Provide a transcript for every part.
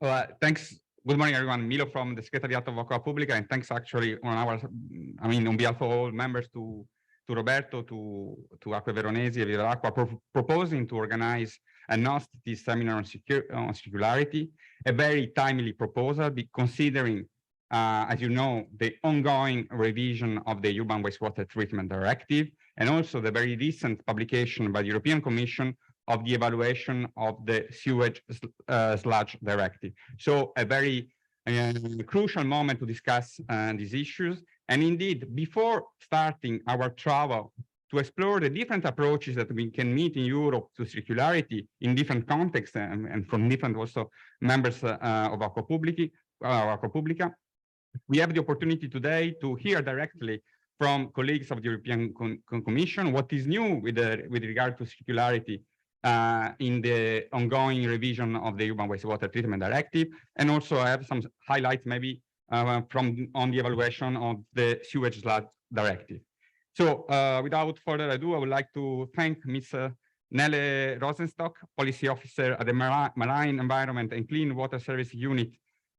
Thanks. Good morning, everyone. Milo from the Secretariat of Aqua Publica, and thanks actually on behalf of all members to Roberto, to Acque Veronesi and Aqua proposing to organize and host this seminar on circularity, a very timely proposal, considering, as you know, the ongoing revision of the Urban Wastewater Treatment Directive, and also the very recent publication by the European Commission of the evaluation of the sewage sludge directive. So a very crucial moment to discuss these issues. And indeed, before starting our travel to explore the different approaches that we can meet in Europe to circularity in different contexts and from different also members of Aqua Publica, we have the opportunity today to hear directly from colleagues of the European Commission what is new with regard to circularity in the ongoing revision of the Urban Wastewater Treatment Directive, and also I have some highlights maybe on the evaluation of the Sewage Sludge Directive. So without further ado, I would like to thank Ms. Nele Rosenstock, Policy Officer at the Marine Environment and Clean Water Service Unit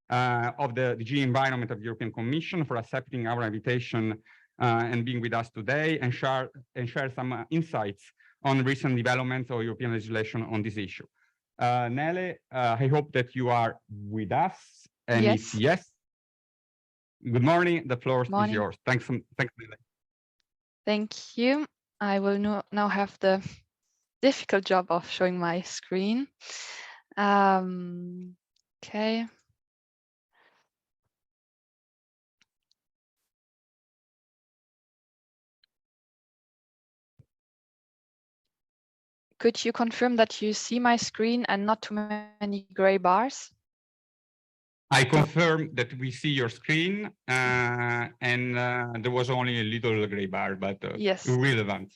of the DG Environment of the European Commission, for accepting our invitation and being with us today and share some insights on recent developments of European legislation on this issue. Nele, I hope that you are with us. And yes. If yes, good morning. The floor is yours. Thanks, Nele. Thank you. I will now have the difficult job of showing my screen. Okay. Could you confirm that you see my screen and not too many gray bars? I confirm that we see your screen and there was only a little gray bar, but yes, irrelevant.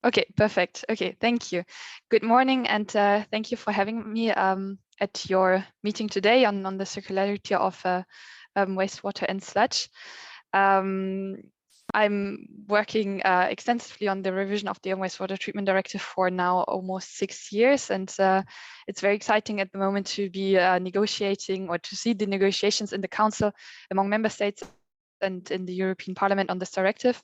Okay, perfect. Okay, thank you. Good morning, and thank you for having me at your meeting today on the circularity of wastewater and sludge. I'm working extensively on the revision of the Wastewater Treatment Directive for now almost 6 years, and it's very exciting at the moment to be negotiating or to see the negotiations in the Council among Member States and in the European Parliament on this directive.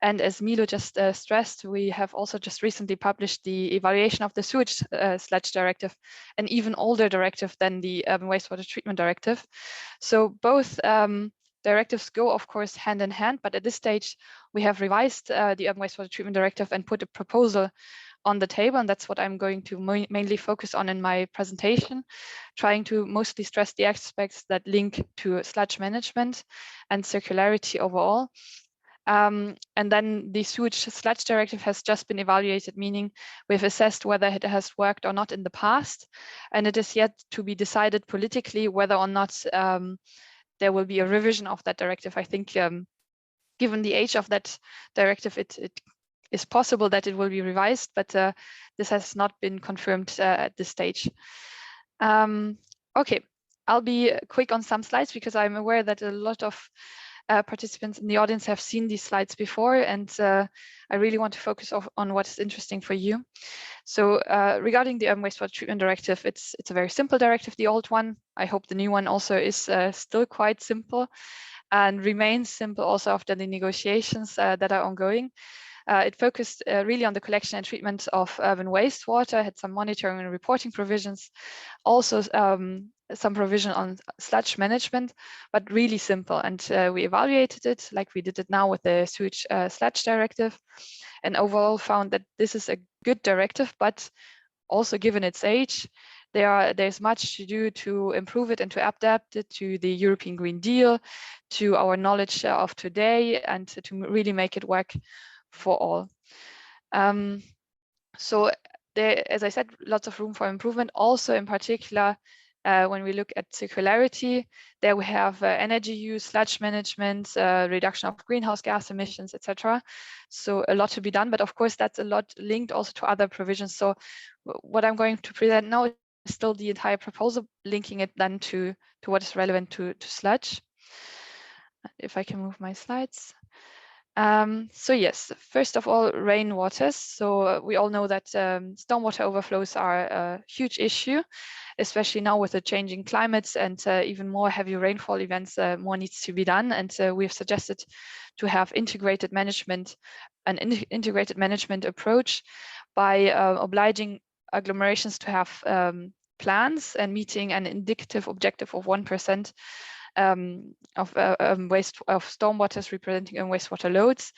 And as Milo just stressed, we have also just recently published the evaluation of the Sewage Sludge Directive, an even older directive than the Wastewater Treatment Directive. So both directives go, of course, hand in hand, but at this stage, we have revised the Urban Wastewater Treatment Directive and put a proposal on the table, and that's what I'm going to mainly focus on in my presentation, trying to mostly stress the aspects that link to sludge management and circularity overall. And then the Sewage Sludge Directive has just been evaluated, meaning we've assessed whether it has worked or not in the past, and it is yet to be decided politically whether or not there will be a revision of that directive. I think given the age of that directive, it is possible that it will be revised, but this has not been confirmed at this stage. Okay, I'll be quick on some slides because I'm aware that a lot of participants in the audience have seen these slides before, and I really want to focus on what is interesting for you. So regarding the Urban Wastewater Treatment Directive, it's a very simple directive, the old one. I hope the new one also is still quite simple and remains simple also after the negotiations that are ongoing. It focused really on the collection and treatment of urban wastewater, had some monitoring and reporting provisions, also some provision on sludge management, but really simple. And we evaluated it like we did it now with the Sewage Sludge Directive, and overall found that this is a good directive, but also given its age, there's much to do to improve it and to adapt it to the European Green Deal, to our knowledge of today, and to really make it work for all. So there, as I said, lots of room for improvement. Also, in particular, when we look at circularity, there we have energy use, sludge management, reduction of greenhouse gas emissions, etc. So a lot to be done, but of course that's a lot linked also to other provisions. So what I'm going to present now is still the entire proposal, linking it then to what is relevant to sludge. If I can move my slides. So yes, first of all, rainwaters. So we all know that stormwater overflows are a huge issue, especially now with the changing climates and even more heavy rainfall events. More needs to be done, and we've suggested to have integrated management, an integrated management approach by obliging agglomerations to have plans and meeting an indicative objective of 1% of stormwaters representing wastewater loads,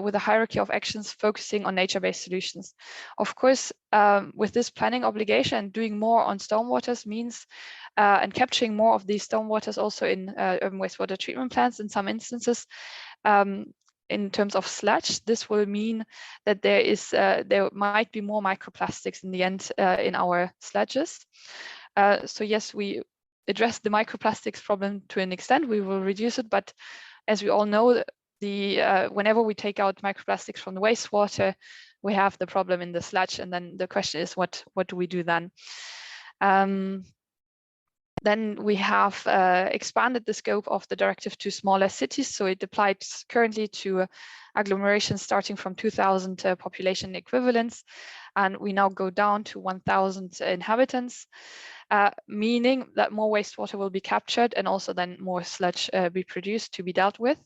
with a hierarchy of actions focusing on nature-based solutions. Of course, with this planning obligation, doing more on stormwaters means and capturing more of these stormwaters also in urban wastewater treatment plants in some instances. In terms of sludge, this will mean that there might be more microplastics in the end in our sludges. So yes, we address the microplastics problem to an extent. We will reduce it, but as we all know, whenever we take out microplastics from the wastewater, we have the problem in the sludge, and then the question is, what do we do then? Then we have expanded the scope of the directive to smaller cities, so it applies currently to agglomerations starting from 2,000 population equivalents, and we now go down to 1,000 inhabitants, meaning that more wastewater will be captured and also then more sludge be produced to be dealt with.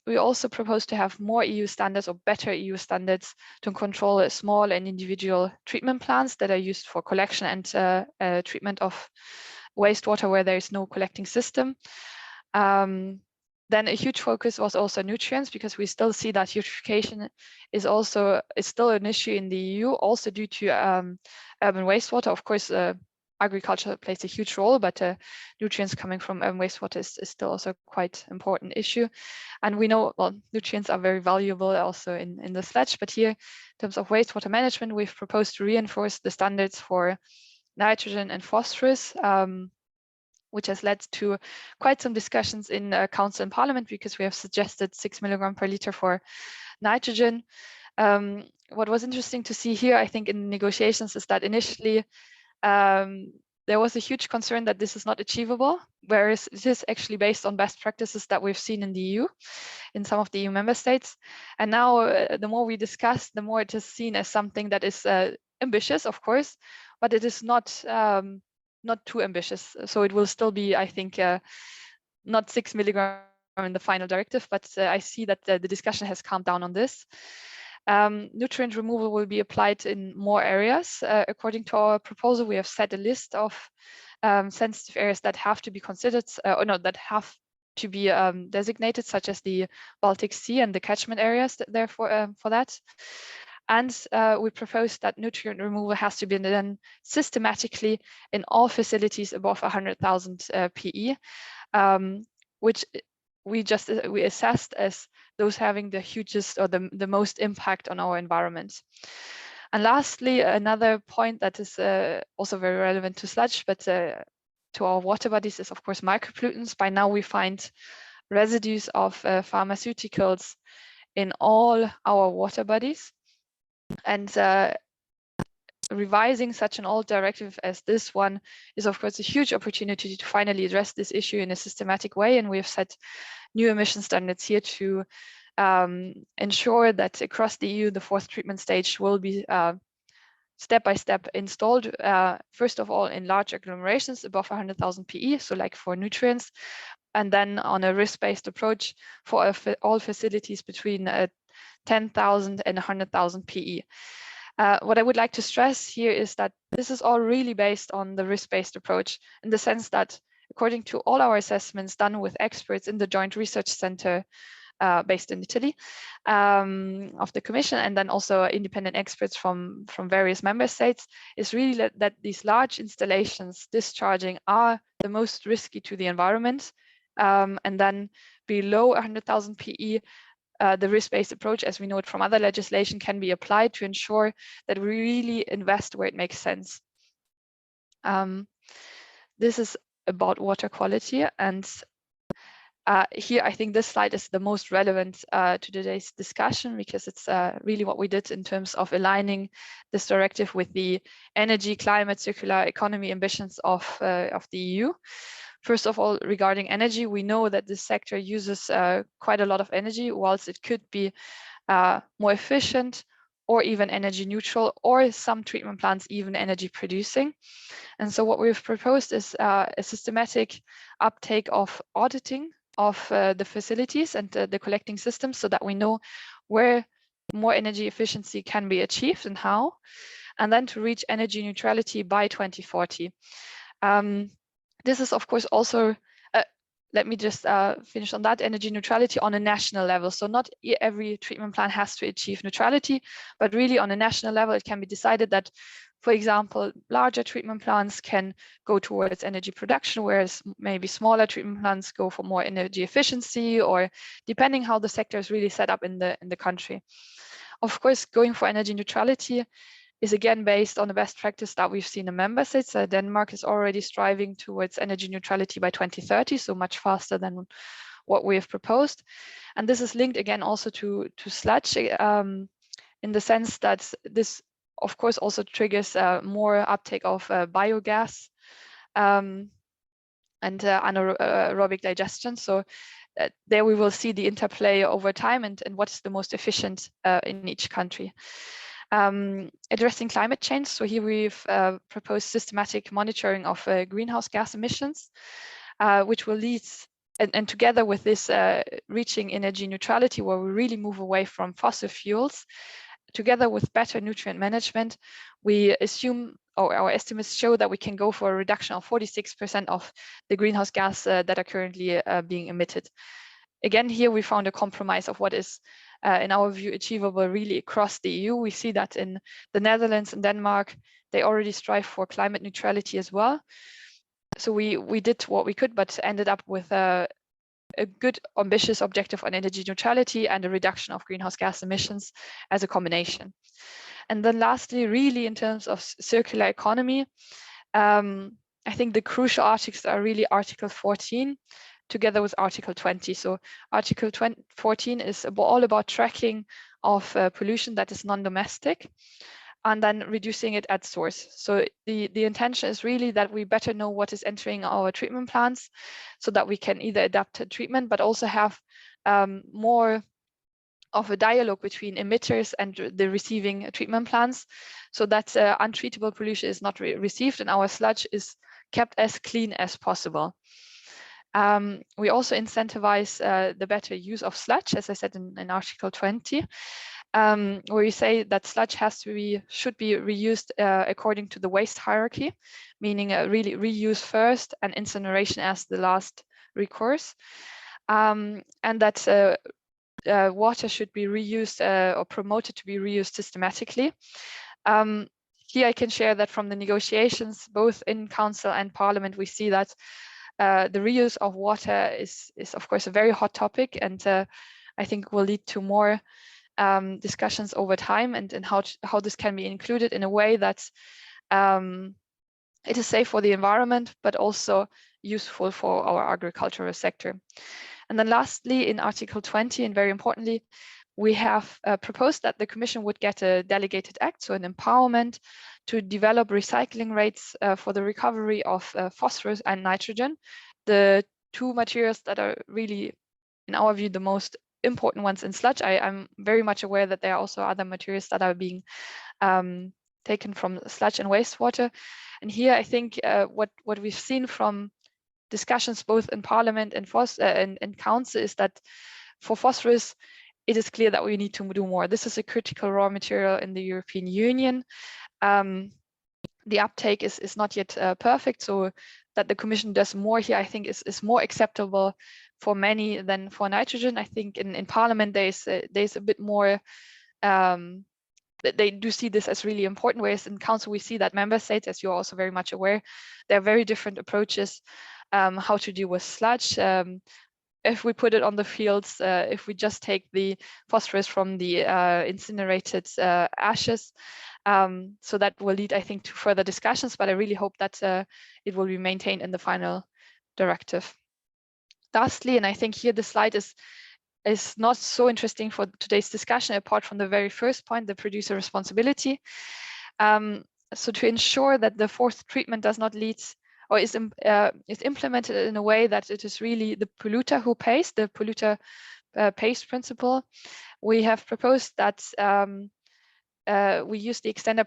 We also propose to have more EU standards or better EU standards to control small and individual treatment plants that are used for collection and treatment of wastewater where there is no collecting system. Then a huge focus was also nutrients, because we still see that eutrophication is still an issue in the EU, also due to urban wastewater. Of course, agriculture plays a huge role, but nutrients coming from urban wastewater is still also quite important issue. And we know, well, nutrients are very valuable also in the sludge, but here in terms of wastewater management, we've proposed to reinforce the standards for nitrogen and phosphorus, which has led to quite some discussions in Council and Parliament, because we have suggested 6 milligram per liter for nitrogen. What was interesting to see here, I think, in negotiations is that initially there was a huge concern that this is not achievable, whereas it is actually based on best practices that we've seen in the EU, in some of the EU member states. And now the more we discuss, the more it is seen as something that is ambitious, of course, but it is not too ambitious. So it will still be, I think, not 6 milligram in the final directive, but I see that the discussion has calmed down on this. Nutrient removal will be applied in more areas. According to our proposal, we have set a list of sensitive areas that have to be considered, that have to be designated, such as the Baltic Sea and the catchment areas therefore for that. And we propose that nutrient removal has to be done systematically in all facilities above 100,000 PE, which we assessed as those having the hugest or the most impact on our environment. And lastly, another point that is also very relevant to sludge, but to our water bodies, is of course micropollutants. By now we find residues of pharmaceuticals in all our water bodies. And revising such an old directive as this one is of course a huge opportunity to finally address this issue in a systematic way. And we have set new emission standards here to ensure that across the EU, the fourth treatment stage will be step by step installed, first of all in large agglomerations above 100,000 PE, so like for nutrients, and then on a risk-based approach for all facilities between 10,000 and 100,000 PE. What I would like to stress here is that this is all really based on the risk-based approach, in the sense that according to all our assessments done with experts in the Joint Research Center based in Italy of the Commission, and then also independent experts from various member states, is really that these large installations discharging are the most risky to the environment. And then below 100,000 PE, the risk-based approach, as we know it from other legislation, can be applied to ensure that we really invest where it makes sense. This is about water quality, and here I think this slide is the most relevant to today's discussion, because it's really what we did in terms of aligning this directive with the energy, climate, circular economy ambitions of the EU. First of all, regarding energy, we know that this sector uses quite a lot of energy, whilst it could be more efficient or even energy neutral, or some treatment plants even energy producing. And so what we've proposed is a systematic uptake of auditing of the facilities and the collecting systems, so that we know where more energy efficiency can be achieved and how, and then to reach energy neutrality by 2040. This is, of course, also, let me just finish on that, energy neutrality on a national level. So not every treatment plant has to achieve neutrality, but really on a national level, it can be decided that, for example, larger treatment plants can go towards energy production, whereas maybe smaller treatment plants go for more energy efficiency, or depending how the sector is really set up in the country. Of course, going for energy neutrality is again based on the best practice that we've seen in member states. Denmark is already striving towards energy neutrality by 2030, so much faster than what we have proposed. And this is linked again also to sludge, in the sense that this, of course, also triggers more uptake of biogas and anaerobic digestion. So there we will see the interplay over time and what is the most efficient in each country. Addressing climate change. So here we've proposed systematic monitoring of greenhouse gas emissions, which will lead, and together with this reaching energy neutrality, where we really move away from fossil fuels, together with better nutrient management, we assume, or our estimates show, that we can go for a reduction of 46% of the greenhouse gas that are currently being emitted. Again, here we found a compromise of what is, in our view, achievable really across the EU. We see that in the Netherlands and Denmark, they already strive for climate neutrality as well. So we did what we could, but ended up with a good, ambitious objective on energy neutrality and a reduction of greenhouse gas emissions as a combination. And then lastly, really in terms of circular economy, I think the crucial articles are really Article 14, together with Article 20. So Article 14 is all about tracking of pollution that is non-domestic, and then reducing it at source. So the intention is really that we better know what is entering our treatment plants, so that we can either adapt to treatment, but also have more of a dialogue between emitters and the receiving treatment plants, so that untreatable pollution is not received and our sludge is kept as clean as possible. We also incentivize the better use of sludge, as I said in Article 20, where you say that sludge should be reused according to the waste hierarchy, meaning really reuse first and incineration as the last recourse, and that water should be reused or promoted to be reused systematically. Here I can share that from the negotiations, both in Council and Parliament, we see that the reuse of water is of course a very hot topic, and I think will lead to more discussions over time, and how this can be included in a way that it is safe for the environment, but also useful for our agricultural sector. And then lastly, in Article 20, and very importantly, we have proposed that the Commission would get a delegated act, so an empowerment to develop recycling rates for the recovery of phosphorus and nitrogen, the two materials that are really, in our view, the most important ones in sludge. I'm very much aware that there are also other materials that are being taken from sludge and wastewater. And here I think what we've seen from discussions both in Parliament and Council is that for phosphorus, it is clear that we need to do more. This is a critical raw material in the European Union. The uptake is not yet perfect, so that the Commission does more here, I think is more acceptable for many than for nitrogen. I think in Parliament there's a bit more, they do see this as really important, whereas in Council we see that member states, as you're also very much aware, there are very different approaches how to deal with sludge. If we put it on the fields, if we just take the phosphorus from the incinerated ashes, so that will lead, I think, to further discussions, but I really hope that it will be maintained in the final directive. Lastly, and I think here the slide is not so interesting for today's discussion, apart from the very first point, the producer responsibility. So to ensure that the fourth treatment does not lead, or is implemented in a way that it is really the polluter who pays, the polluter pays principle. We have proposed that we use the extended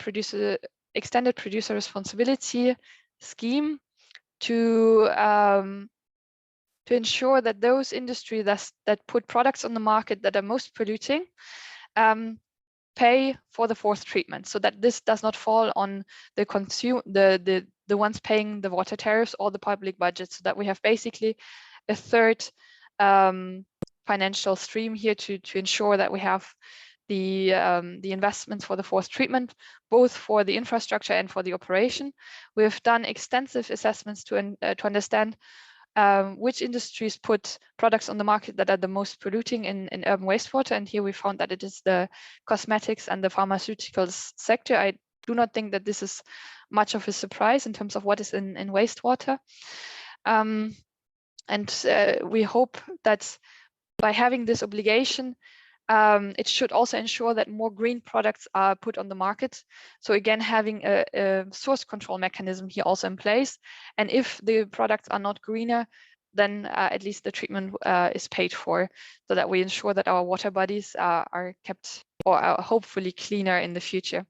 producer responsibility scheme to ensure that those industries that put products on the market that are most polluting pay for the fourth treatment, so that this does not fall on the ones paying the water tariffs or the public budget, so that we have basically a third financial stream here to ensure that we have the investments for the fourth treatment, both for the infrastructure and for the operation. We have done extensive assessments to understand which industries put products on the market that are the most polluting in urban wastewater. And here we found that it is the cosmetics and the pharmaceuticals sector. I do not think that this is much of a surprise in terms of what is in wastewater. We hope that by having this obligation, it should also ensure that more green products are put on the market. So again, having a source control mechanism here also in place. And if the products are not greener, then at least the treatment is paid for, so that we ensure that our water bodies are kept or are hopefully cleaner in the future.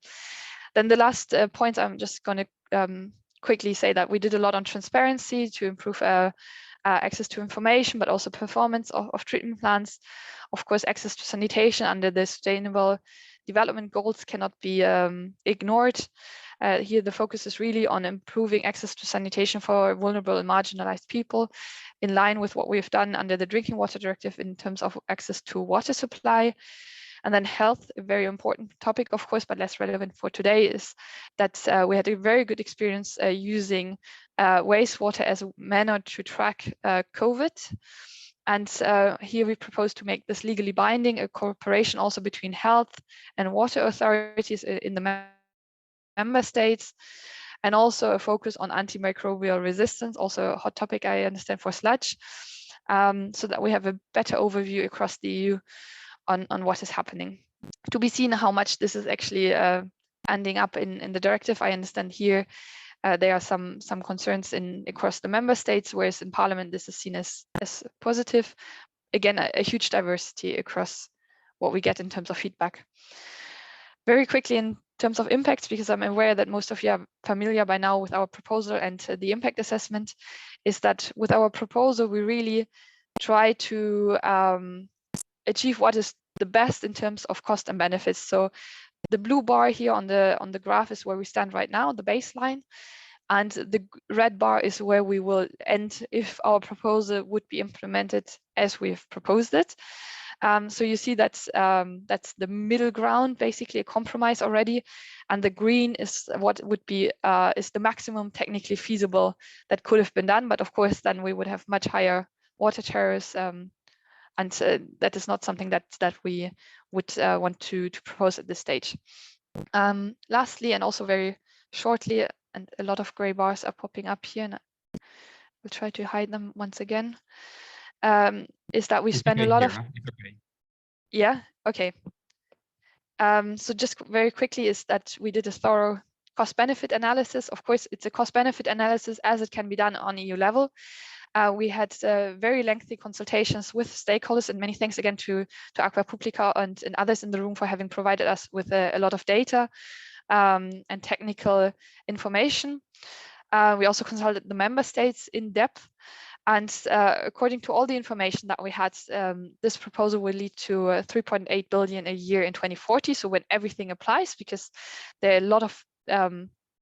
Then the last point, I'm just going to quickly say that we did a lot on transparency to improve access to information, but also performance of treatment plants. Of course, access to sanitation under the Sustainable Development Goals cannot be ignored. Here, the focus is really on improving access to sanitation for vulnerable and marginalized people, in line with what we've done under the Drinking Water Directive in terms of access to water supply. And then health, a very important topic, of course, but less relevant for today, is that we had a very good experience using wastewater as a manner to track COVID. And here we propose to make this legally binding, a cooperation also between health and water authorities in the member states, and also a focus on antimicrobial resistance, also a hot topic, I understand, for sludge, so that we have a better overview across the EU on what is happening. To be seen how much this is actually ending up in the directive. I understand here there are some concerns across the member states, whereas in Parliament this is seen as positive. Again, a huge diversity across what we get in terms of feedback. Very quickly in terms of impacts, because I'm aware that most of you are familiar by now with our proposal and the impact assessment, is that with our proposal we really try to achieve what is the best in terms of cost and benefits. So the blue bar here on the graph is where we stand right now, the baseline, and the red bar is where we will end if our proposal would be implemented as we've proposed it. So you see that's the middle ground, basically a compromise already, and the green is what would be is the maximum technically feasible that could have been done. But of course, then we would have much higher water tariffs. And that is not something that we would want to propose at this stage. Lastly, and also very shortly, and a lot of gray bars are popping up here, and we'll try to hide them once again, is that we spend a lot of... It's okay. Yeah, okay. So just very quickly is that we did a thorough cost-benefit analysis. Of course, it's a cost-benefit analysis as it can be done on EU level. We had very lengthy consultations with stakeholders, and many thanks again to Aqua Publica and others in the room for having provided us with a lot of data and technical information. We also consulted the member states in depth, and according to all the information that we had, this proposal will lead to 3.8 billion a year in 2040. So when everything applies, because there are a lot of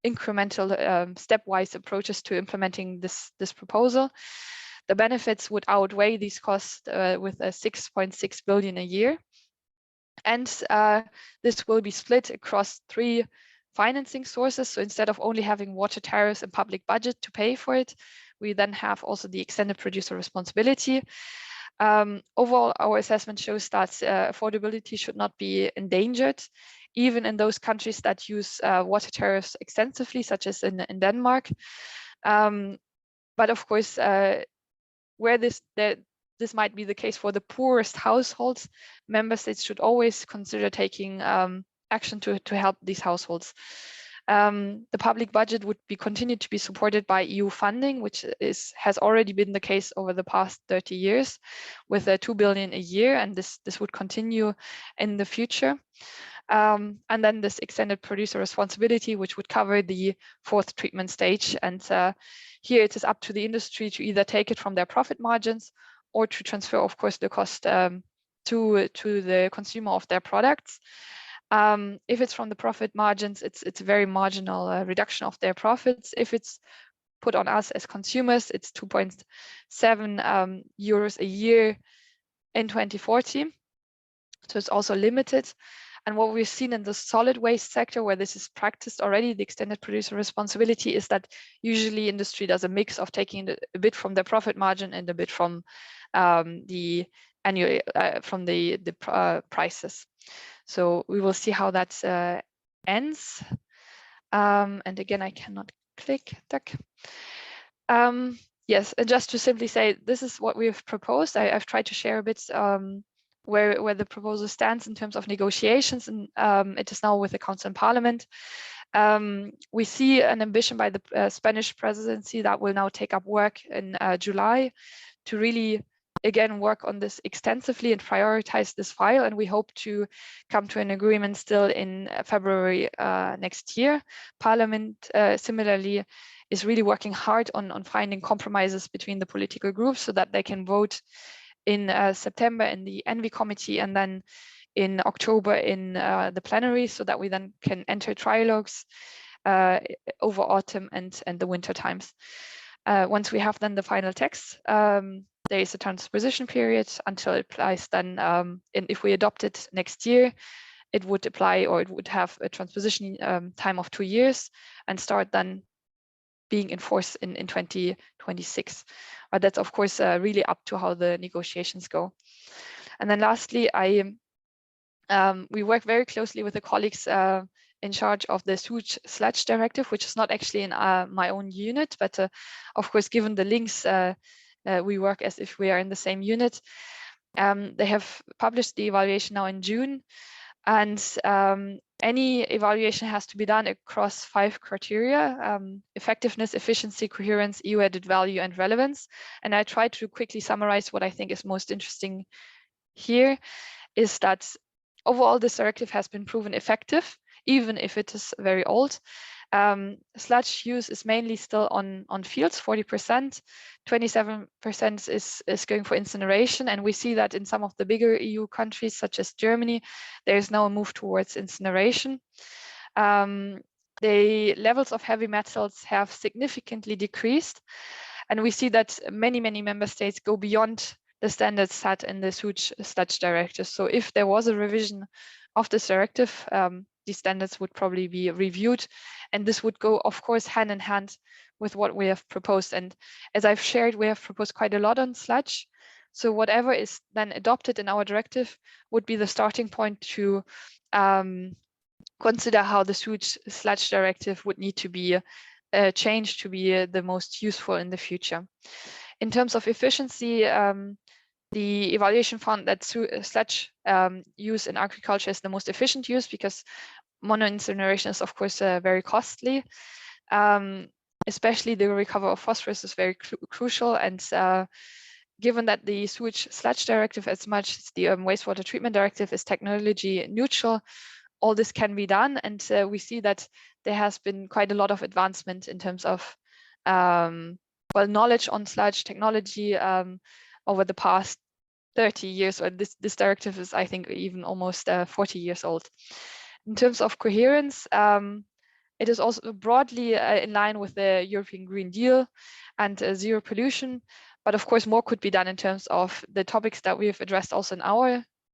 incremental stepwise approaches to implementing this proposal, the benefits would outweigh these costs with 6.6 billion a year. And this will be split across 3 financing sources. So instead of only having water tariffs and public budget to pay for it, we then have also the extended producer responsibility. Overall, our assessment shows that affordability should not be endangered, even in those countries that use water tariffs extensively, such as in Denmark. But of course, where this might be the case for the poorest households, member states should always consider taking action to help these households. The public budget would be continued to be supported by EU funding, which has already been the case over the past 30 years, with 2 billion a year, and this would continue in the future. And then this extended producer responsibility, which would cover the 4th treatment stage. And here it is up to the industry to either take it from their profit margins or to transfer, of course, the cost to the consumer of their products. If it's from the profit margins, it's a very marginal reduction of their profits. If it's put on us as consumers, it's 2.7 euros a year in 2040. So it's also limited. And what we've seen in the solid waste sector, where this is practiced already, the extended producer responsibility, is that usually industry does a mix of taking a bit from their profit margin and a bit from the annual prices. So we will see how that ends. And again, I cannot click. Yes, and just to simply say, this is what we have proposed. I've tried to share a bit where the proposal stands in terms of negotiations, and it is now with the Council and Parliament. We see an ambition by the Spanish presidency that will now take up work in July to really, again, work on this extensively and prioritize this file. And we hope to come to an agreement still in February next year. Parliament, similarly, is really working hard on finding compromises between the political groups so that they can vote in September in the ENVI committee and then in October in the plenary, so that we then can enter trilogues over autumn and the winter times. Once we have then the final text, there is a transposition period until it applies then, and if we adopt it next year, it would apply, or it would have a transposition time of 2 years and start then being enforced in 2026. But that's of course really up to how the negotiations go. And then lastly, we work very closely with the colleagues in charge of the sewage sludge directive, which is not actually in my own unit, but of course, given the links, we work as if we are in the same unit. They have published the evaluation now in June, and any evaluation has to be done across 5 criteria: effectiveness, efficiency, coherence, EU added value, and relevance. And I try to quickly summarize what I think is most interesting here is that overall this directive has been proven effective, even if it is very old. Sludge use is mainly still on fields, 40%, 27% is going for incineration. And we see that in some of the bigger EU countries, such as Germany, there is now a move towards incineration. The levels of heavy metals have significantly decreased. And we see that many member states go beyond the standards set in the sewage sludge directive. So if there was a revision of this directive, these standards would probably be reviewed, and this would go, of course, hand in hand with what we have proposed. And as I've shared, we have proposed quite a lot on sludge. So whatever is then adopted in our directive would be the starting point to consider how the sewage sludge directive would need to be changed to be the most useful in the future. In terms of efficiency, the evaluation found that sludge use in agriculture is the most efficient use, because mono incineration is, of course, very costly. Especially the recovery of phosphorus is very crucial. And given that the sewage sludge directive, as much as the wastewater treatment directive, is technology neutral, all this can be done. And we see that there has been quite a lot of advancement in terms of knowledge on sludge technology over the past 30 years, or this directive is, I think, even almost 40 years old. In terms of coherence, it is also broadly in line with the European Green Deal and zero pollution. But of course, more could be done in terms of the topics that we have addressed also in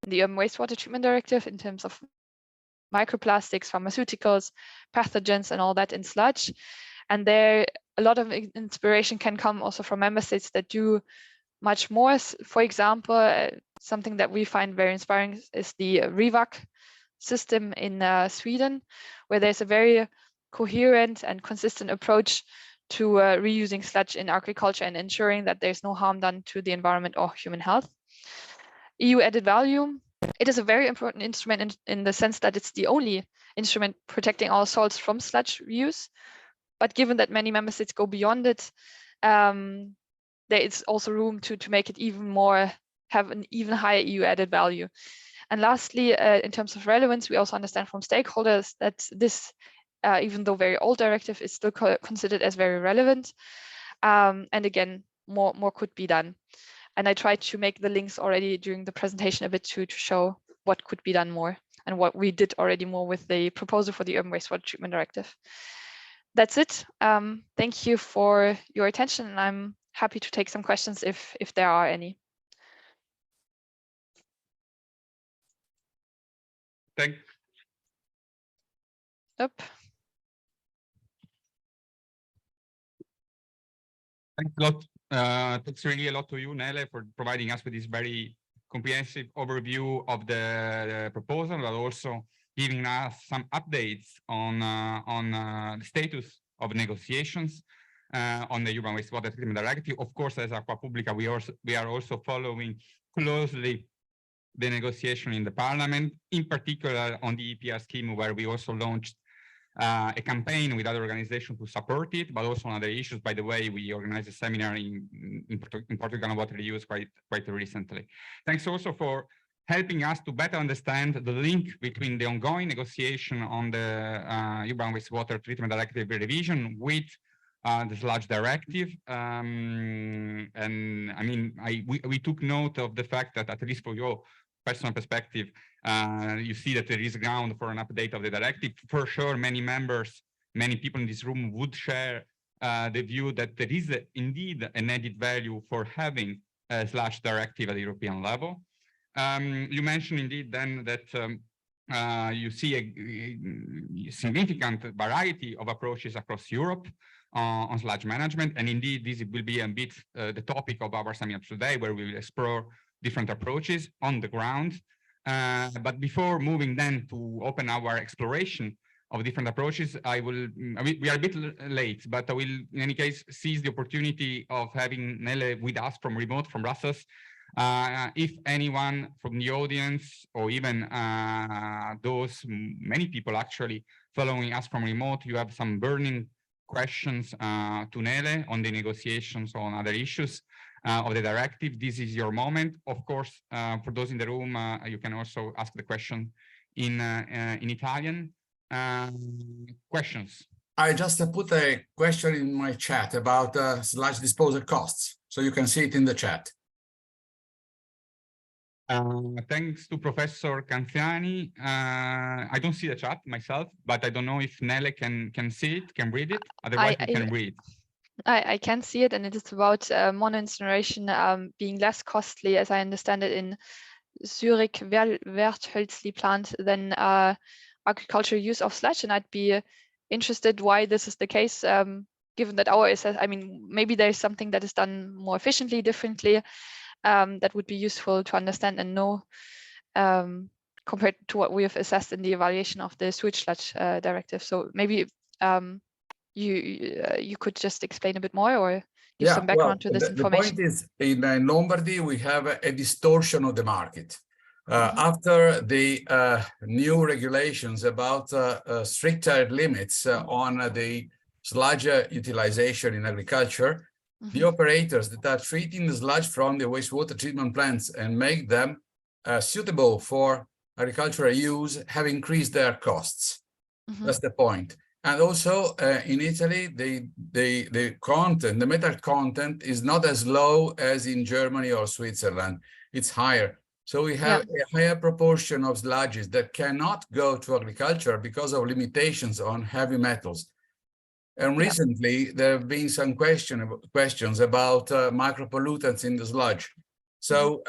the wastewater treatment directive, in terms of microplastics, pharmaceuticals, pathogens, and all that in sludge. And there, a lot of inspiration can come also from member states that do much more. For example, something that we find very inspiring is the REVAC system in Sweden, where there's a very coherent and consistent approach to reusing sludge in agriculture and ensuring that there's no harm done to the environment or human health. EU added value, It is a very important instrument in the sense that it's the only instrument protecting our soils from sludge use. But given that many member states go beyond it, there is also room to make it even more, have an even higher EU added value. And lastly, in terms of relevance, we also understand from stakeholders that this, even though very old directive, is still considered as very relevant. And again, more could be done. And I tried to make the links already during the presentation a bit to show what could be done more and what we did already more with the proposal for the Urban Wastewater Treatment Directive. That's it. Thank you for your attention, and I'm happy to take some questions if there are any. Thanks. Yep. Thanks a lot. Thanks really a lot to you, Nele, for providing us with this very comprehensive overview of the proposal, but also giving us some updates on the status of negotiations on the Urban Wastewater Treatment Directive. Of course, as Aqua Publica, we are also following closely the negotiation in the Parliament, in particular on the EPR scheme, where we also launched a campaign with other organizations to support it, but also on other issues. By the way, we organized a seminar in Portugal on water reuse quite recently. Thanks also for helping us to better understand the link between the ongoing negotiation on the Urban Wastewater Treatment Directive revision with the sludge directive. And I mean, we took note of the fact that, at least for your personal perspective, you see that there is ground for an update of the directive. For sure, many members, many people in this room would share the view that there is indeed an added value for having a sludge directive at the European level. You mentioned indeed then that you see a significant variety of approaches across Europe on sludge management. And indeed, this will be a bit the topic of our seminar today, where we will explore different approaches on the ground. But before moving then to open our exploration of different approaches, we are a bit late, but I will in any case seize the opportunity of having Nele with us from remote from Brussels. If anyone from the audience, or even many people actually following us from remote, you have some burning questions to Nele on the negotiations on other issues of the directive, this is your moment. Of course, for those in the room, you can also ask the question in Italian. Questions? I just put a question in my chat about sludge disposal costs, so you can see it in the chat. Thanks to Professor Canziani. I don't see the chat myself, but I don't know if Nele can see it, can read it. Otherwise, we can read. I can see it, and it is about mono incineration being less costly, as I understand it, in Zurich Werthölzli plant than agricultural use of sludge. And I'd be interested why this is the case, given that I mean, maybe there's something that is done more efficiently, differently, that would be useful to understand and know, compared to what we have assessed in the evaluation of the sewage sludge directive. So maybe you could just explain a bit more, or give some background to this information. The point is, in Lombardy, we have a distortion of the market. After the new regulations about stricter limits on the sludge utilization in agriculture, the operators that are treating the sludge from the wastewater treatment plants and make them suitable for agricultural use have increased their costs. That's the point. And also in Italy, the content, the metal content is not as low as in Germany or Switzerland. It's higher. So we have a higher proportion of sludges that cannot go to agriculture because of limitations on heavy metals. And recently, there have been some questions about micropollutants in the sludge. So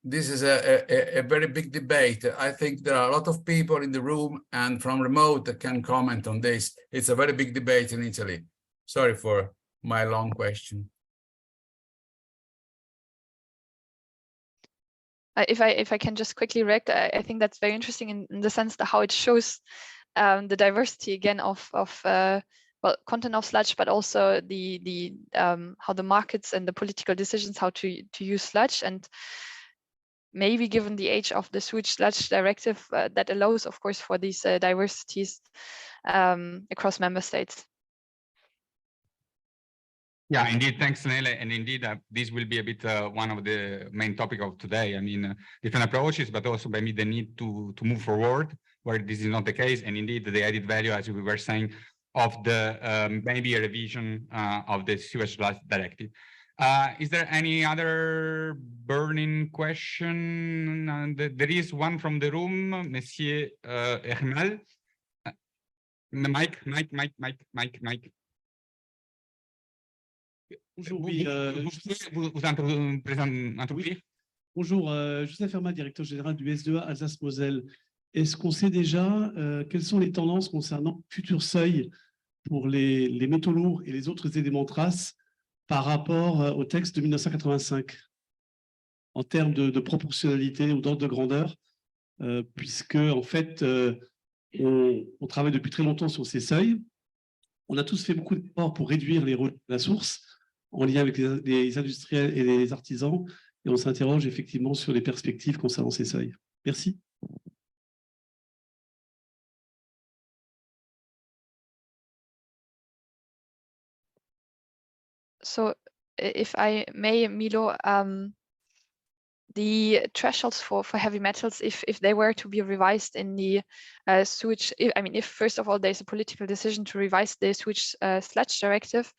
this is a very big debate. I think there are a lot of people in the room and from remote that can comment on this. It's a very big debate in Italy. Sorry for my long question. If I can just quickly react, I think that's very interesting in the sense that how it shows the diversity again of well, content of sludge, but also the how the markets and the political decisions how to use sludge. And maybe given the age of the sewage sludge directive, that allows, of course, for these diversities across member states. Yeah, indeed. Thanks, Nele. And indeed, this will be a bit one of the main topic of today. I mean, different approaches, but also maybe the need to move forward where this is not the case. And indeed, the added value, as we were saying, of the maybe a revision of the sewage sludge directive. Is there any other burning question? There is one from the room, Monsieur Hermel. Mike. Bonjour, oui, bonjour, Joseph Hermel, directeur général du S2A Alsace-Moselle. Est-ce qu'on sait déjà quelles sont les tendances concernant futurs seuils pour les métaux lourds et les autres éléments traces par rapport au texte de 1985 en termes de proportionnalité ou d'ordre de grandeur, puisque en fait, on travaille depuis très longtemps sur ces seuils. On a tous fait beaucoup d'efforts pour réduire les revenus de la source en lien avec les industriels et les artisans, et on s'interroge effectivement sur les perspectives concernant ces seuils. Merci. So, if I may, Milo, the thresholds for heavy metals, if they were to be revised in the sewage, if first of all there's a political decision to revise the sewage sludge directive,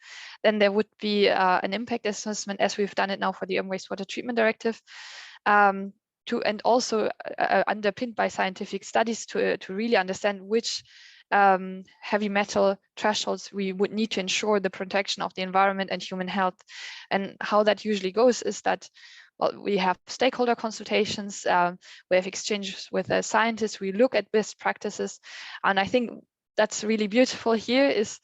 then there would be an impact assessment, as we've done it now for the wastewater treatment directive, and also underpinned by scientific studies to really understand which heavy metal thresholds we would need to ensure the protection of the environment and human health. And how that usually goes is that, well, we have stakeholder consultations, we have exchanges with scientists, we look at best practices. And I think that's really beautiful here is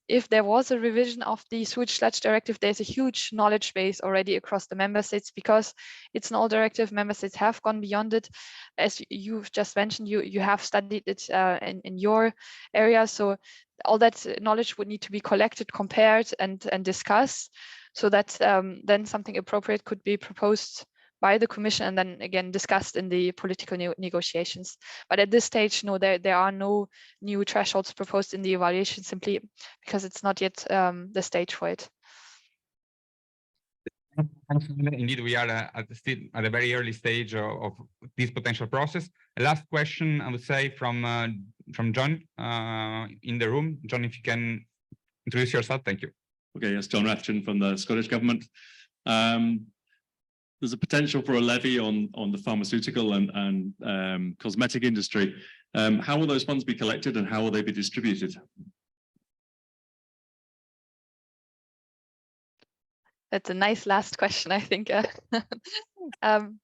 if there was a revision of the sewage sludge directive, there's a huge knowledge base already across the member states because it's an old directive. Member states have gone beyond it. As you've just mentioned, you have studied it in your area. So all that knowledge would need to be collected, compared and discussed, so that then something appropriate could be proposed by the Commission and then again discussed in the political negotiations. But at this stage, no, there are no new thresholds proposed in the evaluation, simply because it's not yet the stage for it. Indeed, we are at a very early stage of this potential process. A last question, I would say, from John in the room. John, if you can introduce yourself, thank you. Okay, yes, John Rathjen from the Scottish Government. There's a potential for a levy on the pharmaceutical and cosmetic industry. How will those funds be collected and how will they be distributed? That's a nice last question, I think.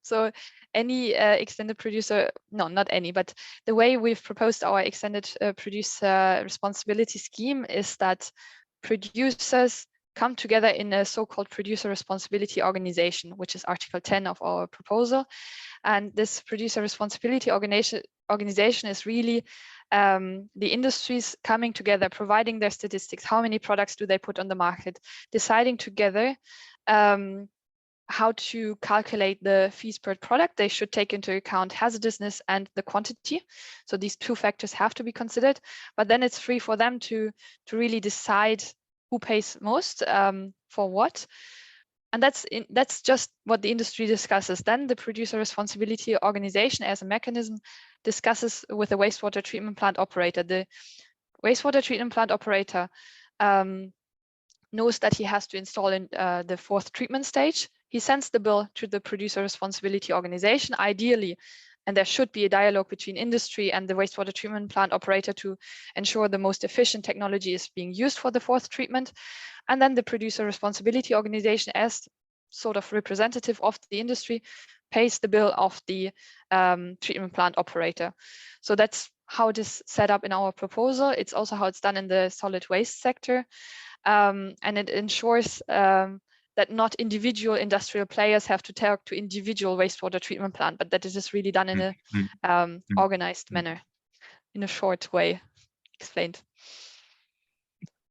So any extended producer, no, not any, but the way we've proposed our extended producer responsibility scheme is that producers come together in a so-called producer responsibility organization, which is Article 10 of our proposal. And this producer responsibility organization is really the industries coming together, providing their statistics. How many products do they put on the market? Deciding together how to calculate the fees per product. They should take into account hazardousness and the quantity. So these two factors have to be considered, but then it's free for them to really decide who pays most for what. And that's just what the industry discusses. Then the producer responsibility organization as a mechanism discusses with the wastewater treatment plant operator. The wastewater treatment plant operator knows that he has to install in the fourth treatment stage. He sends the bill to the producer responsibility organization, ideally, and there should be a dialogue between industry and the wastewater treatment plant operator to ensure the most efficient technology is being used for the fourth treatment. And then the producer responsibility organization, as sort of representative of the industry, pays the bill of the treatment plant operator. So that's how it is set up in our proposal. It's also how it's done in the solid waste sector. And it ensures that not individual industrial players have to talk to individual wastewater treatment plant, but that it is really done in a organized manner, in a short way explained.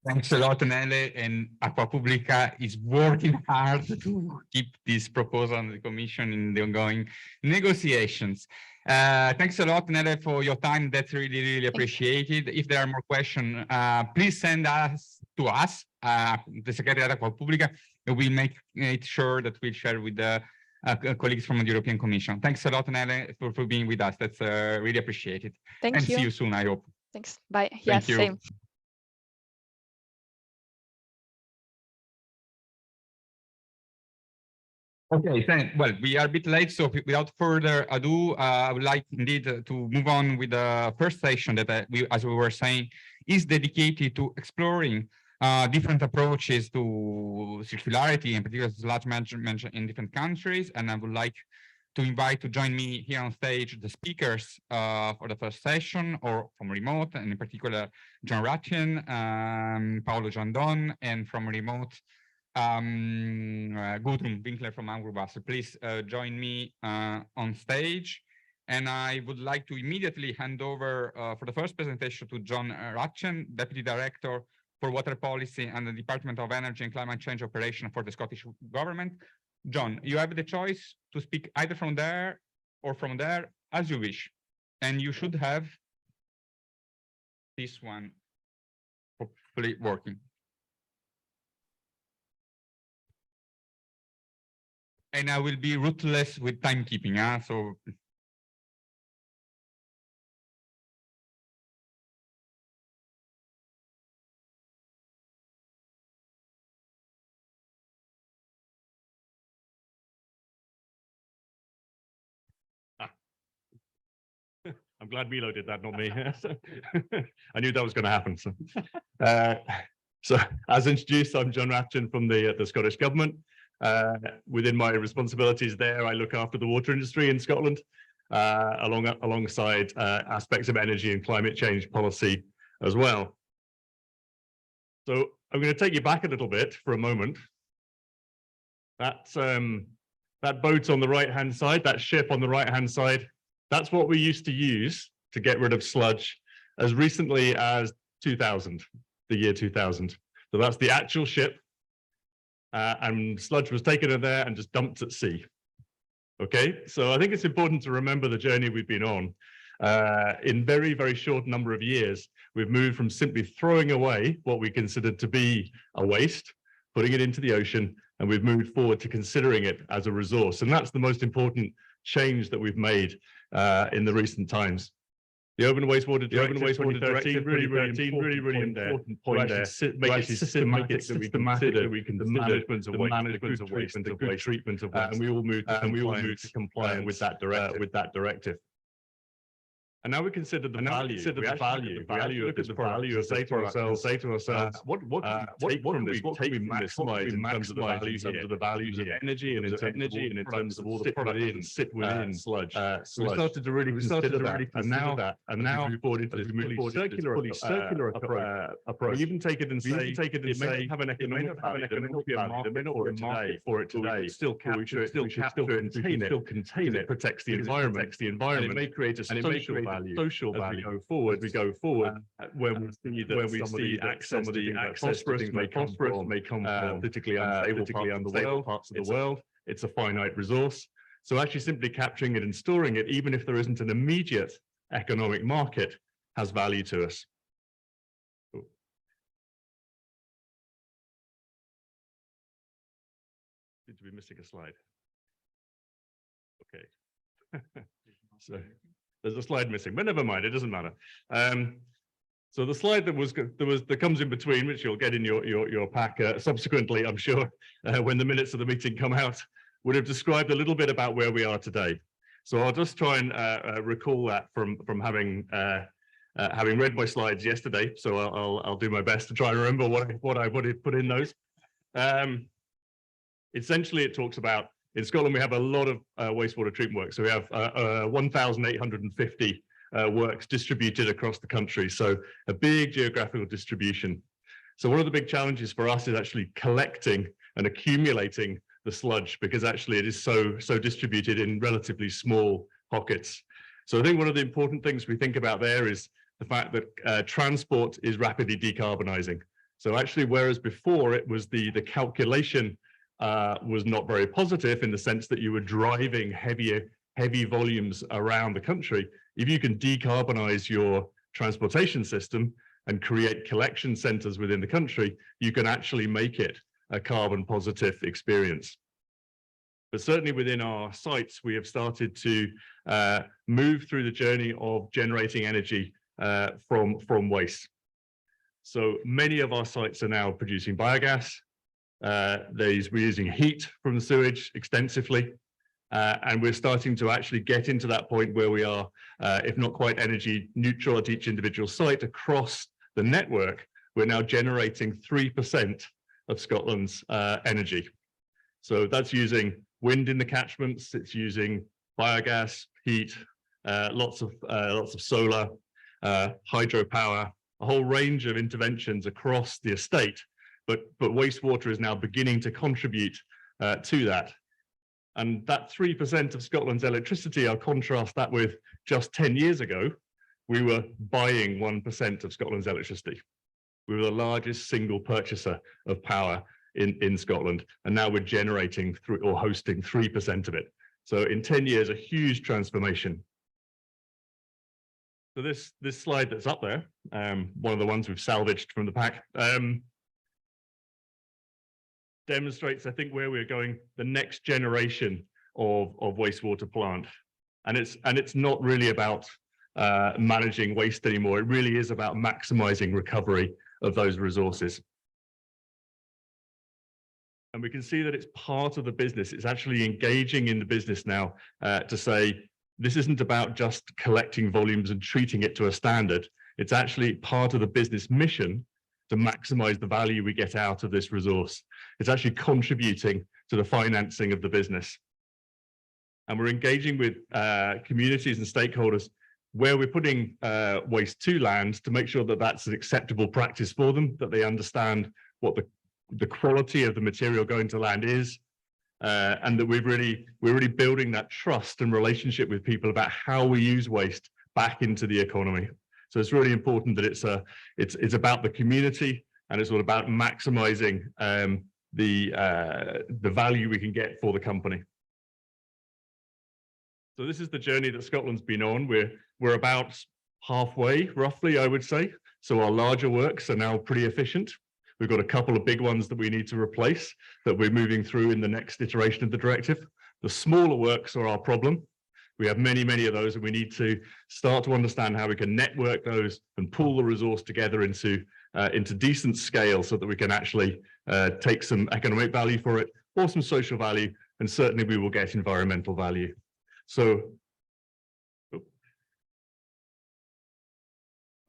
Thanks a lot, Nele, and Aqua Publica is working hard to keep this proposal on the Commission in the ongoing negotiations. Thanks a lot, Nele, for your time. That's really, really appreciated. If there are more questions, please send us to us, the Secretariat of Aqua Publica, and we'll make it sure that we'll share with the colleagues from the European Commission. Thanks a lot, Nele, for being with us. That's really appreciated. Thank you. See you soon, I hope. Thanks. Bye. Yes, same. Okay, well, we are a bit late, so without further ado, I would like indeed to move on with the first session that as we were saying, is dedicated to exploring different approaches to circularity, in particular sludge management in different countries. And I would like to invite to join me here on stage the speakers for the first session, or from remote, and in particular, John Ratchen, Paolo Giandon, and from remote, Gudrun Winkler from Anguba. So please join me on stage. And I would like to immediately hand over for the first presentation to John Ratchen, Deputy Director for Water Policy and the Department of Energy and Climate Change Operation for the Scottish Government. John, you have the choice to speak either from there or from there, as you wish. And you should have this one hopefully working. And I will be ruthless with timekeeping, so. I'm glad Milo did that, not me. I knew that was going to happen. So as introduced, I'm John Ratchen from the Scottish Government. Within my responsibilities there, I look after the water industry in Scotland, alongside aspects of energy and climate change policy as well. So I'm going to take you back a little bit for a moment. That boat on the right-hand side, that ship on the right-hand side, that's what we used to use to get rid of sludge as recently as 2000, the year 2000. So that's the actual ship. And sludge was taken in there and just dumped at sea. Okay, so I think it's important to remember the journey we've been on. In very, very short number of years, we've moved from simply throwing away what we considered to be a waste, putting it into the ocean, and we've moved forward to considering it as a resource. And that's the most important change that we've made in the recent times. The Open Wastewater Directive, really important point there. Make it systematic that we can the management of waste, the good treatment of waste, and we all move to compliance with that directive. And now we consider the value. We look at the value of say to ourselves, what can we take from this slide in terms of the values of energy and in terms of all the products that sit within sludge. We started to really consider that, and now we brought into this fully circular approach. We even take it and say it may not have an economic value, there may not be a market for it today. We still capture it and contain it, protects the environment, and it may create a social value as we go forward, when we see that some of the access to things may come from politically unstable parts of the world. It's a finite resource. So actually simply capturing it and storing it, even if there isn't an immediate economic market, has value to us. Seem to be missing a slide. Okay. So there's a slide missing, but never mind, it doesn't matter. So the slide that comes in between, which you'll get in your pack subsequently, I'm sure, when the minutes of the meeting come out, would have described a little bit about where we are today. So I'll just try and recall that from having read my slides yesterday. So I'll do my best to try and remember what I would have put in those. Essentially, it talks about, in Scotland, we have a lot of wastewater treatment work. So we have 1,850 works distributed across the country. So a big geographical distribution. So one of the big challenges for us is actually collecting and accumulating the sludge, because actually it is so distributed in relatively small pockets. So I think one of the important things we think about there is the fact that transport is rapidly decarbonizing. So actually, whereas before it was the calculation was not very positive in the sense that you were driving heavy volumes around the country, if you can decarbonize your transportation system and create collection centers within the country, you can actually make it a carbon positive experience. But certainly within our sites, we have started to move through the journey of generating energy from waste. So many of our sites are now producing biogas. We're using heat from the sewage extensively. And we're starting to actually get into that point where we are, if not quite energy neutral at each individual site across the network, we're now generating 3% of Scotland's energy. So that's using wind in the catchments, it's using biogas, heat, lots of solar, hydropower, a whole range of interventions across the estate. But wastewater is now beginning to contribute to that. And that 3% of Scotland's electricity, I'll contrast that with just 10 years ago, we were buying 1% of Scotland's electricity. We were the largest single purchaser of power in Scotland, and now we're generating or hosting 3% of it. So in 10 years, a huge transformation. So this slide that's up there, one of the ones we've salvaged from the pack, demonstrates, I think, where we're going, the next generation of wastewater plant. And it's not really about managing waste anymore. It really is about maximizing recovery of those resources. And we can see that it's part of the business. It's actually engaging in the business now to say, this isn't about just collecting volumes and treating it to a standard. It's actually part of the business mission to maximize the value we get out of this resource. It's actually contributing to the financing of the business. And we're engaging with communities and stakeholders where we're putting waste to land to make sure that that's an acceptable practice for them, that they understand what the quality of the material going to land is, and that we're really building that trust and relationship with people about how we use waste back into the economy. So it's really important that it's about the community, and it's all about maximizing the value we can get for the company. So this is the journey that Scotland's been on. We're about halfway, roughly, I would say. So our larger works are now pretty efficient. We've got a couple of big ones that we need to replace that we're moving through in the next iteration of the directive. The smaller works are our problem. We have many of those, and we need to start to understand how we can network those and pull the resource together into decent scale so that we can actually take some economic value for it, or some social value, and certainly we will get environmental value. So if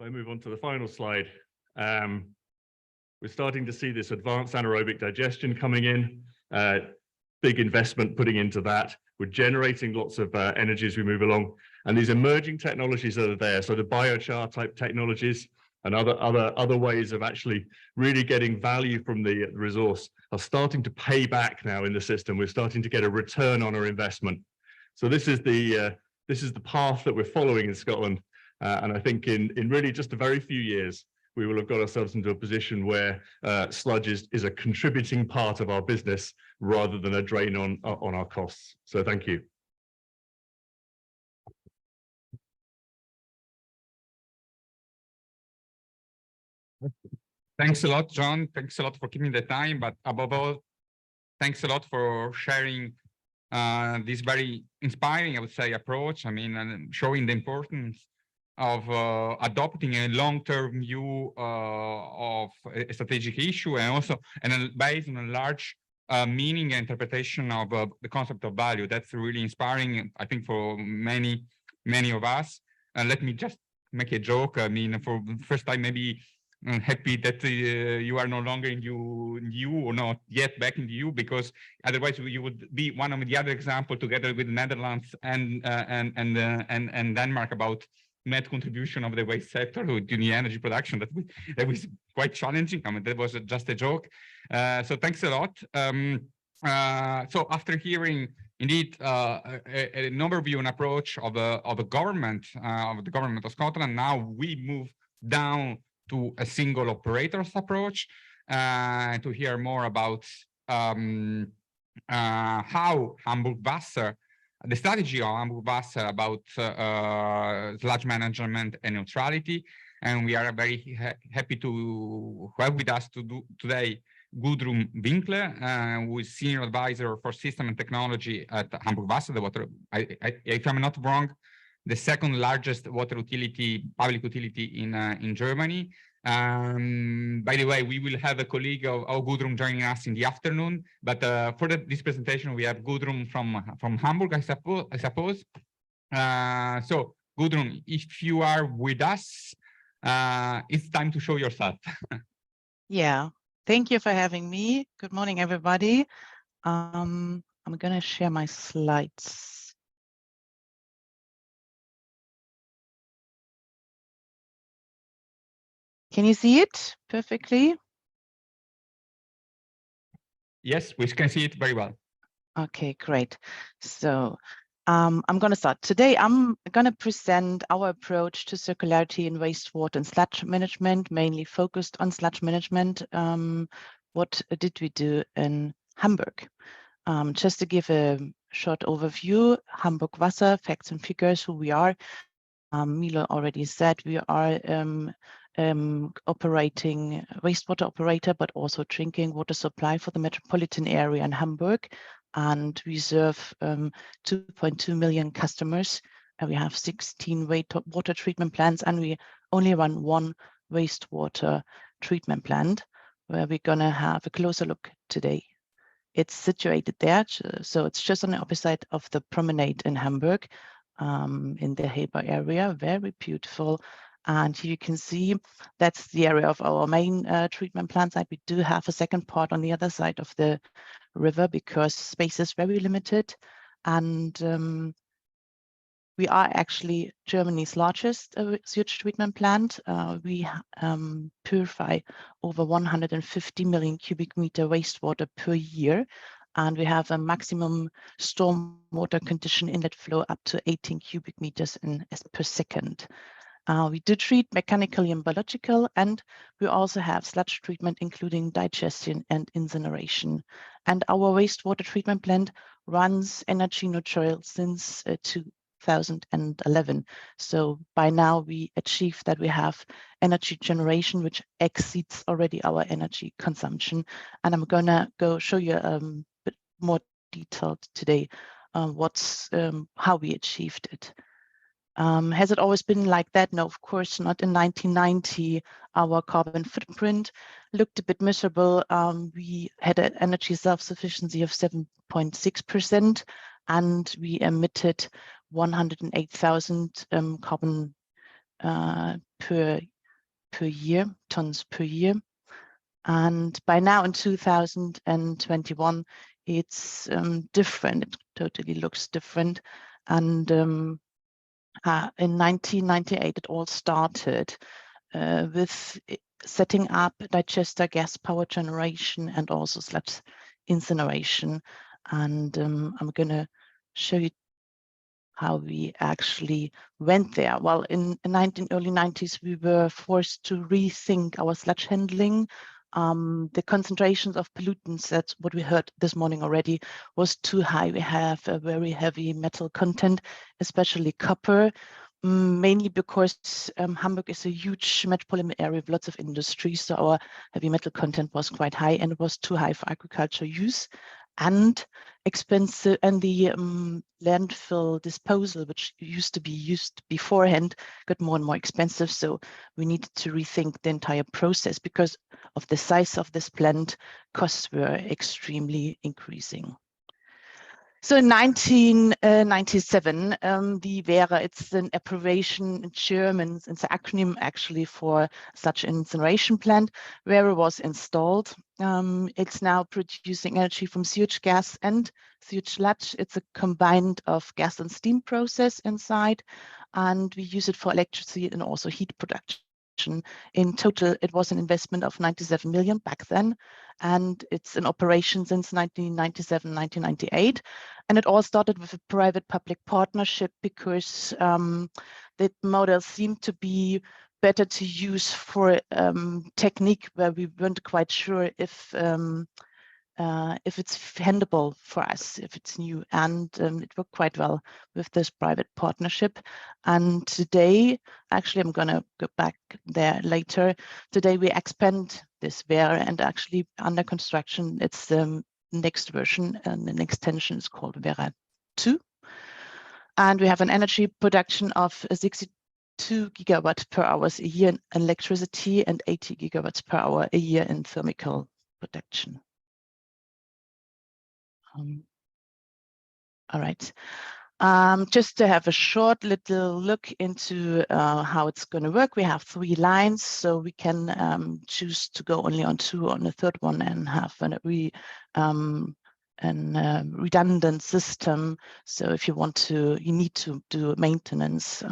I move on to the final slide, we're starting to see this advanced anaerobic digestion coming in, big investment putting into that. We're generating lots of energy as we move along, and these emerging technologies that are there, so the biochar type technologies and other ways of actually really getting value from the resource are starting to pay back now in the system. We're starting to get a return on our investment. So this is the path that we're following in Scotland, and I think in really just a very few years, we will have got ourselves into a position where sludge is a contributing part of our business rather than a drain on our costs. So thank you. Thanks a lot, John. Thanks a lot for keeping the time, but above all, thanks a lot for sharing this very inspiring, I would say, approach. I mean, and showing the importance of adopting a long-term view of a strategic issue, and also based on a large meaning and interpretation of the concept of value. That's really inspiring, I think, for many of us. And let me just make a joke. I mean, for the first time, maybe I'm happy that you are no longer in EU or not yet back in the EU, because otherwise you would be one of the other examples together with the Netherlands and Denmark about net contribution of the waste sector to the energy production. That was quite challenging. I mean, that was just a joke. So thanks a lot. So after hearing indeed an overview and approach of the government of Scotland, now we move down to a single operator's approach, to hear more about how Hamburg Wasser, the strategy of Hamburg Wasser about sludge management and neutrality. And we are very happy to have with us today Gudrun Winkler, who is Senior Advisor for System and Technology at Hamburg Wasser, the water, if I'm not wrong, the second largest water utility, public utility in Germany. By the way, we will have a colleague of Gudrun joining us in the afternoon, but for this presentation, we have Gudrun from Hamburg, I suppose. So Gudrun, if you are with us, it's time to show yourself. Yeah, thank you for having me. Good morning, everybody. I'm going to share my slides. Can you see it perfectly? Yes, we can see it very well. Okay, great. So I'm going to start. Today, I'm going to present our approach to circularity in wastewater and sludge management, mainly focused on sludge management. What did we do in Hamburg? Just to give a short overview, Hamburg Wasser, facts and figures, who we are. Milo already said we are operating wastewater operator, but also drinking water supply for the metropolitan area in Hamburg. And we serve 2.2 million customers. And we have 16 water treatment plants, and we only run one wastewater treatment plant, where we're going to have a closer look today. It's situated there, so it's just on the opposite of the promenade in Hamburg, in the Heber area, very beautiful. And here you can see that's the area of our main treatment plant site. We do have a second part on the other side of the river because space is very limited. And we are actually Germany's largest sewage treatment plant. We purify over 150 million cubic meter wastewater per year. And we have a maximum stormwater condition inlet flow up to 18 cubic meters per second. We do treat mechanically and biological, and we also have sludge treatment, including digestion and incineration. And our wastewater treatment plant runs energy neutral since 2011. So by now we achieved that we have energy generation, which exceeds already our energy consumption. And I'm gonna go show you a bit more detailed today how we achieved it. Has it always been like that? No, of course not. In 1990, our carbon footprint looked a bit miserable. We had an energy self-sufficiency of 7.6%, and we emitted 108,000 carbon per year, tons per year. And by now in 2021, it's different. It totally looks different. And in 1998, it all started with setting up digester gas power generation and also sludge incineration. And I'm going to show you how we actually went there. Well, in the early 90s, we were forced to rethink our sludge handling. The concentrations of pollutants, that's what we heard this morning already, was too high. We have a very heavy metal content, especially copper, mainly because Hamburg is a huge metropolitan area with lots of industries. So our heavy metal content was quite high, and it was too high for agriculture use. And expensive, and the landfill disposal, which used to be used beforehand, got more and more expensive. So we needed to rethink the entire process because of the size of this plant. Costs were extremely increasing. So in 1997, the WERA, it's an abbreviation in German, it's an acronym actually for such an incineration plant. WERA was installed. It's now producing energy from sewage gas and sewage sludge. It's a combined of gas and steam process inside, and we use it for electricity and also heat production. In total, it was an investment of 97 million back then, and it's in operation since 1997, 1998. And it all started with a private-public partnership because the model seemed to be better to use for technique where we weren't quite sure if it's feasible for us, if it's new, and it worked quite well with this private partnership. And today, actually, I'm going to go back there later. Today, we expand this Vera, and actually under construction, it's the next version, and the extension is called Vera 2. And we have an energy production of 62 gigawatt per hour a year in electricity and 80 gigawatts per hour a year in thermal production. All right. Just to have a short little look into how it's going to work, we have 3 lines, so we can choose to go only on 2 on the third one and have a redundant system. So if you want to, you need to do maintenance.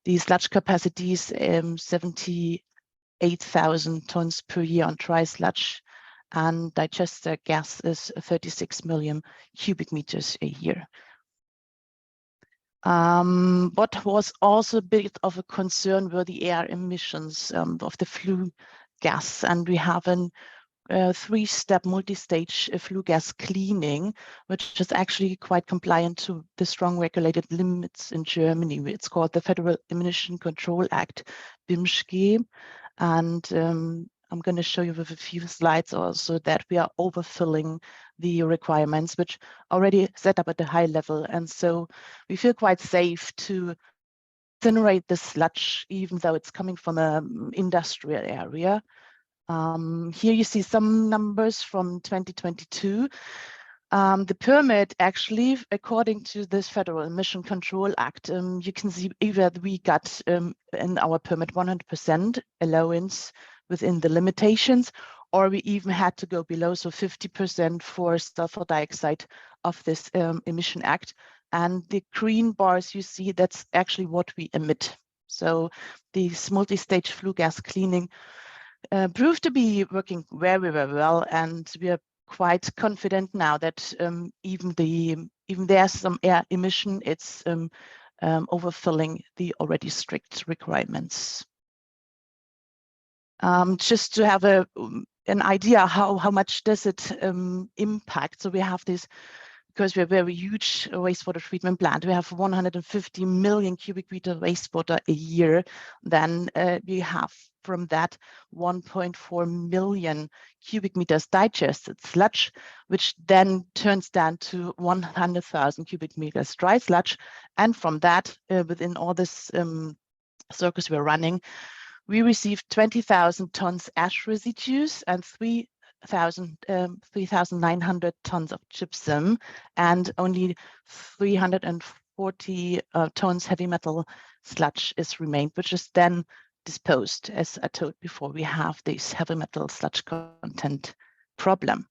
The sludge capacities 78,000 tons per year on dry sludge, and digester gas is 36 million cubic meters a year. What was also a bit of a concern were the air emissions of the flue gas, and we have a 3-step multi-stage flue gas cleaning, which is actually quite compliant to the strong regulated limits in Germany. It's called the Federal Emission Control Act, BImSchG, and I'm going to show you with a few slides also that we are overfilling the requirements, which already set up at a high level. And so we feel quite safe to incinerate the sludge, even though it's coming from an industrial area. Here you see some numbers from 2022. The permit actually, according to this Federal Emission Control Act, you can see either we got in our permit 100% allowance within the limitations, or we even had to go below, so 50% for sulfur dioxide of this emission act. And the green bars you see, that's actually what we emit. So this multi-stage flue gas cleaning proved to be working very, very well, and we are quite confident now that even there's some air emission, it's overfilling the already strict requirements. Just to have an idea how much does it impact. So we have this, because we're a very huge wastewater treatment plant, we have 150 million cubic meter wastewater a year. Then we have from that 1.4 million cubic meters digested sludge, which then turns down to 100,000 cubic meters dry sludge. And from that, within all this circus we're running, we received 20,000 tons ash residues and 3,900 tons of gypsum, and only 340 tons heavy metal sludge is remained, which is then disposed. As I told before, we have this heavy metal sludge content problem.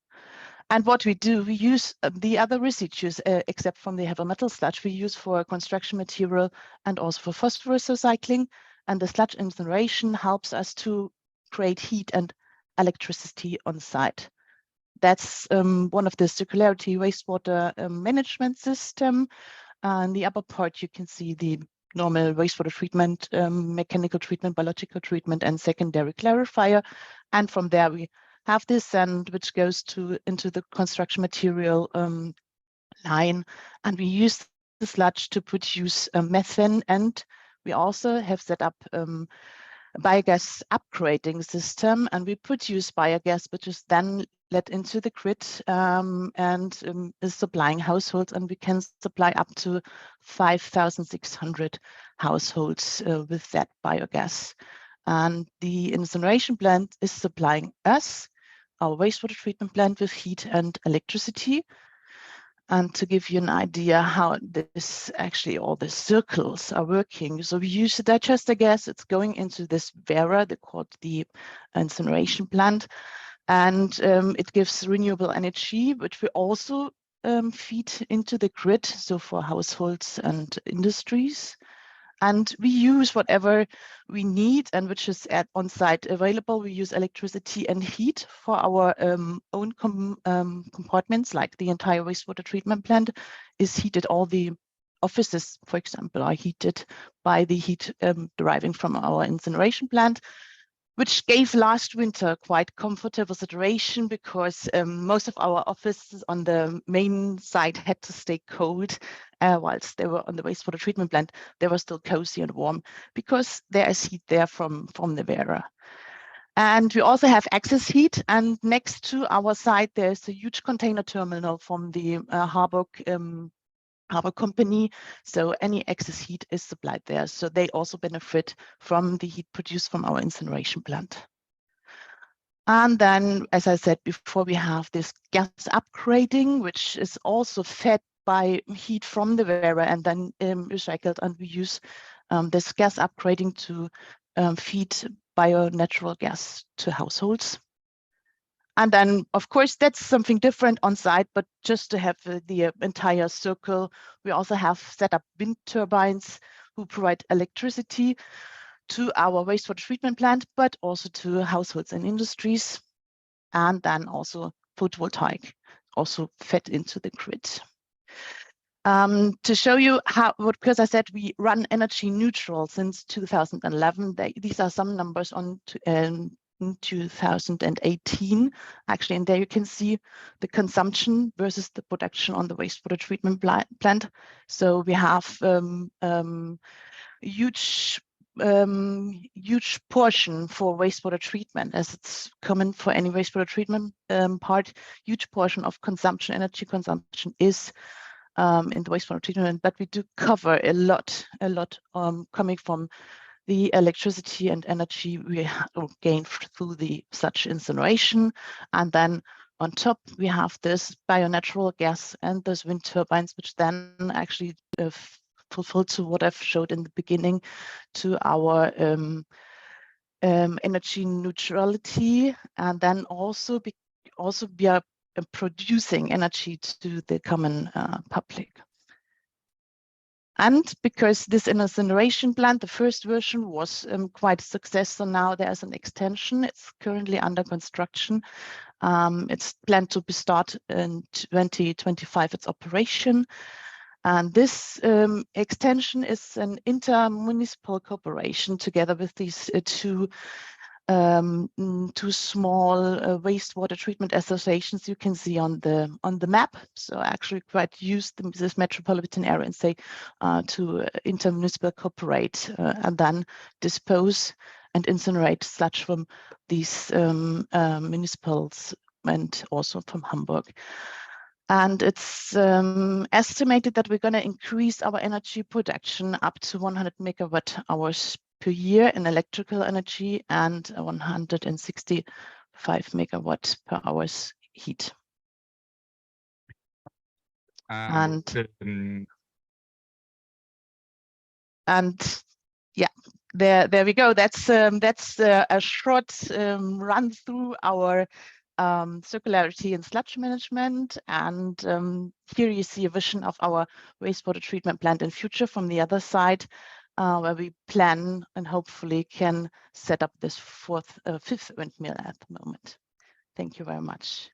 And what we do, we use the other residues, except from the heavy metal sludge, we use for construction material and also for phosphorus recycling. And the sludge incineration helps us to create heat and electricity on site. That's one of the circularity wastewater management system. In the upper part, you can see the normal wastewater treatment, mechanical treatment, biological treatment, and secondary clarifier. And from there, we have this end which goes into the construction material line, and we use the sludge to produce methane, and we also have set up a biogas upgrading system, and we produce biogas, which is then let into the grid and is supplying households, and we can supply up to 5,600 households with that biogas. And the incineration plant is supplying us, our wastewater treatment plant, with heat and electricity. And to give you an idea how this actually, all the circles are working. So we use the digester gas, it's going into this Vera, they call it the incineration plant. And it gives renewable energy, which we also feed into the grid, so for households and industries. And we use whatever we need and which is on site available. We use electricity and heat for our own compartments, like the entire wastewater treatment plant is heated all the offices, for example, are heated by the heat deriving from our incineration plant, which gave last winter quite comfortable situation because most of our offices on the main side had to stay cold whilst they were on the wastewater treatment plant. They were still cozy and warm because there is heat there from the Werra. And we also have excess heat, and next to our site there's a huge container terminal from the Harburg company, so any excess heat is supplied there, so they also benefit from the heat produced from our incineration plant. And then, as I said before, we have this gas upgrading, which is also fed by heat from the Werra and then recycled, and we use this gas upgrading to feed bio-natural gas to households. And then, of course, that's something different on site, but just to have the entire circle, we also have set up wind turbines who provide electricity to our wastewater treatment plant, but also to households and industries. And then also photovoltaic, also fed into the grid. To show you how, because I said we run energy neutral since 2011, these are some numbers on 2018 actually, and there you can see the consumption versus the production on the wastewater treatment plant. So we have huge portion for wastewater treatment, as it's common for any wastewater treatment part. Huge portion of consumption, energy consumption, is in the wastewater treatment, but we do cover a lot coming from the electricity and energy we gain through the such incineration. And then on top, we have this bio-natural gas and those wind turbines, which then actually fulfill to what I've showed in the beginning, to our energy neutrality, and then also we are producing energy to the common public. And because this incineration plant, the first version, was quite a success, so now there's an extension. It's currently under construction. It's planned to be start in 2025, its operation. And this extension is an inter-municipal cooperation together with these two small wastewater treatment associations you can see on the map. So I actually quite used this metropolitan area and say to inter-municipal cooperate and then dispose and incinerate sludge from these municipals and also from Hamburg. And it's estimated that we're going to increase our energy production up to 100 megawatt hours per year in electrical energy and 165 megawatt per hours heat. And yeah, there we go. That's a short run through our circularity and sludge management. And here you see a vision of our wastewater treatment plant in future from the other side, where we plan and hopefully can set up this fifth windmill at the moment. Thank you very much.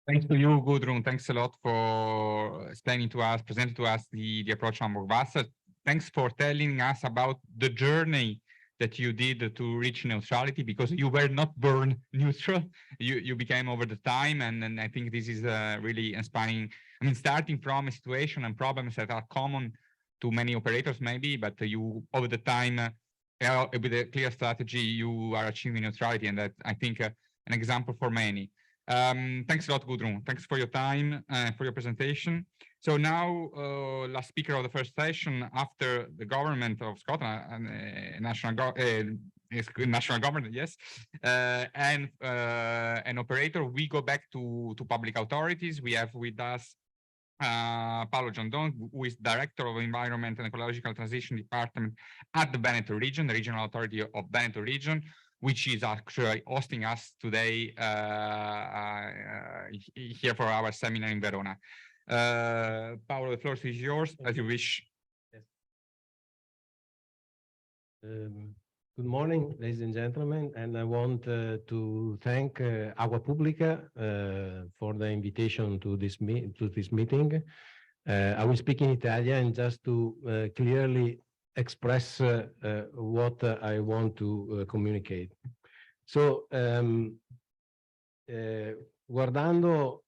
Thanks to you, Gudrun. Thanks a lot for explaining to us, presenting to us the approach on Wasser. Thanks for telling us about the journey that you did to reach neutrality, because you were not born neutral. You became over the time, and I think this is really inspiring. I mean, starting from a situation and problems that are common to many operators maybe, but you over the time, with a clear strategy, you are achieving neutrality, and that I think an example for many. Thanks a lot, Gudrun. Thanks for your time, for your presentation. So now, last speaker of the first session, after the government of Scotland, national government, yes, and an operator, we go back to public authorities. We have with us Paolo Giandon, who is Director of Environment and Ecological Transition Department at the Veneto region, the Regional Authority of Veneto region, which is actually hosting us today here for our seminar in Verona. Paolo, the floor is yours, as you wish. Yes. Good Good morning, ladies and gentlemen, and I want to thank Aqua Publica for the invitation to this meeting. I will speak in Italian just to clearly express what I want to communicate. So, guardando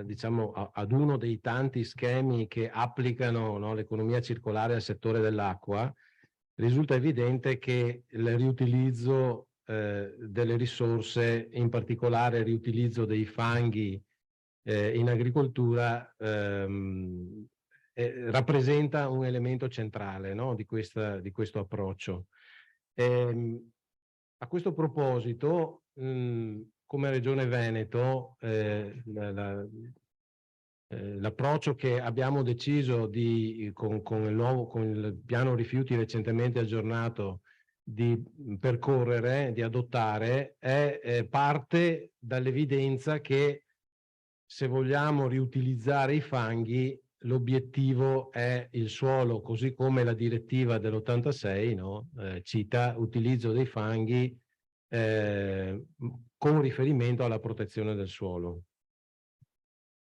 diciamo, ad uno dei tanti schemi che applicano, no, l'economia circolare al settore dell'acqua, risulta evidente che il riutilizzo delle risorse, in particolare il riutilizzo dei fanghi in agricoltura, rappresenta un elemento centrale, no, di questo approccio. A questo proposito, come Regione Veneto, l'approccio che abbiamo deciso con il piano rifiuti recentemente aggiornato di percorrere, di adottare, parte dall'evidenza che se vogliamo riutilizzare i fanghi, l'obiettivo è il suolo, così come la direttiva dell'86, no? Cita utilizzo dei fanghi con riferimento alla protezione del suolo.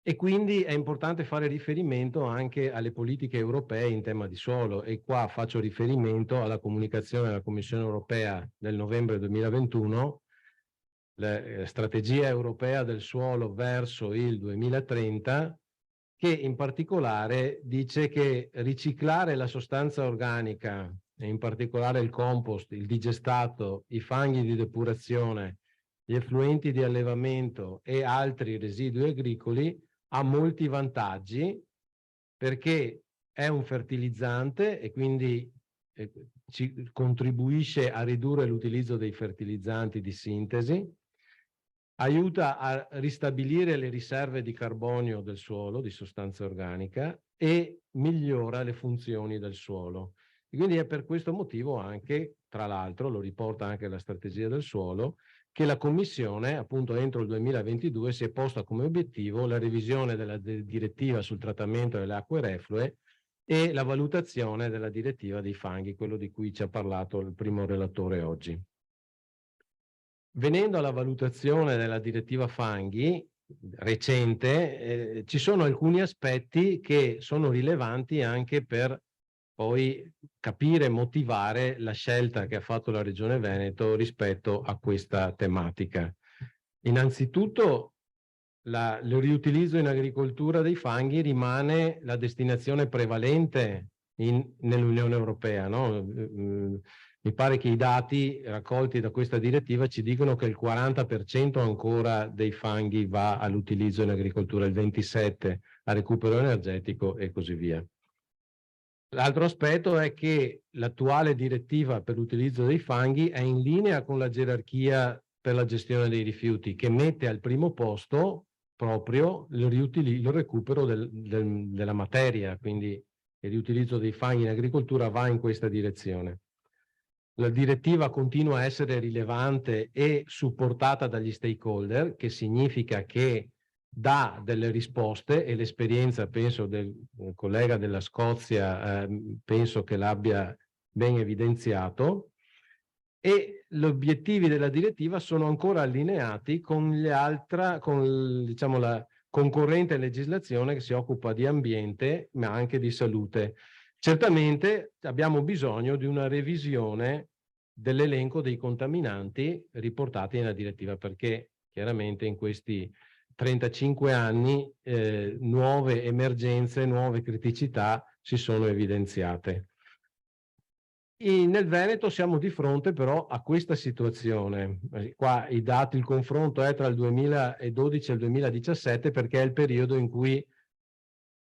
E quindi è importante fare riferimento anche alle politiche europee in tema di suolo, e qua faccio riferimento alla comunicazione della Commissione europea del novembre 2021, la strategia europea del suolo verso il 2030, che in particolare dice che riciclare la sostanza organica, e in particolare il compost, il digestato, i fanghi di depurazione, gli effluenti di allevamento e altri residui agricoli, ha molti vantaggi, perché è un fertilizzante e quindi ci contribuisce a ridurre l'utilizzo dei fertilizzanti di sintesi, aiuta a ristabilire le riserve di carbonio del suolo, di sostanza organica, e migliora le funzioni del suolo. E quindi è per questo motivo anche, tra l'altro, lo riporta anche la strategia del suolo, che la Commissione, appunto entro il 2022, si è posta come obiettivo la revisione della direttiva sul trattamento delle acque reflue e la valutazione della direttiva dei fanghi, quello di cui ci ha parlato il primo relatore oggi. Venendo alla valutazione della direttiva fanghi recente, ci sono alcuni aspetti che sono rilevanti anche per poi capire e motivare la scelta che ha fatto la Regione Veneto rispetto a questa tematica. Innanzitutto, il riutilizzo in agricoltura dei fanghi rimane la destinazione prevalente nell'Unione Europea, no? Mi pare che i dati raccolti da questa direttiva ci dicono che il 40% ancora dei fanghi va all'utilizzo in agricoltura, il 27% a recupero energetico e così via. L'altro aspetto è che l'attuale direttiva per l'utilizzo dei fanghi è in linea con la gerarchia per la gestione dei rifiuti, che mette al primo posto proprio il recupero della materia, quindi il riutilizzo dei fanghi in agricoltura va in questa direzione. La direttiva continua a essere rilevante e supportata dagli stakeholder, che significa che dà delle risposte, e l'esperienza, penso, del collega della Scozia, penso che l'abbia ben evidenziato, e gli obiettivi della direttiva sono ancora allineati con diciamo, la concorrente legislazione che si occupa di ambiente, ma anche di salute. Certamente abbiamo bisogno di una revisione dell'elenco dei contaminanti riportati nella direttiva, perché chiaramente in questi 35 anni nuove emergenze, nuove criticità si sono evidenziate. Nel Veneto siamo di fronte però a questa situazione. Qua i dati, il confronto è tra il 2012 e il 2017, perché è il periodo in cui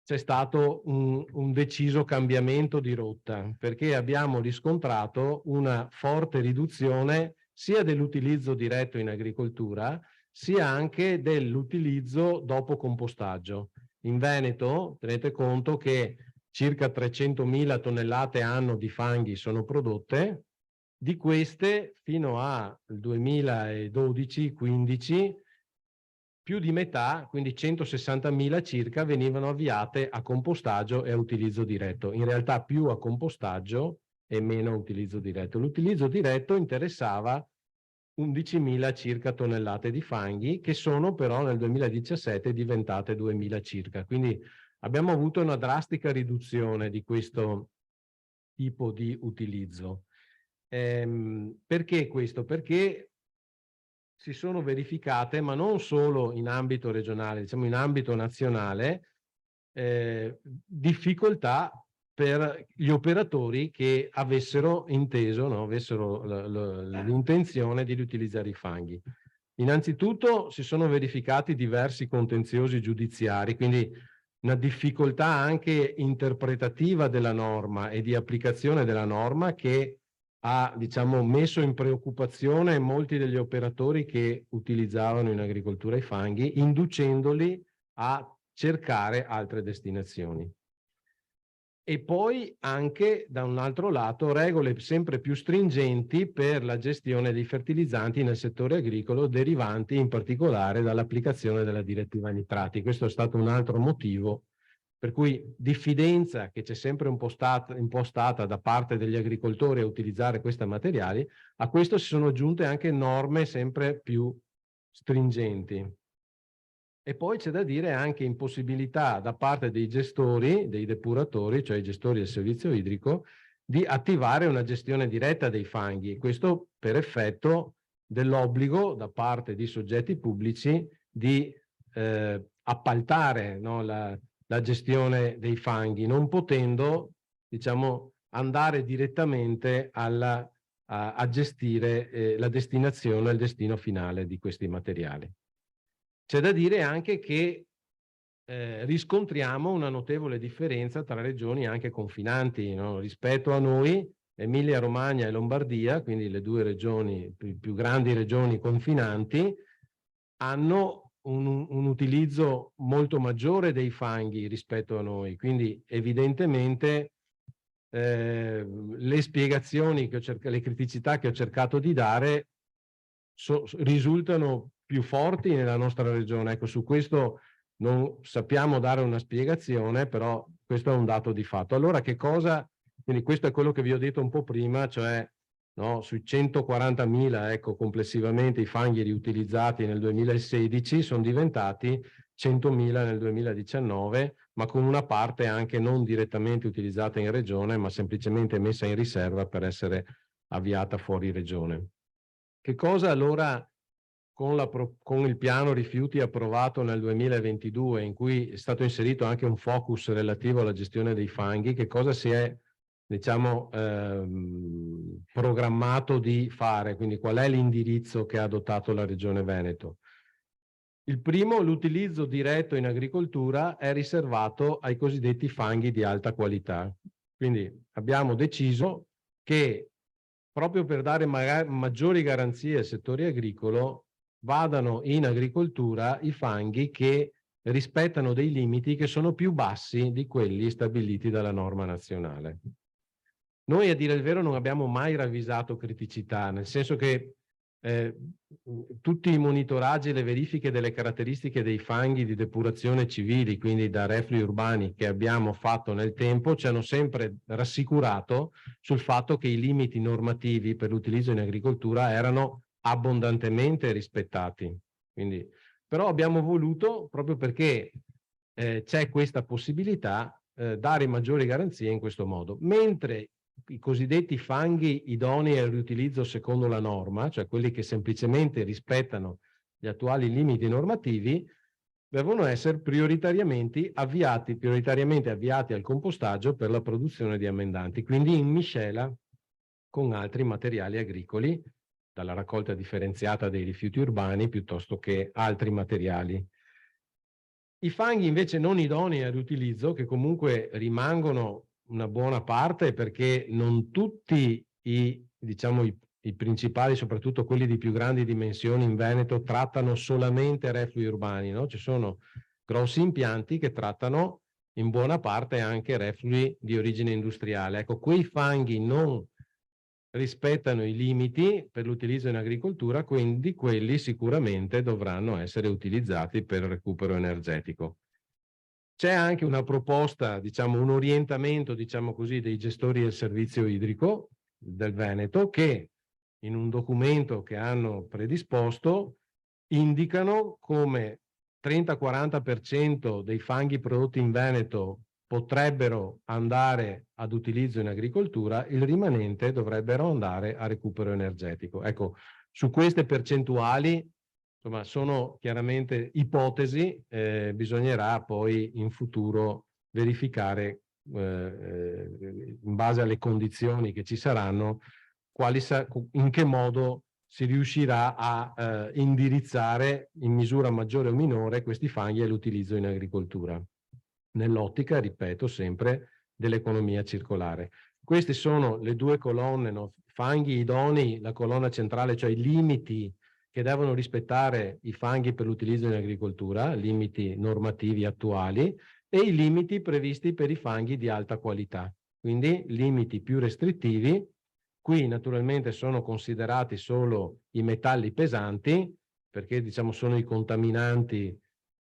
c'è stato un deciso cambiamento di rotta, perché abbiamo riscontrato una forte riduzione sia dell'utilizzo diretto in agricoltura, sia anche dell'utilizzo dopo compostaggio. In Veneto tenete conto che circa 300.000 tonnellate anno di fanghi sono prodotte, di queste fino al 2012-15 più di metà, quindi 160.000 circa, venivano avviate a compostaggio e a utilizzo diretto. In realtà più a compostaggio e meno utilizzo diretto. L'utilizzo diretto interessava 11.000 circa tonnellate di fanghi, che sono però nel 2017 diventate 2.000 circa. Quindi abbiamo avuto una drastica riduzione di questo tipo di utilizzo. Perché questo? Perché si sono verificate, ma non solo in ambito regionale, diciamo in ambito nazionale, difficoltà per gli operatori che avessero inteso, no? Avessero l'intenzione di utilizzare i fanghi. Innanzitutto si sono verificati diversi contenziosi giudiziari, quindi una difficoltà anche interpretativa della norma e di applicazione della norma che ha, diciamo, messo in preoccupazione molti degli operatori che utilizzavano in agricoltura i fanghi, inducendoli a cercare altre destinazioni. E poi anche, da un altro lato, regole sempre più stringenti per la gestione dei fertilizzanti nel settore agricolo, derivanti in particolare dall'applicazione della direttiva nitrati. Questo è stato un altro motivo per cui diffidenza che c'è sempre un po' stata da parte degli agricoltori a utilizzare questi materiali, a questo si sono aggiunte anche norme sempre più stringenti. E poi c'è da dire anche impossibilità da parte dei gestori, dei depuratori, cioè i gestori del servizio idrico, di attivare una gestione diretta dei fanghi. Questo per effetto dell'obbligo da parte di soggetti pubblici di appaltare, no, la gestione dei fanghi, non potendo, diciamo, andare direttamente a gestire la destinazione e il destino finale di questi materiali. C'è da dire anche che riscontriamo una notevole differenza tra regioni anche confinanti, no? Rispetto a noi, Emilia-Romagna e Lombardia, quindi le due regioni, più grandi regioni confinanti, hanno un utilizzo molto maggiore dei fanghi rispetto a noi, quindi evidentemente le spiegazioni le criticità che ho cercato di dare risultano più forti nella nostra regione. Ecco, su questo non sappiamo dare una spiegazione, però questo è un dato di fatto. Allora che cosa? Quindi questo è quello che vi ho detto un po' prima, cioè, no, sui 140.000, ecco, complessivamente i fanghi riutilizzati nel 2016 sono diventati 100.000 nel 2019, ma con una parte anche non direttamente utilizzata in regione, ma semplicemente messa in riserva per essere avviata fuori regione. Che cosa allora con il piano rifiuti approvato nel 2022, in cui è stato inserito anche un focus relativo alla gestione dei fanghi, che cosa si è, diciamo, programmato di fare? Quindi qual è l'indirizzo che ha adottato la Regione Veneto? Il primo, l'utilizzo diretto in agricoltura è riservato ai cosiddetti fanghi di alta qualità. Quindi abbiamo deciso che proprio per dare maggiori garanzie al settore agricolo, vadano in agricoltura i fanghi che rispettano dei limiti che sono più bassi di quelli stabiliti dalla norma nazionale. Noi, a dire il vero, non abbiamo mai ravvisato criticità, nel senso che tutti i monitoraggi e le verifiche delle caratteristiche dei fanghi di depurazione civili, quindi da reflui urbani, che abbiamo fatto nel tempo, ci hanno sempre rassicurato sul fatto che i limiti normativi per l'utilizzo in agricoltura erano abbondantemente rispettati. Quindi, però abbiamo voluto, proprio perché c'è questa possibilità, dare maggiori garanzie in questo modo. Mentre i cosiddetti fanghi idonei al riutilizzo secondo la norma, cioè quelli che semplicemente rispettano gli attuali limiti normativi, devono essere prioritariamente avviati al compostaggio per la produzione di ammendanti, quindi in miscela con altri materiali agricoli, dalla raccolta differenziata dei rifiuti urbani piuttosto che altri materiali. I fanghi invece non idonei al riutilizzo, che comunque rimangono una buona parte, perché non tutti diciamo, i principali, soprattutto quelli di più grandi dimensioni in Veneto, trattano solamente reflui urbani, no? Ci sono grossi impianti che trattano in buona parte anche reflui di origine industriale. Ecco, quei fanghi non rispettano i limiti per l'utilizzo in agricoltura, quindi quelli sicuramente dovranno essere utilizzati per il recupero energetico. C'è anche una proposta, diciamo, un orientamento, diciamo così, dei gestori del servizio idrico del Veneto che in un documento che hanno predisposto indicano come 30-40% dei fanghi prodotti in Veneto potrebbero andare ad utilizzo in agricoltura, il rimanente dovrebbero andare a recupero energetico. Ecco, su queste percentuali, insomma, sono chiaramente ipotesi, bisognerà poi in futuro verificare in base alle condizioni che ci saranno in che modo si riuscirà a indirizzare in misura maggiore o minore questi fanghi all'utilizzo in agricoltura, nell'ottica, ripeto, sempre dell'economia circolare. Queste sono le due colonne, no? Fanghi idonei, la colonna centrale, cioè i limiti che devono rispettare i fanghi per l'utilizzo in agricoltura, limiti normativi attuali, e i limiti previsti per i fanghi di alta qualità, quindi limiti più restrittivi. Qui naturalmente sono considerati solo i metalli pesanti, perché diciamo sono i contaminanti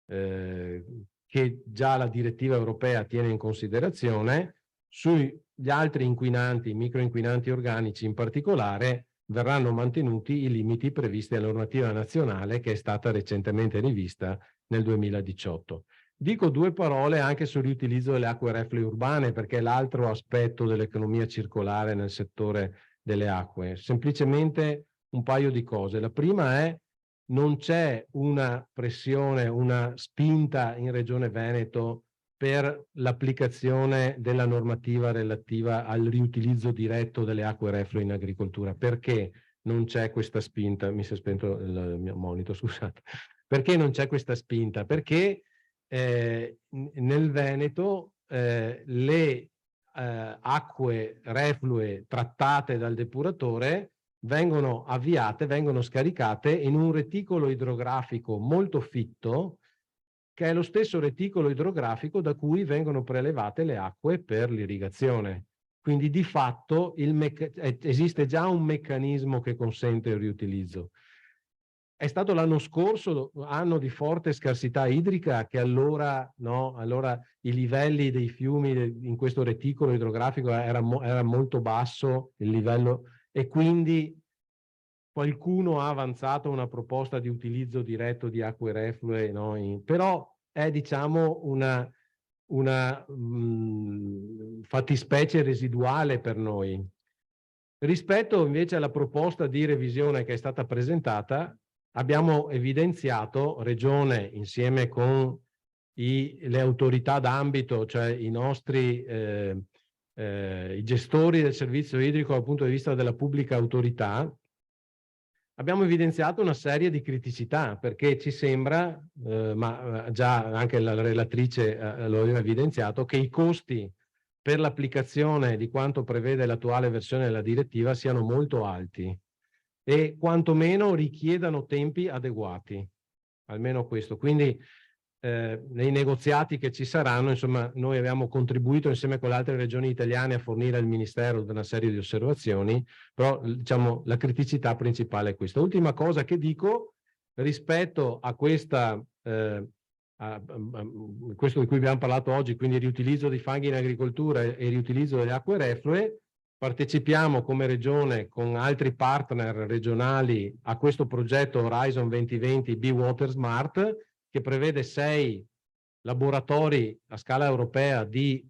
che già la direttiva europea tiene in considerazione. Sugli altri inquinanti, microinquinanti organici in particolare, verranno mantenuti i limiti previsti dalla normativa nazionale che è stata recentemente rivista nel 2018. Dico due parole anche sul riutilizzo delle acque reflue urbane, perché è l'altro aspetto dell'economia circolare nel settore delle acque. Semplicemente un paio di cose. La prima è: non c'è una pressione, una spinta in Regione Veneto per l'applicazione della normativa relativa al riutilizzo diretto delle acque reflue in agricoltura. Perché non c'è questa spinta? Mi si è spento il mio monitor, scusate. Perché non c'è questa spinta? Perché nel Veneto le acque reflue trattate dal depuratore vengono avviate, vengono scaricate in un reticolo idrografico molto fitto, che è lo stesso reticolo idrografico da cui vengono prelevate le acque per l'irrigazione. Quindi di fatto esiste già un meccanismo che consente il riutilizzo. È stato l'anno scorso, anno di forte scarsità idrica, che allora i livelli dei fiumi in questo reticolo idrografico era molto basso il livello, e quindi qualcuno ha avanzato una proposta di utilizzo diretto di acque reflue, no? Però è, diciamo, una fattispecie residuale per noi. Rispetto invece alla proposta di revisione che è stata presentata, abbiamo evidenziato, Regione insieme con le autorità d'ambito, cioè i nostri i gestori del servizio idrico dal punto di vista della pubblica autorità, abbiamo evidenziato una serie di criticità, perché ci sembra, ma già anche la relatrice lo aveva evidenziato, che i costi per l'applicazione di quanto prevede l'attuale versione della direttiva siano molto alti e quantomeno richiedano tempi adeguati, almeno questo. Quindi nei negoziati che ci saranno, insomma, noi abbiamo contribuito insieme con le altre regioni italiane a fornire al Ministero una serie di osservazioni, però diciamo la criticità principale è questa. Ultima cosa che dico rispetto a questa questo di cui abbiamo parlato oggi, quindi riutilizzo dei fanghi in agricoltura e riutilizzo delle acque reflue. Partecipiamo come regione con altri partner regionali a questo progetto Horizon 2020 Be Water Smart, che prevede 6 laboratori a scala europea di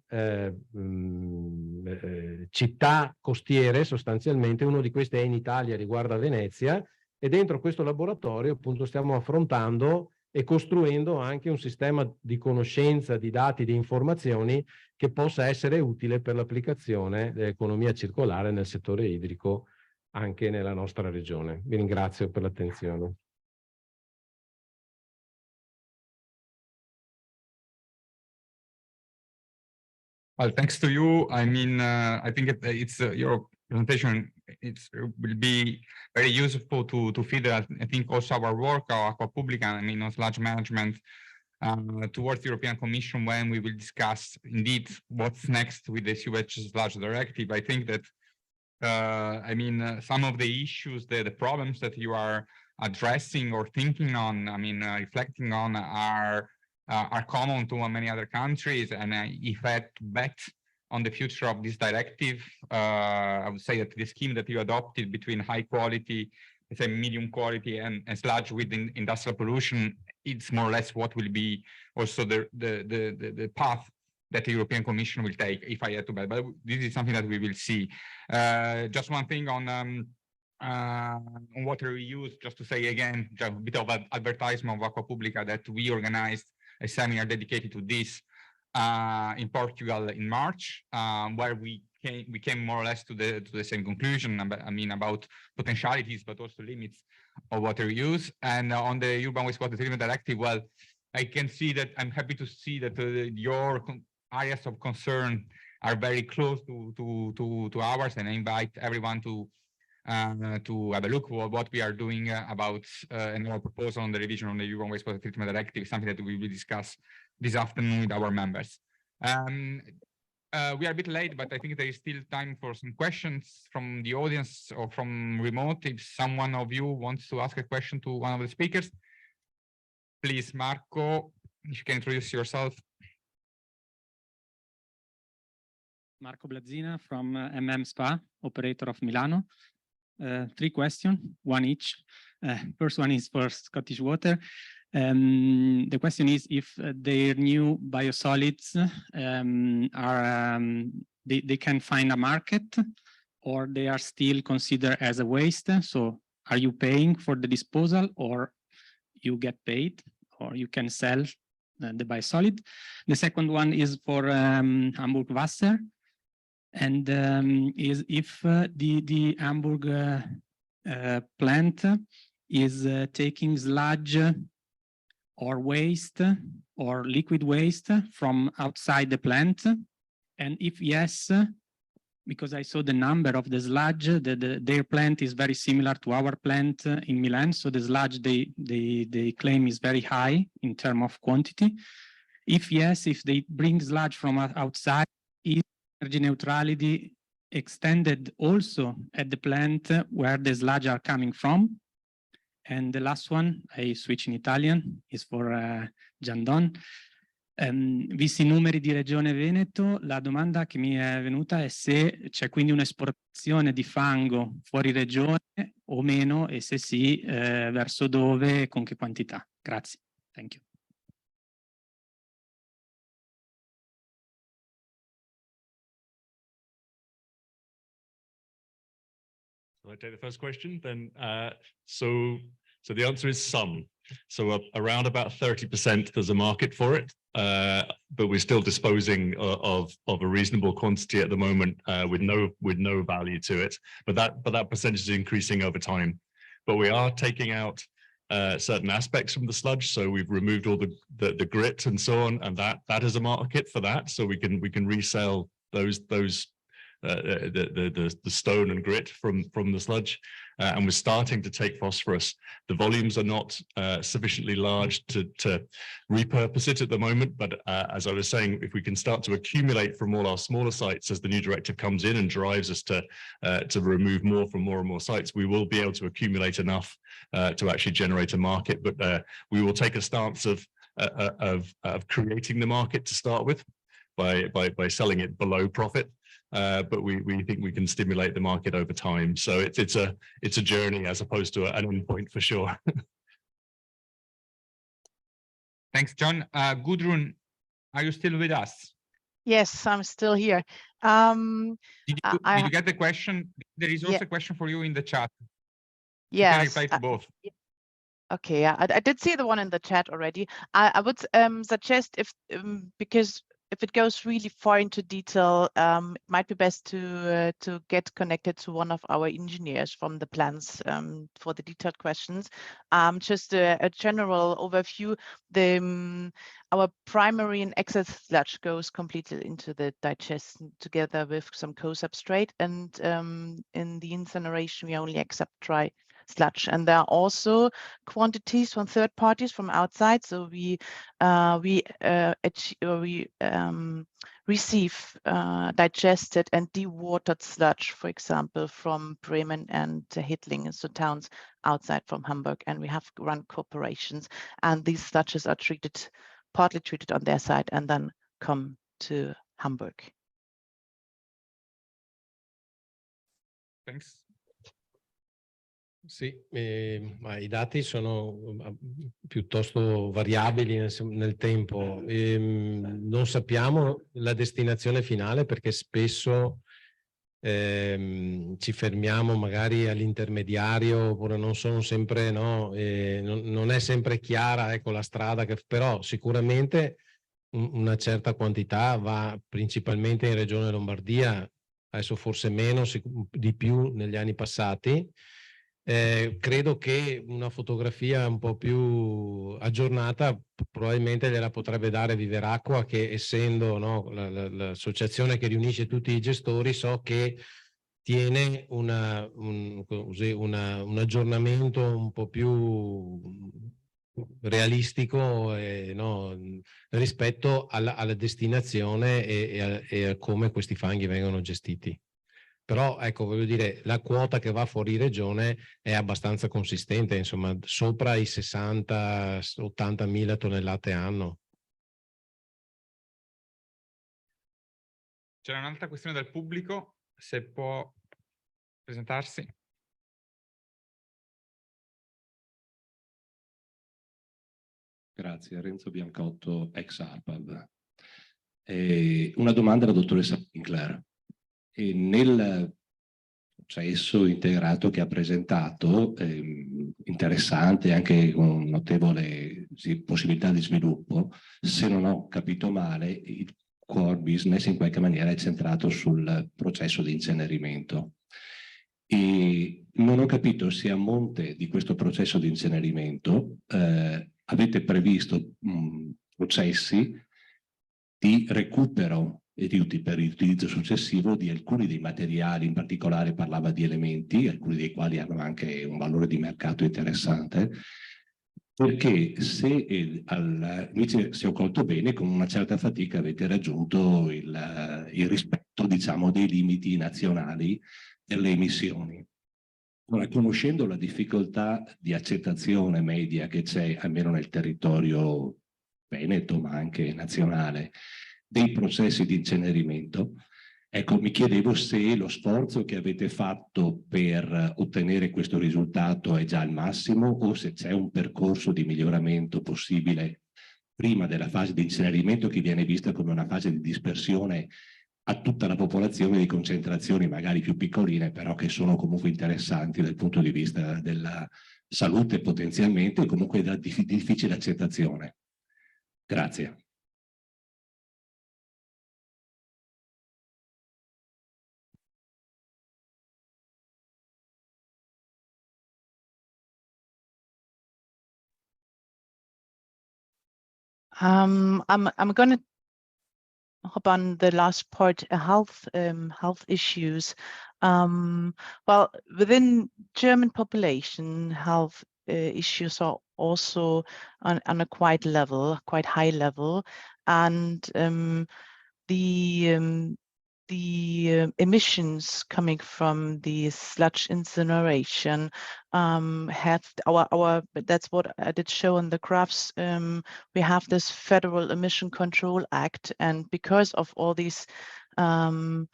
città costiere, sostanzialmente. Uno di questi è in Italia, riguarda Venezia, e dentro questo laboratorio appunto stiamo affrontando e costruendo anche un sistema di conoscenza, di dati, di informazioni che possa essere utile per l'applicazione dell'economia circolare nel settore idrico anche nella nostra regione. Vi ringrazio per l'attenzione. Well, thanks to you. I mean, I think it's your presentation. Will be very useful to feed, I think, also our work, our Aqua Publica, I mean, on sludge management towards the European Commission when we will discuss indeed what's next with the sewage sludge directive. I think that, I mean, some of the issues, the problems that you are addressing or thinking on, I mean, reflecting on are are common to many other countries. And if I had to bet on the future of this directive, I would say that the scheme that you adopted between high quality, let's say medium quality, and sludge with industrial pollution, it's more or less what will be also the path that the European Commission will take, if I had to bet. But this is something that we will see. Just one thing on water reuse, just to say again, just a bit of an advertisement of Aqua Publica, that we organized a seminar dedicated to this in Portugal in March, where we came more or less to the same conclusion. I mean, about potentialities, but also limits of water use. And on the Urban Wastewater Treatment Directive, well, I can see that I'm happy to see that your areas of concern are very close to ours, and I invite everyone to have a look at what we are doing about our proposal on the revision on the Urban Wastewater Treatment Directive, something that we will discuss this afternoon with our members. We are a bit late, but I think there is still time for some questions from the audience or from remote. If someone of you wants to ask a question to one of the speakers, please, Marco, if you can introduce yourself. Marco Blazzina from Spa, operator of Milano. 3 questions, one each. First one is for Scottish Water. The question is if their new biosolids they can find a market, or they are still considered as a waste. So are you paying for the disposal, or you get paid, or you can sell the biosolid? The second one is for Hamburg Wasser. And is if the Hamburg plant is taking sludge or waste or liquid waste from outside the plant, and if yes, because I saw the number of the sludge, their plant is very similar to our plant in Milan, so the sludge they claim is very high in terms of quantity. If yes, if they bring sludge from outside, is energy neutrality extended also at the plant where the sludge are coming from? And the last one, I switch in Italian, is for Giandon. Visti i numeri di Regione Veneto, la domanda che mi è venuta è se c'è quindi un'esportazione di fango fuori regione o meno, e se sì, verso dove e con che quantità. Grazie. Thank you. I'll take the first question then. So the answer is some. So around about 30% there's a market for it, but we're still disposing of a reasonable quantity at the moment with no value to it. But that percentage is increasing over time. But we are taking out certain aspects from the sludge. So we've removed all the grit and so on, and that is a market for that. So we can resell those the stone and grit from the sludge, and we're starting to take phosphorus. The volumes are not sufficiently large to repurpose it at the moment, but as I was saying, if we can start to accumulate from all our smaller sites as the new directive comes in and drives us to remove more from more and more sites, we will be able to accumulate enough to actually generate a market. But we will take a stance of creating the market to start with by selling it below profit. But we think we can stimulate the market over time. So it's a journey as opposed to an endpoint for sure. Thanks, John. Gudrun, are you still with us? Yes, I'm still here. Did you get the question? There is also a question for you in the chat. Yes. You can reply to both. Okay, yeah, I did see the one in the chat already. I would suggest because if it goes really far into detail, it might be best to get connected to one of our engineers from the plants for the detailed questions. Just a general overview. Our primary and excess sludge goes completely into the digestion together with some co-substrate, and in the incineration we only accept dry sludge, and there are also quantities from third parties from outside. So we receive digested and dewatered sludge, for example, from Bremen and Hittlingen, so towns outside from Hamburg, and we have run corporations, and these sludges are treated partly treated on their side and then come to Hamburg. Thanks. Sì, ma i dati sono piuttosto variabili nel tempo. Non sappiamo la destinazione finale perché spesso ci fermiamo magari all'intermediario oppure non sono sempre, no, non è sempre chiara, ecco, la strada, però sicuramente una certa quantità va principalmente in Regione Lombardia, adesso forse meno, di più negli anni passati. Credo che una fotografia un po' più aggiornata probabilmente gliela potrebbe dare Viveracqua, che essendo, no, l'associazione che riunisce tutti i gestori, so che tiene un aggiornamento un po' più realistico, no, rispetto alla destinazione e a come questi fanghi vengono gestiti. Però ecco, voglio dire, la quota che va fuori regione è abbastanza consistente, insomma, sopra i 60-80 mila tonnellate anno. C'è un'altra questione del pubblico, se può presentarsi. Grazie, Renzo Biancotto, ex ARPAB. Una domanda alla dottoressa Winkler. Nel processo integrato che ha presentato, interessante anche con notevole possibilità di sviluppo, se non ho capito male, il core business in qualche maniera è centrato sul processo di incenerimento. E non ho capito se a monte di questo processo di incenerimento avete previsto processi di recupero e per l'utilizzo successivo di alcuni dei materiali, in particolare parlava di elementi, alcuni dei quali hanno anche un valore di mercato interessante, perché invece, se ho colto bene, con una certa fatica avete raggiunto il rispetto, diciamo, dei limiti nazionali delle emissioni. Ora, conoscendo la difficoltà di accettazione media che c'è, almeno nel territorio veneto, ma anche nazionale, dei processi di incenerimento, ecco, mi chiedevo se lo sforzo che avete fatto per ottenere questo risultato è già al massimo o se c'è un percorso di miglioramento possibile prima della fase di incenerimento, che viene vista come una fase di dispersione a tutta la popolazione, di concentrazioni magari più piccoline, però che sono comunque interessanti dal punto di vista della salute potenzialmente e comunque da difficile accettazione. Grazie. I'm going to hop on the last part, health issues. Well, within German population, health issues are also on a quite high level, and the emissions coming from the sludge incineration that's what I did show in the graphs. We have this Federal Emission Control Act, and because of all these health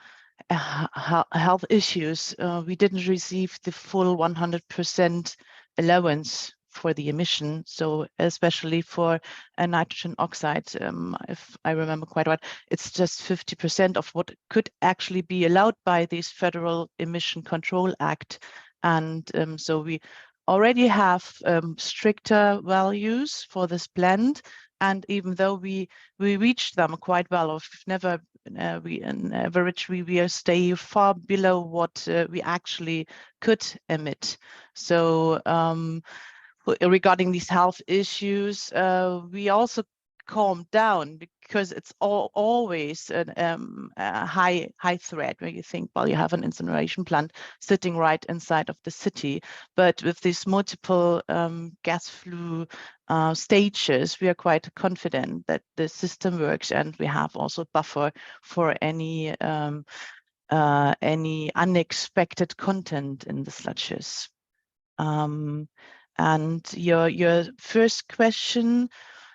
issues, we didn't receive the full 100% allowance for the emission. So especially for a nitrogen oxide, if I remember quite right, it's just 50% of what could actually be allowed by this Federal Emission Control Act. And so we already have stricter values for this blend. And even though we reached them quite well, or never, we on average we stay far below what we actually could emit. So regarding these health issues, we also calmed down because it's always a high threat where you think, well, you have an incineration plant sitting right inside of the city, but with these multiple gas flue stages, we are quite confident that the system works, and we have also buffer for any unexpected content in the sludges. And your first question,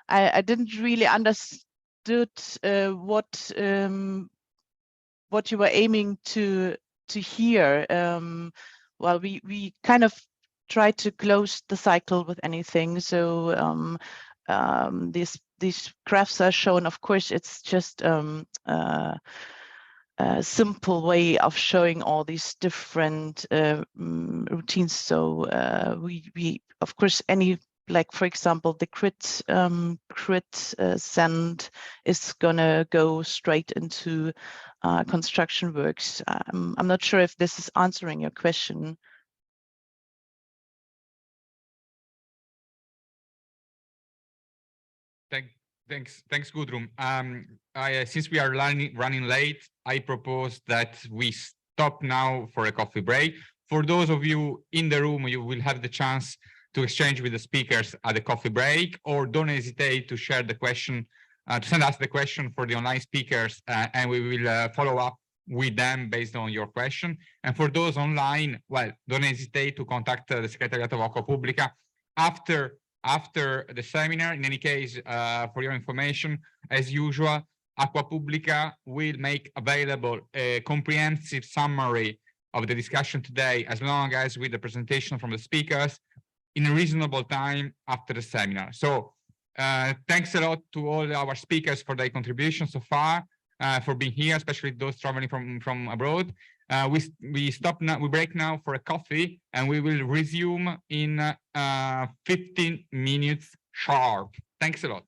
I didn't really understood what you were aiming to hear. Well, we kind of try to close the cycle with anything. So these graphs are shown. Of course, it's just a simple way of showing all these different routines. So we of course like for example the crit send is gonna go straight into construction works. I'm not sure if this is answering your question. Thanks, Gudrun. Since we are running late, I propose that we stop now for a coffee break. For those of you in the room, you will have the chance to exchange with the speakers at the coffee break, or don't hesitate to share the question, to send us the question for the online speakers, and we will follow up with them based on your question. And for those online, well, don't hesitate to contact the Secretariat of Aqua Publica after the seminar. In any case, for your information, as usual, Aqua Publica will make available a comprehensive summary of the discussion today, as long as with the presentation from the speakers in a reasonable time after the seminar. So thanks a lot to all our speakers for their contribution so far, for being here, especially those traveling from abroad. We stop now, we break now for a coffee, and we will resume in 15 minutes sharp. Thanks a lot.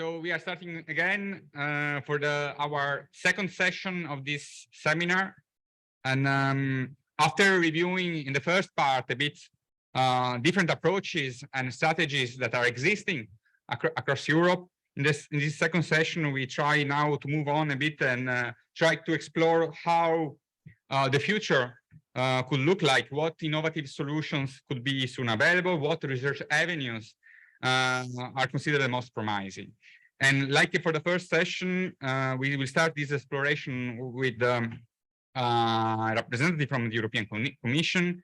So we are starting again for our second session of this seminar. And after reviewing in the first part a bit different approaches and strategies that are existing across Europe, in this second session, we try now to move on a bit and try to explore how the future could look like, what innovative solutions could be soon available, what research avenues are considered the most promising. And like for the first session, we will start this exploration with a representative from the European Commission.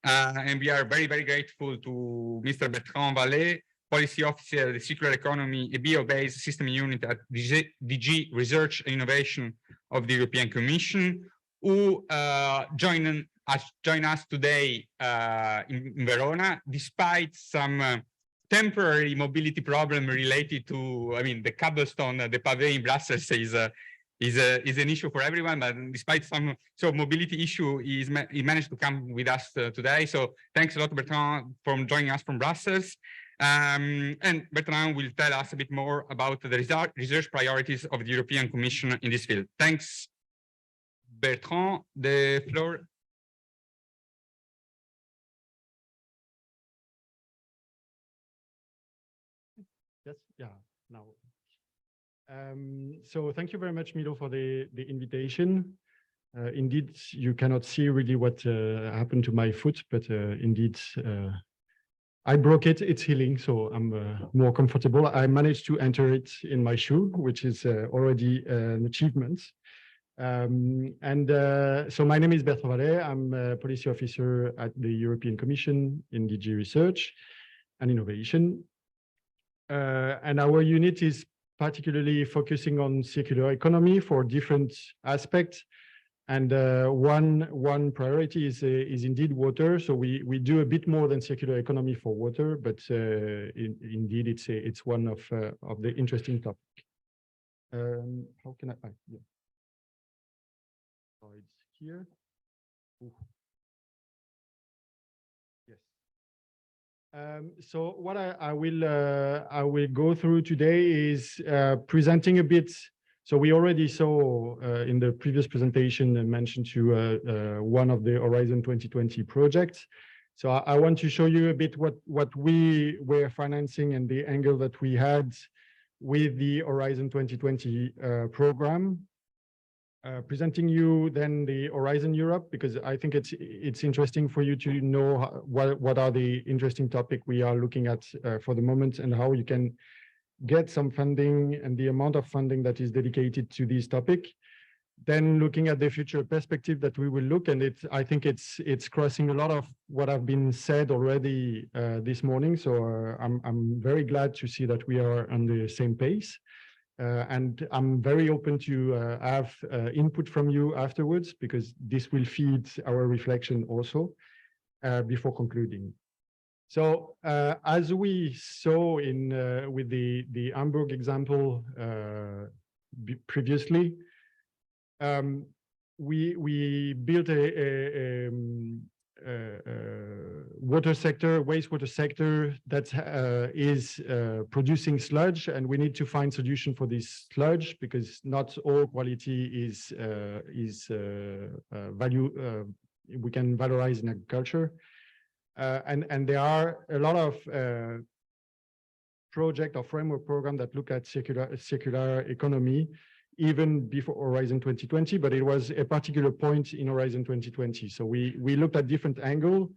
And we are very, very grateful to Mr. Bertrand Vallée, Policy Officer of the Circular Economy, a bio-based system unit at DG Research and Innovation of the European Commission, who join us today in Verona, despite some temporary mobility problem related to, I mean, the cobblestone, the pavé in Brussels is an issue for everyone, but despite some mobility issue, he managed to come with us today. So thanks a lot, Bertrand, for joining us from Brussels. And Bertrand will tell us a bit more about the research priorities of the European Commission in this field. Thanks, Bertrand. The floor. Yes, yeah, now. So thank you very much, Milo, for the invitation. Indeed, you cannot see really what happened to my foot, but indeed, I broke it. It's healing, so I'm more comfortable. I managed to enter it in my shoe, which is already an achievement. So my name is Bertrand Vallée. I'm a policy officer at the European Commission in DG Research and Innovation. And our unit is particularly focusing on circular economy for different aspects. And one priority is indeed water. So we do a bit more than circular economy for water, but indeed it's one of the interesting topics. How can I? Yeah. Oh, it's here. Ooh. Yes. So what I will go through today is presenting a bit. So we already saw in the previous presentation mentioned to one of the Horizon 2020 projects. So I want to show you a bit what we were financing and the angle that we had with the Horizon 2020 program. Presenting you then the Horizon Europe, because I think it's interesting for you to know what are the interesting topics we are looking at for the moment and how you can get some funding and the amount of funding that is dedicated to this topic. Then looking at the future perspective that we will look, and I think it's crossing a lot of what have been said already this morning. So I'm very glad to see that we are on the same pace. And I'm very open to have input from you afterwards, because this will feed our reflection also before concluding. So as we saw with the Hamburg example previously, we built a wastewater sector that is producing sludge, and we need to find solution for this sludge, because not all quality is we can valorize in agriculture. And there are a lot of project or framework program that look at circular economy even before Horizon 2020, but it was a particular point in Horizon 2020. So we looked at different angle.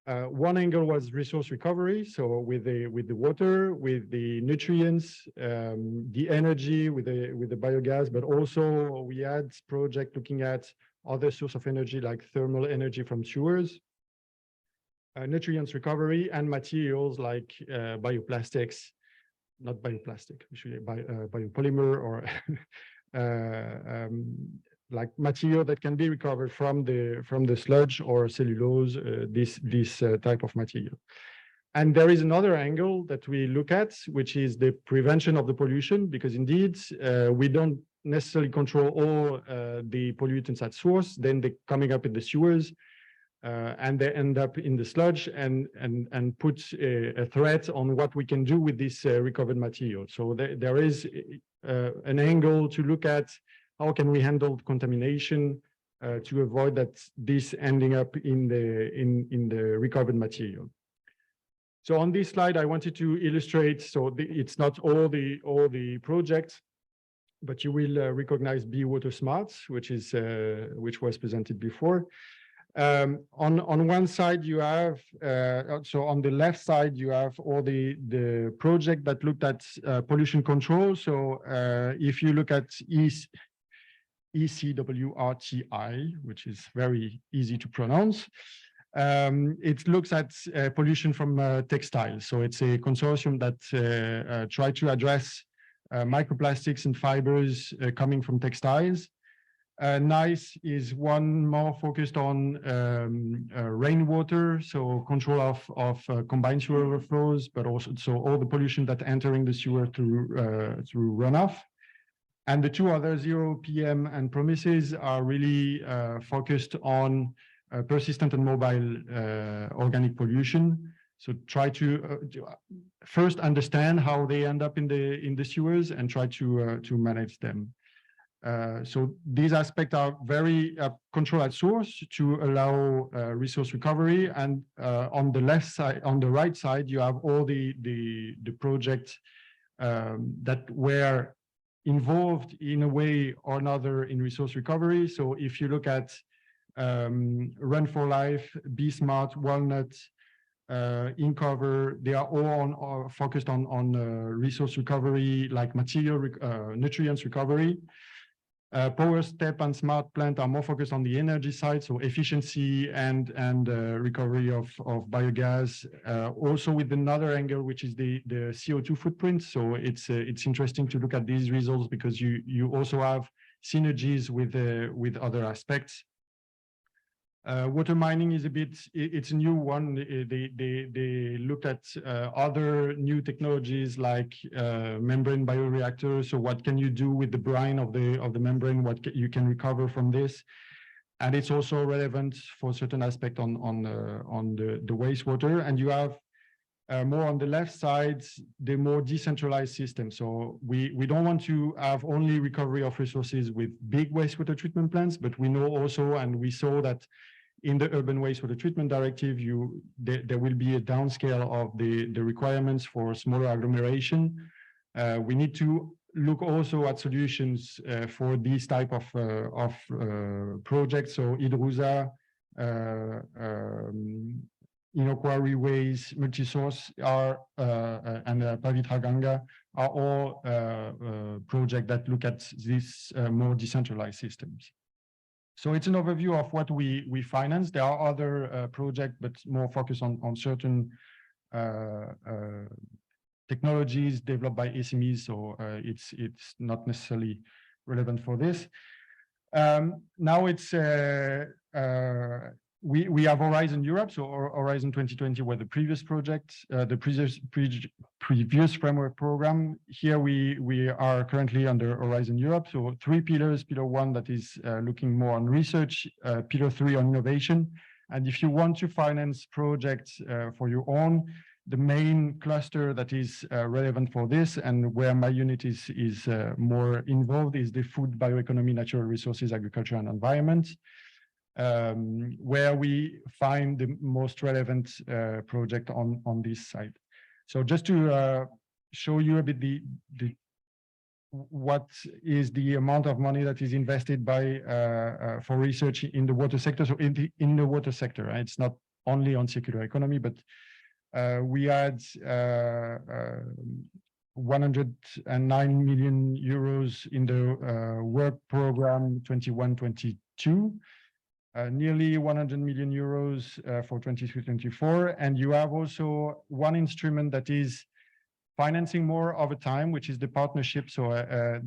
One angle was resource recovery. So with the water, with the nutrients, the energy, with the biogas, but also we had project looking at other source of energy like thermal energy from sewers. Nutrients recovery and materials like bioplastics, not bioplastic, usually biopolymer or like material that can be recovered from the sludge or cellulose, this type of material. And there is another angle that we look at, which is the prevention of the pollution, because indeed we don't necessarily control all the pollutants at source, then they're coming up in the sewers. and they end up in the sludge and put a threat on what we can do with this recovered material. So there is an angle to look at how can we handle contamination to avoid that this ending up in the recovered material. So on this slide, I wanted to illustrate, so it's not all the projects, but you will recognize Be Water Smart, which was presented before. On one side, you have, so on the left side, you have all the project that looked at pollution control. So if you look at ECWRTI, which is very easy to pronounce, it looks at pollution from textiles. So it's a consortium that try to address microplastics and fibers coming from textiles. NICE is one more focused on rainwater, so control of combined sewer overflows, but also so all the pollution that entering the sewer through runoff. And the two other, Zero PM and Promises, are really focused on persistent and mobile organic pollution. So try to first understand how they end up in the sewers and try to manage them. So these aspects are very control at source to allow resource recovery. And on the left side, on the right side, you have all the projects that were involved in a way or another in resource recovery. So if you look at Run for Life, Be Smart, Walnut, InCover, they are all focused on resource recovery, like material nutrients recovery. Power Step and Smart Plant are more focused on the energy side, so efficiency and recovery of biogas. Also with another angle, which is the CO2 footprint. So it's interesting to look at these results because you also have synergies with other aspects. Water mining is it's a new one. They looked at other new technologies like membrane bioreactors. So what can you do with the brine of the membrane? What you can recover from this? And it's also relevant for certain aspect on the wastewater. And you have more on the left side, the more decentralized system. So we don't want to have only recovery of resources with big wastewater treatment plants, but we know also, and we saw that in the Urban Wastewater Treatment Directive, there will be a downscale of the requirements for smaller agglomeration. We need to look also at solutions for these type of projects. So Idrusa, Inoquari Ways, Multisource and Pavitra Ganga are all projects that look at these more decentralized systems. So it's an overview of what we finance. There are other projects, but more focused on certain technologies developed by SMEs. So it's not necessarily relevant for this. Now it's we have Horizon Europe. So Horizon 2020 were the previous project, the previous framework program. Here we are currently under Horizon Europe. So 3 pillars: pillar 1 that is looking more on research, pillar 3 on innovation. And if you want to finance projects for your own, the main cluster that is relevant for this and where my unit is more involved is the food, bioeconomy, natural resources, agriculture, and environment. Where we find the most relevant project on this side. So just to show you a bit what is the amount of money that is invested by for research in the water sector. So in the water sector, right? It's not only on circular economy, but we had 109 million euros in the work program 21-22. Nearly 100 million euros for 23-24. And you have also one instrument that is financing more over time, which is the partnership. So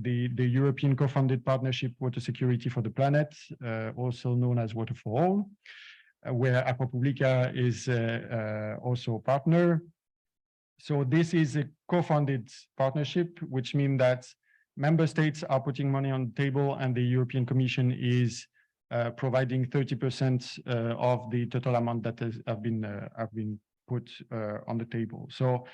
the European co-funded partnership, Water Security for the Planet, also known as Water for All, where Aqua Publica is also a partner. So this is a co-funded partnership, which means that member states are putting money on the table and the European Commission is providing 30% of the total amount that have been put on the table. So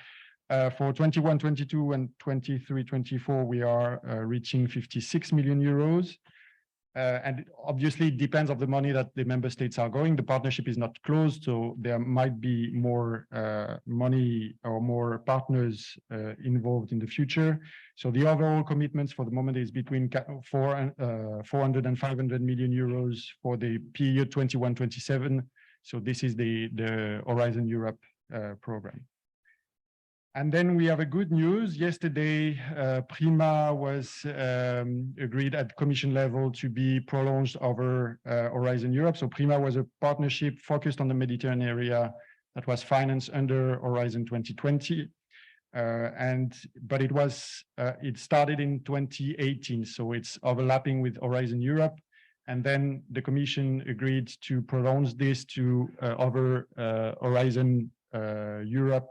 for 21-22 and 23-24, we are reaching 56 million euros. And obviously it depends on the money that the member states are going. The partnership is not closed, so there might be more money or more partners involved in the future. So the overall commitments for the moment is between 400 and 500 million euros for the period 21-27. So this is the Horizon Europe program. And then we have a good news. Yesterday, PRIMA was agreed at Commission level to be prolonged over Horizon Europe. So PRIMA was a partnership focused on the Mediterranean area that was financed under Horizon 2020. But it started in 2018, so it's overlapping with Horizon Europe. And then the Commission agreed to prolong this to over Horizon Europe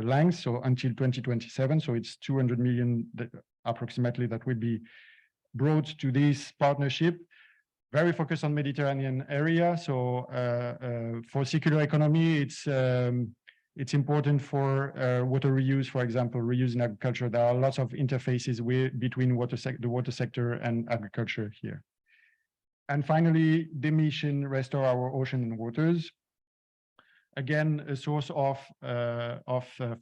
length, so until 2027. So it's 200 million approximately that will be brought to this partnership, very focused on Mediterranean area. So for circular economy, it's important for water reuse, for example, reuse in agriculture. There are lots of interfaces between the water sector and agriculture here. And finally, the mission Restore Our Ocean and Waters. Again, a source of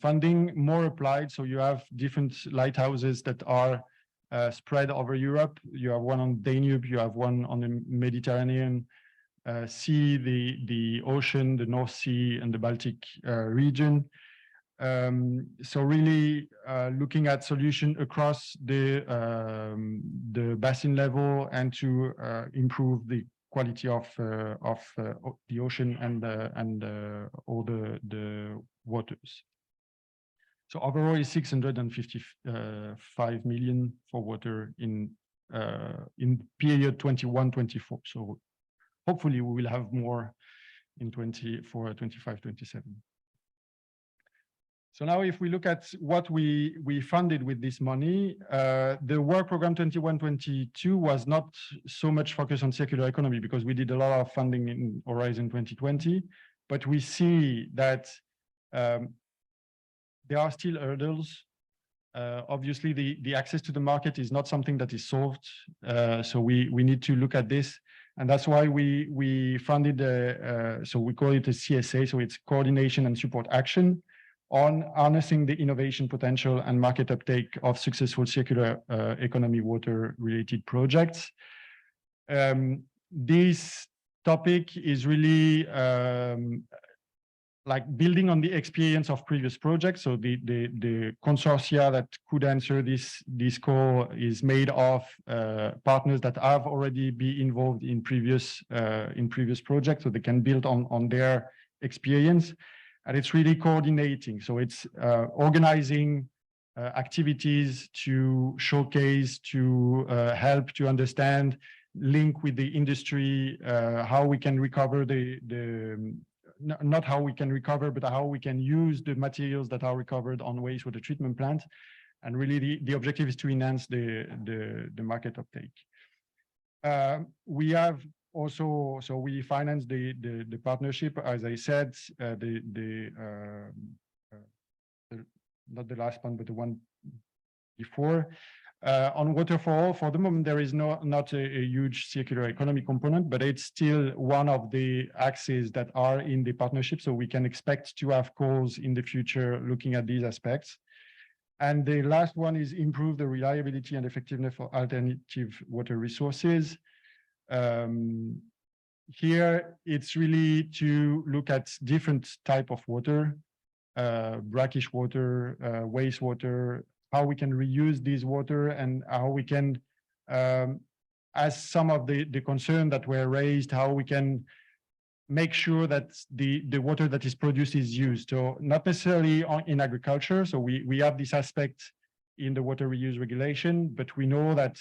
funding, more applied. So you have different lighthouses that are spread over Europe. You have one on Danube, you have one on the Mediterranean Sea, the ocean, the North Sea, and the Baltic region. So really looking at solution across the basin level and to improve the quality of the ocean and all the waters. So overall is 655 million for water in period 21-24. So hopefully we will have more in 25-27. So now if we look at what we funded with this money, the work program 21-22 was not so much focused on circular economy because we did a lot of funding in Horizon 2020, but we see that there are still hurdles. Obviously, the access to the market is not something that is solved. So we need to look at this. And that's why we funded, so we call it a CSA, so it's Coordination and Support Action, on harnessing the innovation potential and market uptake of successful circular economy water-related projects. This topic is really like building on the experience of previous projects. So the consortia that could answer this call is made of partners that have already been involved in previous projects, so they can build on their experience. And it's really coordinating. So it's organizing activities to showcase, to help to understand, link with the industry, how we can recover not how we can recover, but how we can use the materials that are recovered on wastewater treatment plants. And really the objective is to enhance the market uptake. We have also, so we finance the partnership, as I said, not the last one, but the one before. On Water for All, for the moment, there is not a huge circular economy component, but it's still one of the axes that are in the partnership. So we can expect to have calls in the future looking at these aspects. And the last one is improve the reliability and effectiveness for alternative water resources. Here, it's really to look at different type of water, brackish water, wastewater, how we can reuse this water and how we can, as some of the concern that were raised, how we can make sure that the water that is produced is used. So not necessarily in agriculture. So we have this aspect in the water reuse regulation, but we know that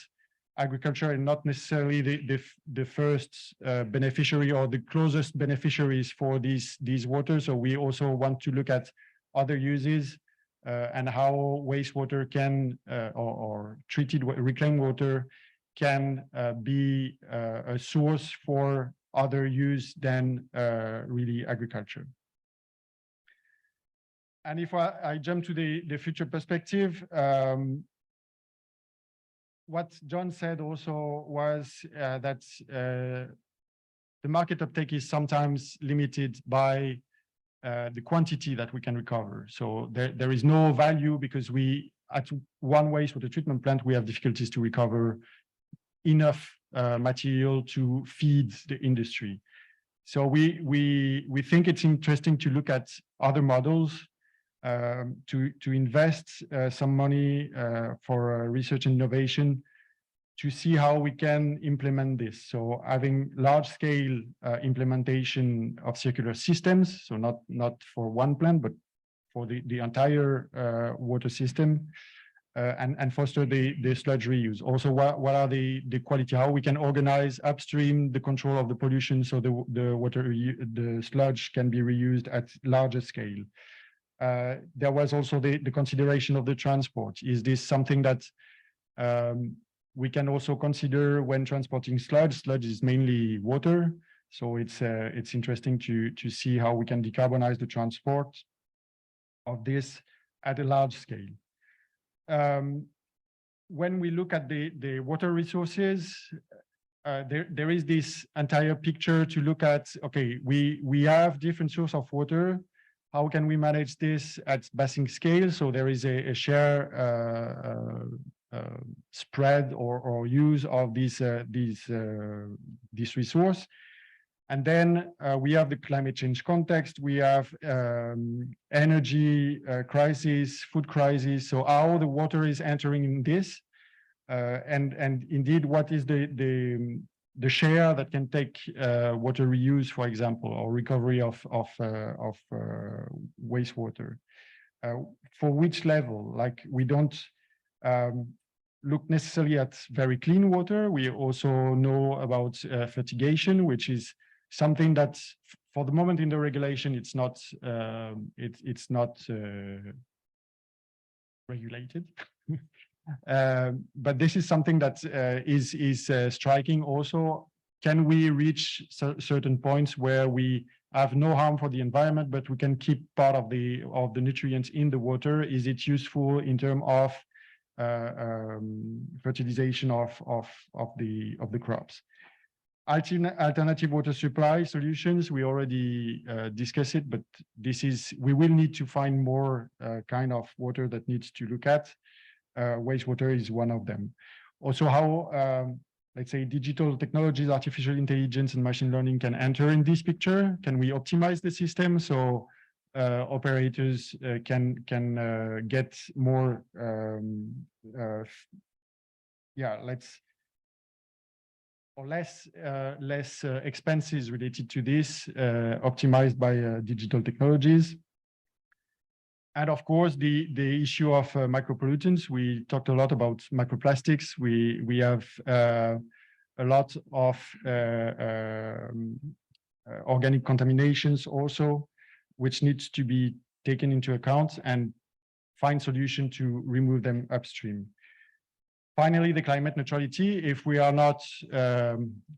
agriculture is not necessarily the first beneficiary or the closest beneficiaries for these waters. So we also want to look at other uses and how wastewater can, or treated reclaimed water can be a source for other use than really agriculture. And if I jump to the future perspective, what John said also was that the market uptake is sometimes limited by the quantity that we can recover. So there is no value because at one wastewater treatment plant, we have difficulties to recover enough material to feed the industry. So we think it's interesting to look at other models, to invest some money for research and innovation to see how we can implement this. So having large-scale implementation of circular systems, so not for one plant, but for the entire water system, and foster the sludge reuse. Also, what are the quality, how we can organize upstream the control of the pollution so the sludge can be reused at larger scale. There was also the consideration of the transport. Is this something that we can also consider when transporting sludge? Sludge is mainly water, so it's interesting to see how we can decarbonize the transport of this at a large scale. When we look at the water resources, there is this entire picture to look at. Okay, we have different sources of water. How can we manage this at basin scale? So there is a share spread or use of this resource. And then we have the climate change context. We have energy crisis, food crisis. So how the water is entering in this, and indeed, what is the share that can take water reuse, for example, or recovery of wastewater. For which level? Like, we don't look necessarily at very clean water. We also know about fertigation, which is something that, for the moment in the regulation, it's not regulated. But this is something that is striking also. Can we reach certain points where we have no harm for the environment, but we can keep part of the nutrients in the water? Is it useful in terms of fertilization of the crops? Alternative water supply solutions, we already discussed it, but we will need to find more kind of water that needs to look at. Wastewater is one of them. Also, how, let's say, digital technologies, artificial intelligence and machine learning can enter in this picture. Can we optimize the system so operators can get more, less expenses related to this, optimized by digital technologies. And of course, the issue of micropollutants. We talked a lot about microplastics. We have a lot of organic contaminations also, which needs to be taken into account and find solution to remove them upstream. Finally, the climate neutrality. If we are not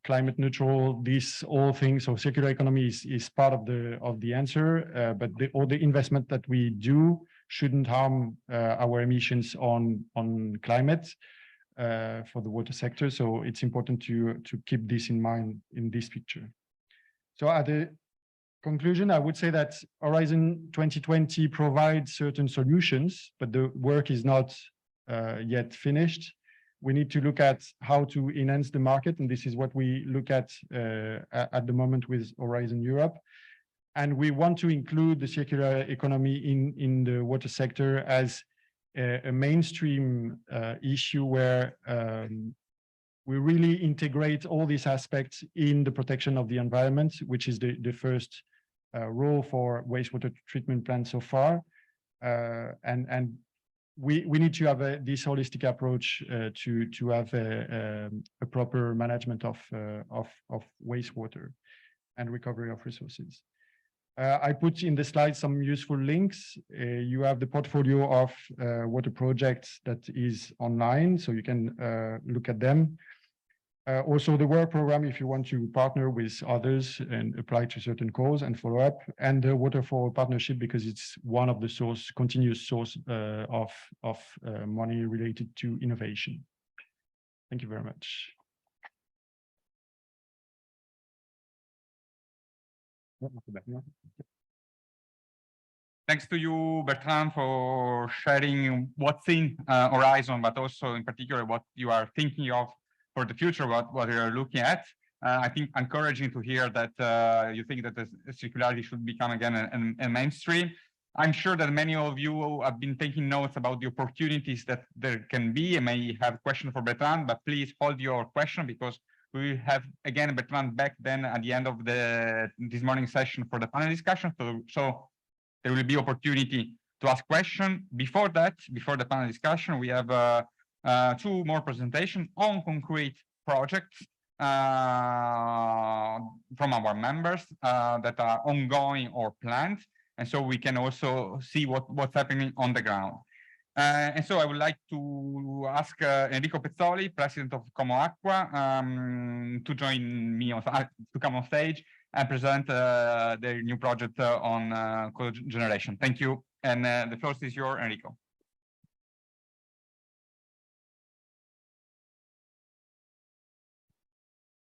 climate neutral, these all things, so circular economy is part of the answer. But all the investment that we do shouldn't harm our emissions on climate for the water sector. So it's important to keep this in mind in this picture. So at the conclusion, I would say that Horizon 2020 provides certain solutions, but the work is not yet finished. We need to look at how to enhance the market, and this is what we look at the moment with Horizon Europe. And we want to include the circular economy in the water sector as a mainstream issue where we really integrate all these aspects in the protection of the environment, which is the first role for wastewater treatment plants so far. And we need to have this holistic approach to have a proper management of wastewater and recovery of resources. I put in the slide some useful links. You have the portfolio of water projects that is online, so you can look at them. Also the work program, if you want to partner with others and apply to certain cause and follow up, and the waterfall partnership, because it's one of the continuous source of money related to innovation. Thank you very much. Thanks to you, Bertrand, for sharing what's in Horizon, but also in particular what you are thinking of for the future, what you are looking at. I think encouraging to hear that you think that the circularity should become again a mainstream. I'm sure that many of you have been taking notes about the opportunities that there can be. I may have questions for Bertrand, but please hold your question, because we will have again Bertrand back then at the end of this morning session for the panel discussion. So there will be opportunity to ask questions. Before that, before the panel discussion, we have 2 more presentations on concrete projects from our members that are ongoing or planned. And so we can also see what's happening on the ground. And so I would like to ask Enrico Pezzoli, president of Como Aqua, to join me to come on stage and present their new project on cogeneration. Thank you. And the floor is yours, Enrico.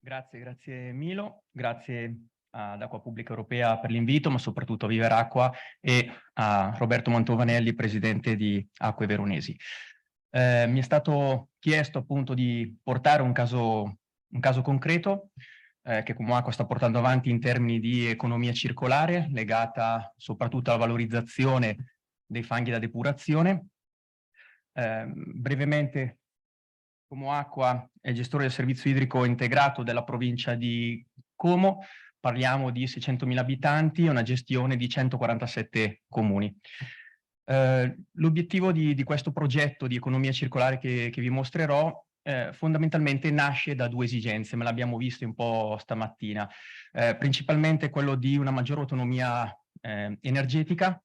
Grazie Milo, grazie ad Aqua Publica Europea per l'invito, ma soprattutto a Viveracqua e a Roberto Mantovanelli, presidente di Acque Veronesi. Mi è stato chiesto appunto di portare un caso concreto che Como Acqua sta portando avanti in termini di economia circolare, legata soprattutto alla valorizzazione dei fanghi da depurazione. Brevemente, Como Acqua è gestore del servizio idrico integrato della provincia di Como. Parliamo di 600.000 abitanti e una gestione di 147 comuni. L'obiettivo di questo progetto di economia circolare che vi mostrerò fondamentalmente nasce da 2 esigenze, me l'abbiamo visto un po' stamattina. Principalmente quello di una maggiore autonomia energetica.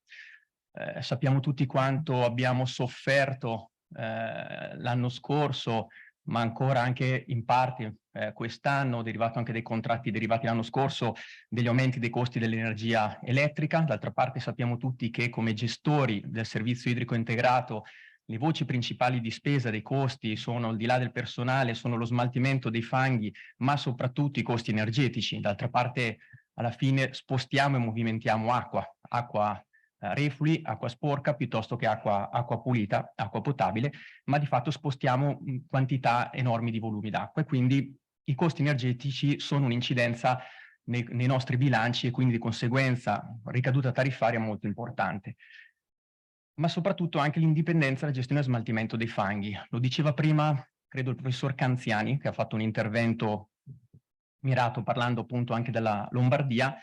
Sappiamo tutti quanto abbiamo sofferto l'anno scorso, ma ancora anche in parte quest'anno, derivato anche dai contratti derivati l'anno scorso, degli aumenti dei costi dell'energia elettrica. D'altra parte sappiamo tutti che come gestori del servizio idrico integrato le voci principali di spesa dei costi sono, al di là del personale, sono lo smaltimento dei fanghi, ma soprattutto i costi energetici. D'altra parte alla fine spostiamo e movimentiamo acqua reflui, acqua sporca, piuttosto che acqua pulita, acqua potabile, ma di fatto spostiamo quantità enormi di volumi d'acqua, e quindi i costi energetici sono un'incidenza nei nostri bilanci e quindi di conseguenza ricaduta tariffaria molto importante. Ma soprattutto anche l'indipendenza della gestione e smaltimento dei fanghi. Lo diceva prima, credo, il professor Canziani, che ha fatto un intervento mirato parlando appunto anche della Lombardia,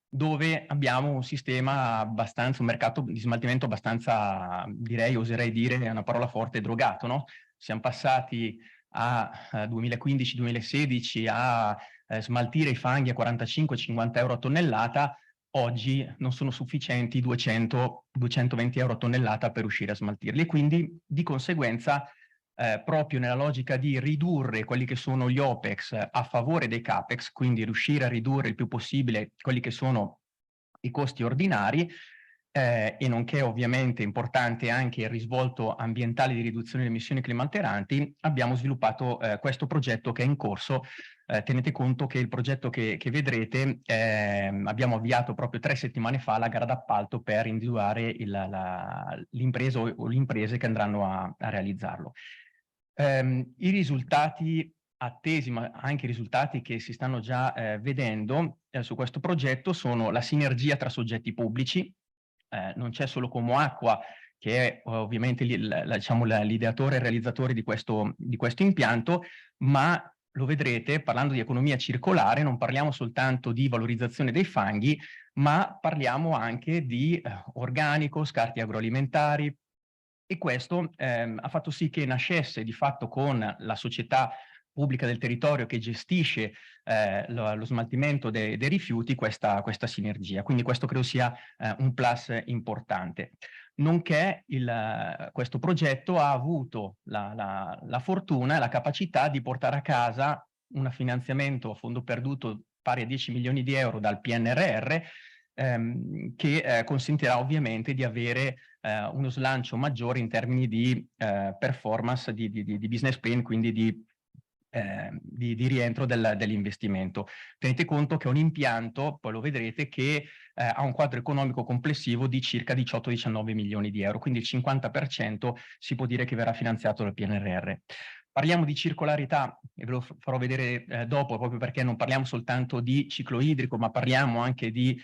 dove abbiamo un sistema abbastanza, un mercato di smaltimento abbastanza, direi, oserei dire, è una parola forte, drogato, no? Siamo passati a 2015-2016 a smaltire i fanghi a 45-50 euro a tonnellata. Oggi non sono sufficienti 200-220 euro a tonnellata per riuscire a smaltirli, e quindi di conseguenza proprio nella logica di ridurre quelli che sono gli OPEX a favore dei CAPEX, quindi riuscire a ridurre il più possibile quelli che sono i costi ordinari, e nonché ovviamente importante anche il risvolto ambientale di riduzione delle emissioni climalteranti, abbiamo sviluppato questo progetto che è in corso. Tenete conto che il progetto che vedrete abbiamo avviato proprio 3 settimane fa la gara d'appalto per individuare l'impresa o le imprese che andranno a realizzarlo. I risultati attesi, ma anche i risultati che si stanno già vedendo su questo progetto sono la sinergia tra soggetti pubblici. Non c'è solo Como Acqua, che è ovviamente l'ideatore e realizzatore di questo impianto, ma lo vedrete, parlando di economia circolare, non parliamo soltanto di valorizzazione dei fanghi, ma parliamo anche di organico, scarti agroalimentari, e questo ha fatto sì che nascesse di fatto con la società pubblica del territorio che gestisce lo smaltimento dei rifiuti questa sinergia. Quindi questo credo sia un plus importante. Nonché questo progetto ha avuto la fortuna e la capacità di portare a casa un finanziamento a fondo perduto pari a 10 milioni di euro dal PNRR, che consentirà ovviamente di avere uno slancio maggiore in termini di performance di business plan, quindi di rientro dell'investimento. Tenete conto che è un impianto, poi lo vedrete, che ha un quadro economico complessivo di circa 18-19 milioni di euro, quindi il 50% si può dire che verrà finanziato dal PNRR. Parliamo di circolarità, e ve lo farò vedere dopo, proprio perché non parliamo soltanto di ciclo idrico, ma parliamo anche di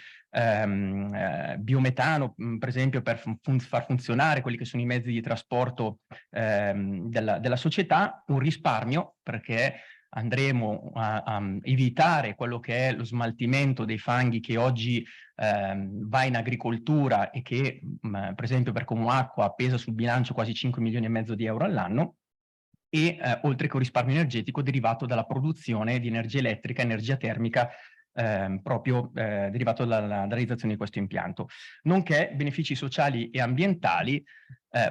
biometano, per esempio, per far funzionare quelli che sono i mezzi di trasporto della società, un risparmio, perché andremo a evitare quello che è lo smaltimento dei fanghi che oggi va in agricoltura e che, per esempio, per Comoacqua pesa sul bilancio quasi 5 milioni e mezzo di euro all'anno, e oltre che un risparmio energetico derivato dalla produzione di energia elettrica, energia termica, proprio derivato dalla realizzazione di questo impianto, nonché benefici sociali e ambientali,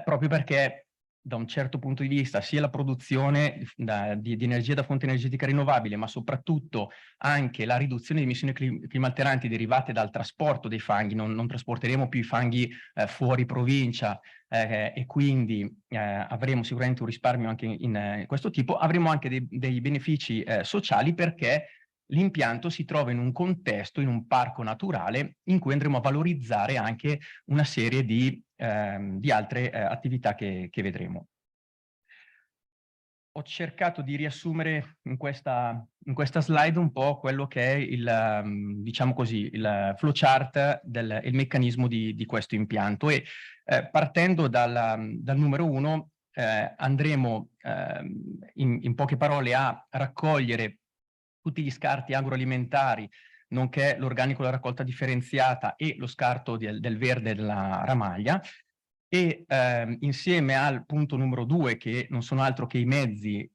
proprio perché da un certo punto di vista sia la produzione di energia da fonte energetica rinnovabile, ma soprattutto anche la riduzione di emissioni climalteranti derivate dal trasporto dei fanghi, non trasporteremo più i fanghi fuori provincia, e quindi avremo sicuramente un risparmio anche in questo tipo. Avremo anche dei benefici sociali, perché l'impianto si trova in un contesto, in un parco naturale, in cui andremo a valorizzare anche una serie di altre attività che vedremo. Ho cercato di riassumere in questa slide un po' quello che è diciamo così, il flowchart, il meccanismo di questo impianto, e partendo dal numero 1 andremo in poche parole a raccogliere tutti gli scarti agroalimentari, nonché l'organico della raccolta differenziata e lo scarto del verde della ramaglia, e insieme al punto numero 2, che non sono altro che i mezzi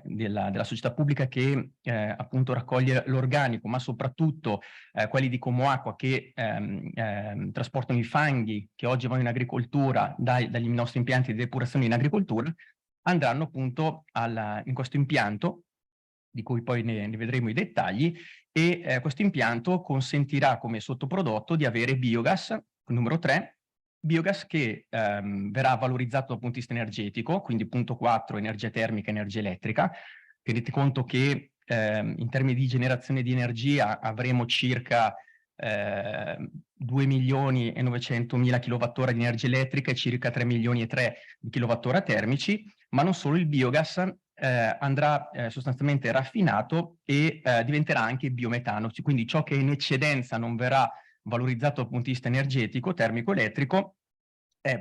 della società pubblica che appunto raccoglie l'organico, ma soprattutto quelli di Comoacqua che trasportano i fanghi che oggi vanno in agricoltura dagli nostri impianti di depurazione in agricoltura, andranno appunto in questo impianto, di cui poi ne vedremo i dettagli, e questo impianto consentirà come sottoprodotto di avere biogas, numero 3, biogas che verrà valorizzato dal punto di vista energetico, quindi punto 4, energia termica e energia elettrica. Tenete conto che in termini di generazione di energia avremo circa 2.900.000 kWh di energia elettrica e circa 3 milioni e 3 di kWh termici, ma non solo. Il biogas andrà sostanzialmente raffinato e diventerà anche biometano, quindi ciò che in eccedenza non verrà valorizzato dal punto di vista energetico, termico-elettrico,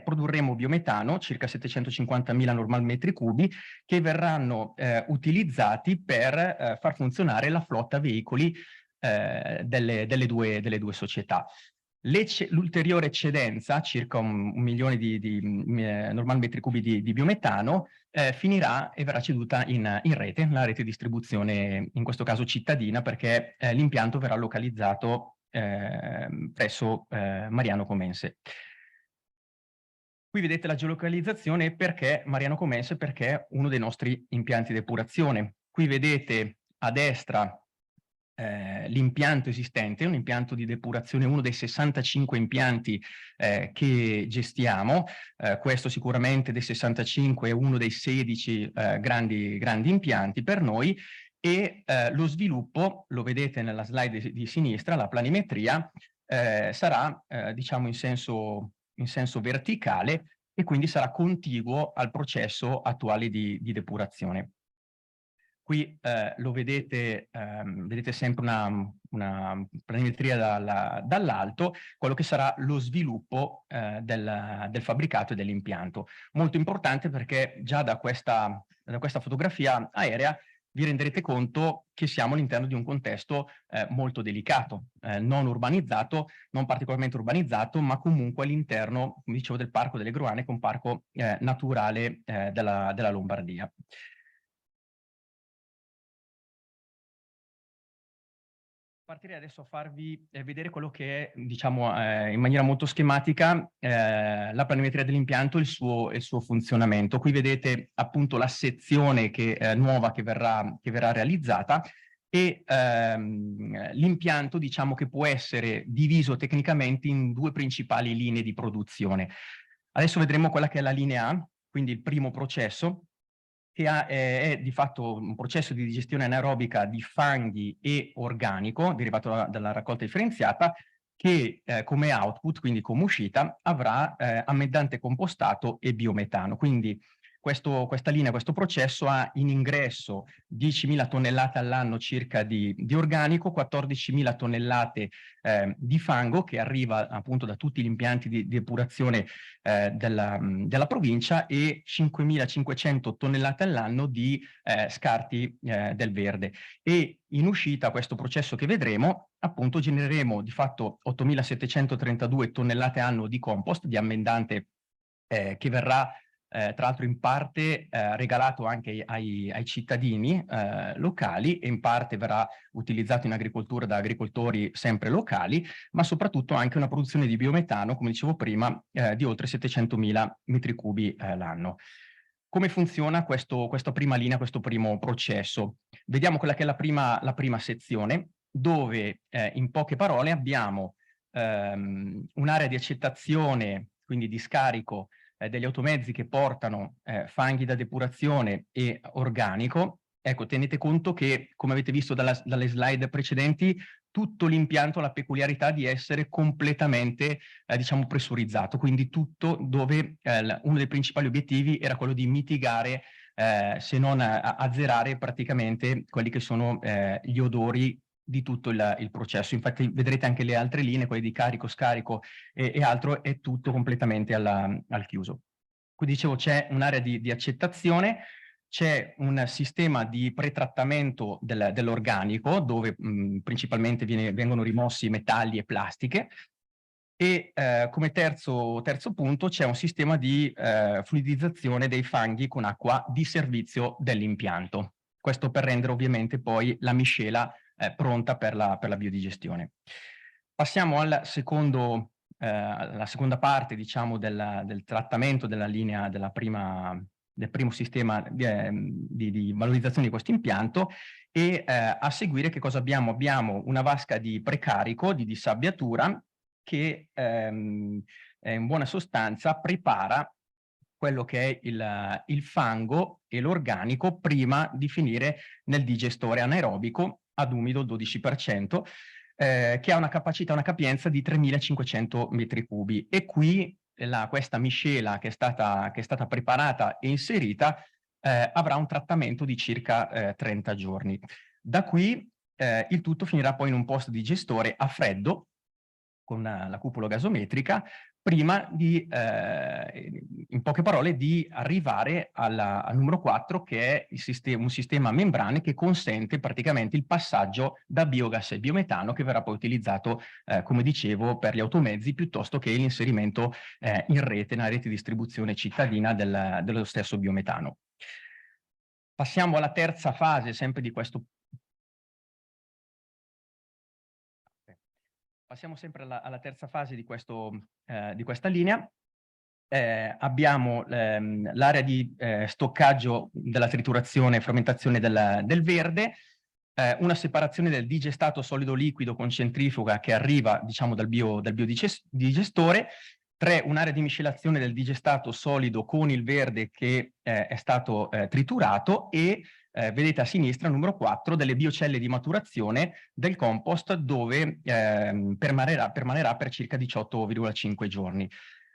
produrremo biometano, circa 750.000 normalmetri cubi, che verranno utilizzati per far funzionare la flotta veicoli delle due società. L'ulteriore eccedenza, circa 1 milione di normalmetri cubi di biometano, finirà e verrà ceduta in rete, la rete di distribuzione, in questo caso cittadina, perché l'impianto verrà localizzato presso Mariano Comense. Qui vedete la geolocalizzazione. Perché Mariano Comense? Perché è uno dei nostri impianti di depurazione. Qui vedete a destra l'impianto esistente, un impianto di depurazione, uno dei 65 impianti che gestiamo. Questo sicuramente dei 65 è uno dei 16 grandi impianti per noi, e lo sviluppo, lo vedete nella slide di sinistra, la planimetria sarà diciamo in senso verticale, e quindi sarà contiguo al processo attuale di depurazione. Qui lo vedete, vedete sempre una planimetria dall'alto, quello che sarà lo sviluppo del fabbricato e dell'impianto. Molto importante, perché già da questa fotografia aerea vi renderete conto che siamo all'interno di un contesto molto delicato, non urbanizzato, non particolarmente urbanizzato, ma comunque all'interno, come dicevo, del Parco delle Gruane, che è un parco naturale della Lombardia. Partirei adesso a farvi vedere quello che è, diciamo, in maniera molto schematica, la planimetria dell'impianto e il suo funzionamento. Qui vedete appunto la sezione nuova che verrà realizzata e l'impianto, diciamo, che può essere diviso tecnicamente in due principali linee di produzione. Adesso vedremo quella che è la linea A, quindi il primo processo, che è di fatto un processo di digestione anaerobica di fanghi e organico derivato dalla raccolta differenziata, che come output, quindi come uscita, avrà ammendante compostato e biometano. Quindi questa linea, questo processo ha in ingresso 10.000 tonnellate all'anno circa di organico, 14.000 tonnellate di fango che arriva appunto da tutti gli impianti di depurazione della provincia e 5.500 tonnellate all'anno di scarti del verde. E in uscita questo processo che vedremo, appunto genereremo di fatto 8.732 tonnellate anno di compost, di ammendante che verrà tra l'altro in parte regalato anche ai cittadini locali e in parte verrà utilizzato in agricoltura da agricoltori sempre locali, ma soprattutto anche una produzione di biometano, come dicevo prima, di oltre 700.000 metri cubi l'anno. Come funziona questa prima linea, questo primo processo? Vediamo quella che è la prima sezione, dove in poche parole abbiamo un'area di accettazione, quindi di scarico degli automezzi che portano fanghi da depurazione e organico. Ecco, tenete conto che, come avete visto dalle slide precedenti, tutto l'impianto ha la peculiarità di essere completamente, diciamo, pressurizzato, quindi tutto dove uno dei principali obiettivi era quello di mitigare, se non azzerare praticamente quelli che sono gli odori di tutto il processo. Infatti vedrete anche le altre linee, quelle di carico, scarico e altro, è tutto completamente al chiuso. Qui dicevo c'è un'area di accettazione, c'è un sistema di pretrattamento dell'organico dove principalmente vengono rimossi metalli e plastiche e come terzo punto c'è un sistema di fluidizzazione dei fanghi con acqua di servizio dell'impianto. Questo per rendere ovviamente poi la miscela pronta per la biodigestione. Passiamo alla seconda parte, diciamo, del trattamento della linea del primo sistema di valorizzazione di questo impianto e a seguire che cosa abbiamo? Abbiamo una vasca di precarico, di dissabbiatura, che in buona sostanza prepara quello che è il fango e l'organico prima di finire nel digestore anaerobico ad umido il 12%, che ha una capacità, una capienza di 3.500 metri cubi. E qui questa miscela che è stata preparata e inserita avrà un trattamento di circa 30 giorni. Da qui il tutto finirà poi in un post digestore a freddo, con la cupola gasometrica, prima di, in poche parole, di arrivare al numero 4, che è un sistema a membrane che consente praticamente il passaggio da biogas e biometano, che verrà poi utilizzato, come dicevo, per gli automezzi, piuttosto che l'inserimento in rete, nella rete di distribuzione cittadina dello stesso biometano. Passiamo alla terza fase, sempre di questo. Passiamo sempre alla terza fase di questa linea. Abbiamo l'area di stoccaggio della triturazione e fermentazione del verde, una separazione del digestato solido-liquido con centrifuga che arriva, diciamo, dal biodigestore, 3, un'area di miscelazione del digestato solido con il verde che è stato triturato e vedete a sinistra, numero 4, delle biocelle di maturazione del compost dove permanerà per circa 18,5 giorni.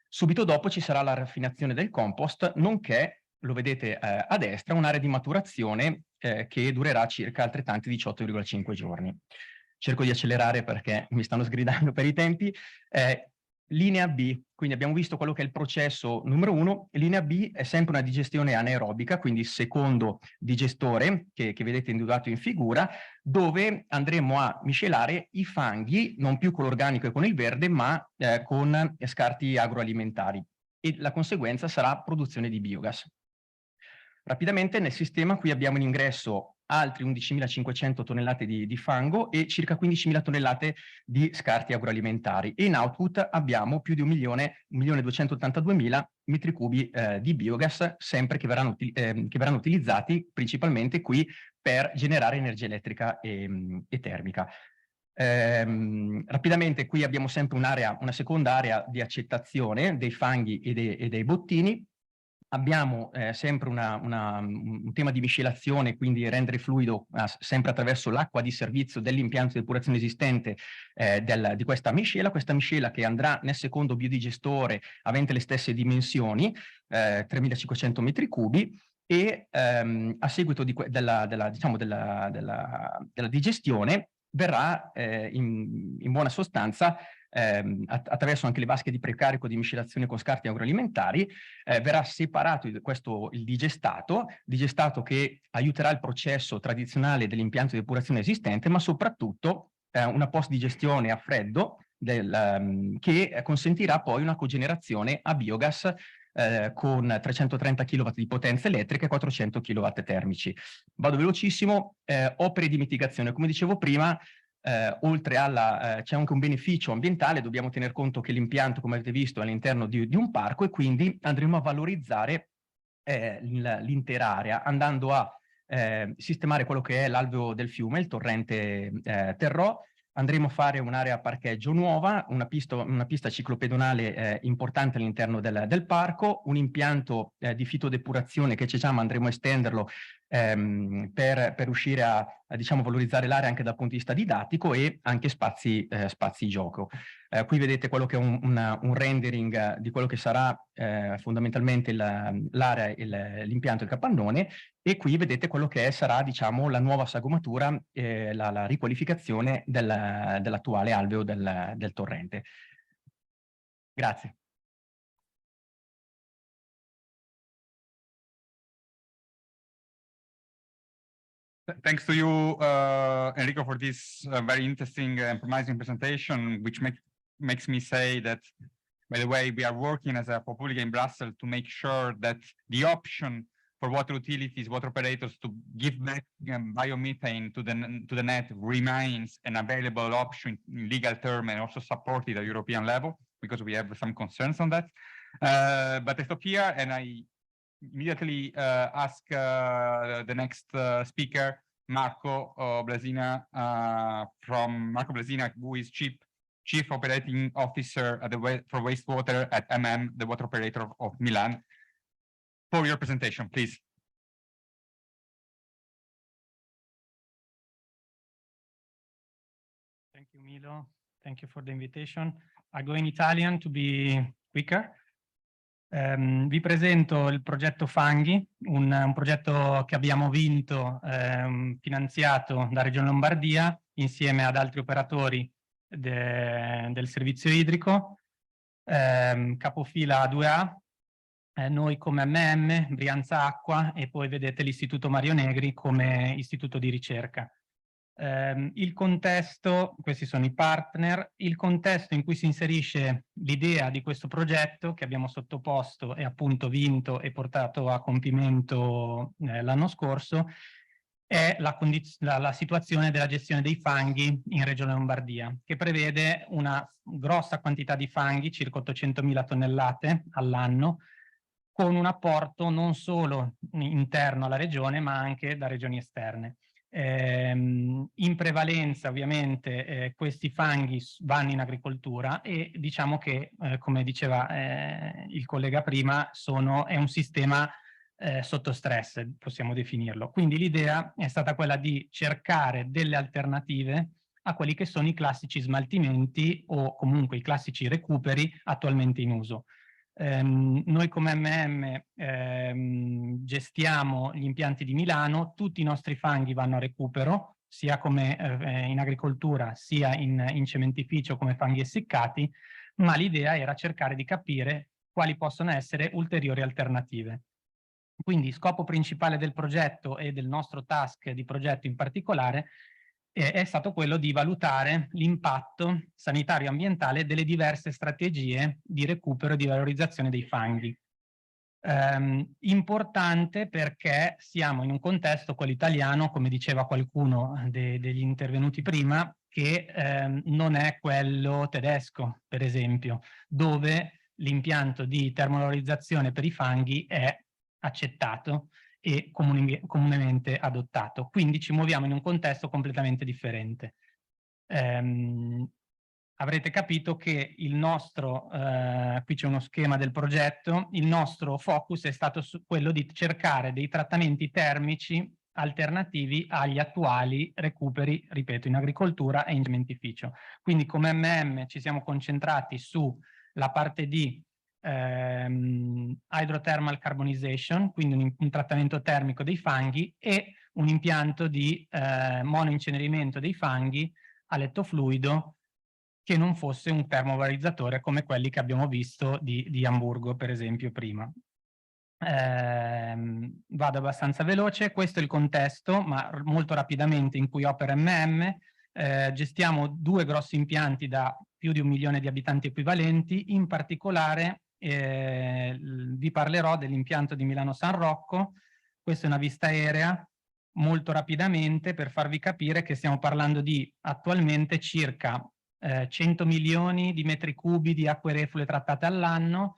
Subito dopo ci sarà la raffinazione del compost, nonché, lo vedete a destra, un'area di maturazione che durerà circa altrettanti 18,5 giorni. Cerco di accelerare perché mi stanno sgridando per i tempi. Linea B, quindi abbiamo visto quello che è il processo numero 1, linea B è sempre una digestione anaerobica, quindi il secondo digestore che vedete individuato in figura, dove andremo a miscelare i fanghi, non più con l'organico e con il verde, ma con scarti agroalimentari e la conseguenza sarà produzione di biogas. Rapidamente nel sistema qui abbiamo in ingresso altri 11.500 tonnellate di fango e circa 15.000 tonnellate di scarti agroalimentari. E in output abbiamo più di 1.282.000 metri cubi di biogas, sempre che verranno utilizzati principalmente qui per generare energia elettrica e termica. Rapidamente qui abbiamo sempre una seconda area di accettazione dei fanghi e dei bottini. Abbiamo sempre un tema di miscelazione, quindi rendere fluido sempre attraverso l'acqua di servizio dell'impianto di depurazione esistente di questa miscela che andrà nel secondo biodigestore avente le stesse dimensioni, 3.500 metri cubi, e a seguito della digestione verrà in buona sostanza attraverso anche le vasche di precarico di miscelazione con scarti agroalimentari, verrà separato il digestato che aiuterà il processo tradizionale dell'impianto di depurazione esistente, ma soprattutto una post-digestione a freddo che consentirà poi una cogenerazione a biogas con 330 kW di potenza elettrica e 400 kW termici. Vado velocissimo, opere di mitigazione. Come dicevo prima, oltre c'è anche un beneficio ambientale, dobbiamo tener conto che l'impianto, come avete visto, è all'interno di un parco e quindi andremo a valorizzare l'intera area, andando a sistemare quello che è l'alveo del fiume, il torrente Terrò. Andremo a fare un'area parcheggio nuova, una pista ciclopedonale importante all'interno del parco, un impianto di fitodepurazione che andremo a estenderlo per riuscire a diciamo, valorizzare l'area anche dal punto di vista didattico, e anche spazi gioco. Qui vedete quello che è un rendering di quello che sarà fondamentalmente l'area, l'impianto del capannone, e qui vedete quello che sarà diciamo, la nuova sagomatura, la riqualificazione dell'attuale alveo del torrente. Grazie. Thanks to you, Enrico, for this very interesting and promising presentation, which makes me say that, by the way, we are working as a Aqua Publica in Brussels to make sure that the option for water utilities, water operators to give back biomethane to the net remains an available option in legal term and also supported at European level, because we have some concerns on that. But I stop here and I immediately ask the next speaker, Marco Blasina, who is Chief Operating Officer for Wastewater at the water operator of Milan, for your presentation, please. Thank you, Milo. Thank you for the invitation. I go in Italian to be quicker. Vi presento il progetto Fanghi, un progetto che abbiamo vinto, finanziato da Regione Lombardia insieme ad altri operatori del servizio idrico, capofila 2A, noi come MM, Brianza Acqua, e poi vedete l'Istituto Mario Negri come istituto di ricerca. Il contesto, questi sono i partner, il contesto in cui si inserisce l'idea di questo progetto che abbiamo sottoposto e appunto vinto e portato a compimento l'anno scorso, è la situazione della gestione dei fanghi in Regione Lombardia, che prevede una grossa quantità di fanghi, circa 800.000 tonnellate all'anno, con un apporto non solo interno alla regione ma anche da regioni esterne. In prevalenza ovviamente questi fanghi vanno in agricoltura e diciamo che come diceva il collega prima è un sistema sotto stress, possiamo definirlo. Quindi l'idea è stata quella di cercare delle alternative a quelli che sono i classici smaltimenti o comunque i classici recuperi attualmente in uso. Noi come MM gestiamo gli impianti di Milano, tutti i nostri fanghi vanno a recupero, sia come in agricoltura sia in cementificio come fanghi essiccati, ma l'idea era cercare di capire quali possono essere ulteriori alternative. Quindi scopo principale del progetto e del nostro task di progetto in particolare è stato quello di valutare l'impatto sanitario e ambientale delle diverse strategie di recupero e di valorizzazione dei fanghi. Importante perché siamo in un contesto, quello italiano, come diceva qualcuno degli intervenuti prima, che non è quello tedesco, per esempio, dove l'impianto di termovalorizzazione per i fanghi è accettato e comunemente adottato. Quindi ci muoviamo in un contesto completamente differente. Avrete capito che il nostro, qui c'è uno schema del progetto, il nostro focus è stato su quello di cercare dei trattamenti termici alternativi agli attuali recuperi, ripeto, in agricoltura e in cementificio. Quindi come ci siamo concentrati sulla parte di hydrothermal carbonization, quindi un trattamento termico dei fanghi e un impianto di monoincenerimento dei fanghi a letto fluido che non fosse un termovalorizzatore come quelli che abbiamo visto di Amburgo, per esempio, prima. Vado abbastanza veloce, questo è il contesto, ma molto rapidamente, in cui opera gestiamo 2 grossi impianti da più di 1 milione di abitanti equivalenti, in particolare vi parlerò dell'impianto di Milano San Rocco. Questa è una vista aerea, molto rapidamente, per farvi capire che stiamo parlando di attualmente circa 100 milioni di metri cubi di acque reflue trattate all'anno,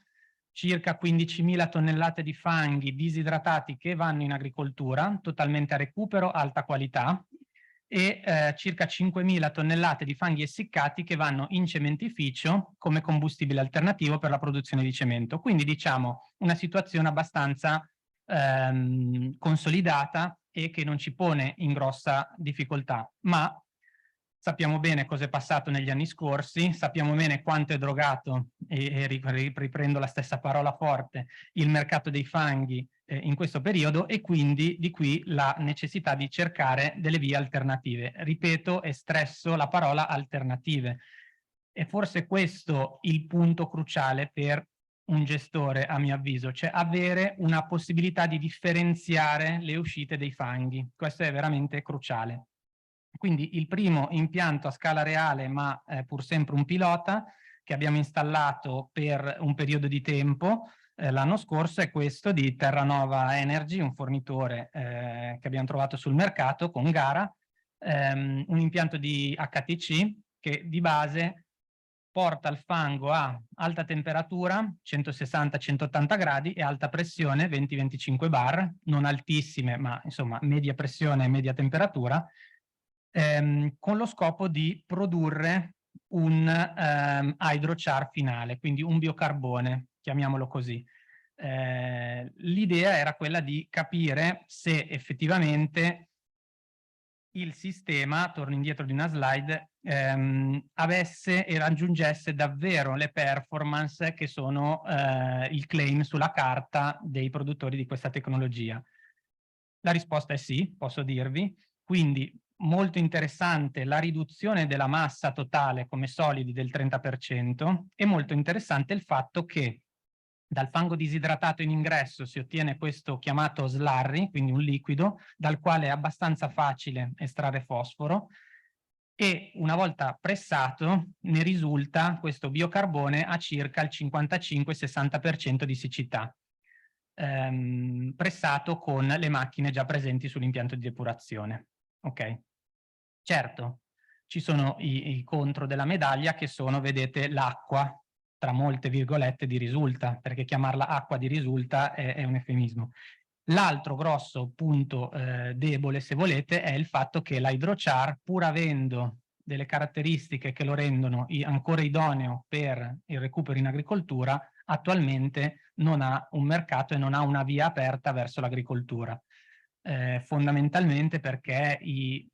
circa 15.000 tonnellate di fanghi disidratati che vanno in agricoltura, totalmente a recupero, alta qualità, e circa 5.000 tonnellate di fanghi essiccati che vanno in cementificio come combustibile alternativo per la produzione di cemento. Quindi diciamo una situazione abbastanza consolidata e che non ci pone in grossa difficoltà, ma sappiamo bene cosa è passato negli anni scorsi, sappiamo bene quanto è drogato, e riprendo la stessa parola forte, il mercato dei fanghi in questo periodo, e quindi di qui la necessità di cercare delle vie alternative. Ripeto e stresso la parola alternative. E forse questo il punto cruciale per un gestore, a mio avviso, cioè avere una possibilità di differenziare le uscite dei fanghi. Questo è veramente cruciale. Quindi il primo impianto a scala reale, ma pur sempre un pilota, che abbiamo installato per un periodo di tempo l'anno scorso, è questo di Terranova Energy, un fornitore che abbiamo trovato sul mercato con gara, un impianto di HTC che di base porta il fango a alta temperatura, 160-180 gradi, e alta pressione, 20-25 bar, non altissime, ma insomma media pressione e media temperatura, con lo scopo di produrre un hydrochar finale, quindi un biocarbone, chiamiamolo così. L'idea era quella di capire se effettivamente il sistema, torno indietro di una slide, avesse e raggiungesse davvero le performance che sono il claim sulla carta dei produttori di questa tecnologia. La risposta è sì, posso dirvi. Quindi molto interessante la riduzione della massa totale come solidi del 30%, e molto interessante il fatto che dal fango disidratato in ingresso si ottiene questo chiamato slurry, quindi un liquido, dal quale è abbastanza facile estrarre fosforo, e una volta pressato ne risulta questo biocarbone a circa il 55-60% di siccità, pressato con le macchine già presenti sull'impianto di depurazione. Ok? Certo, ci sono i contro della medaglia, che sono, vedete, l'acqua, tra molte virgolette, di risulta, perché chiamarla acqua di risulta è un eufemismo. L'altro grosso punto debole, se volete, è il fatto che l'hydrochar, pur avendo delle caratteristiche che lo rendono ancora idoneo per il recupero in agricoltura, attualmente non ha un mercato e non ha una via aperta verso l'agricoltura. Fondamentalmente perché i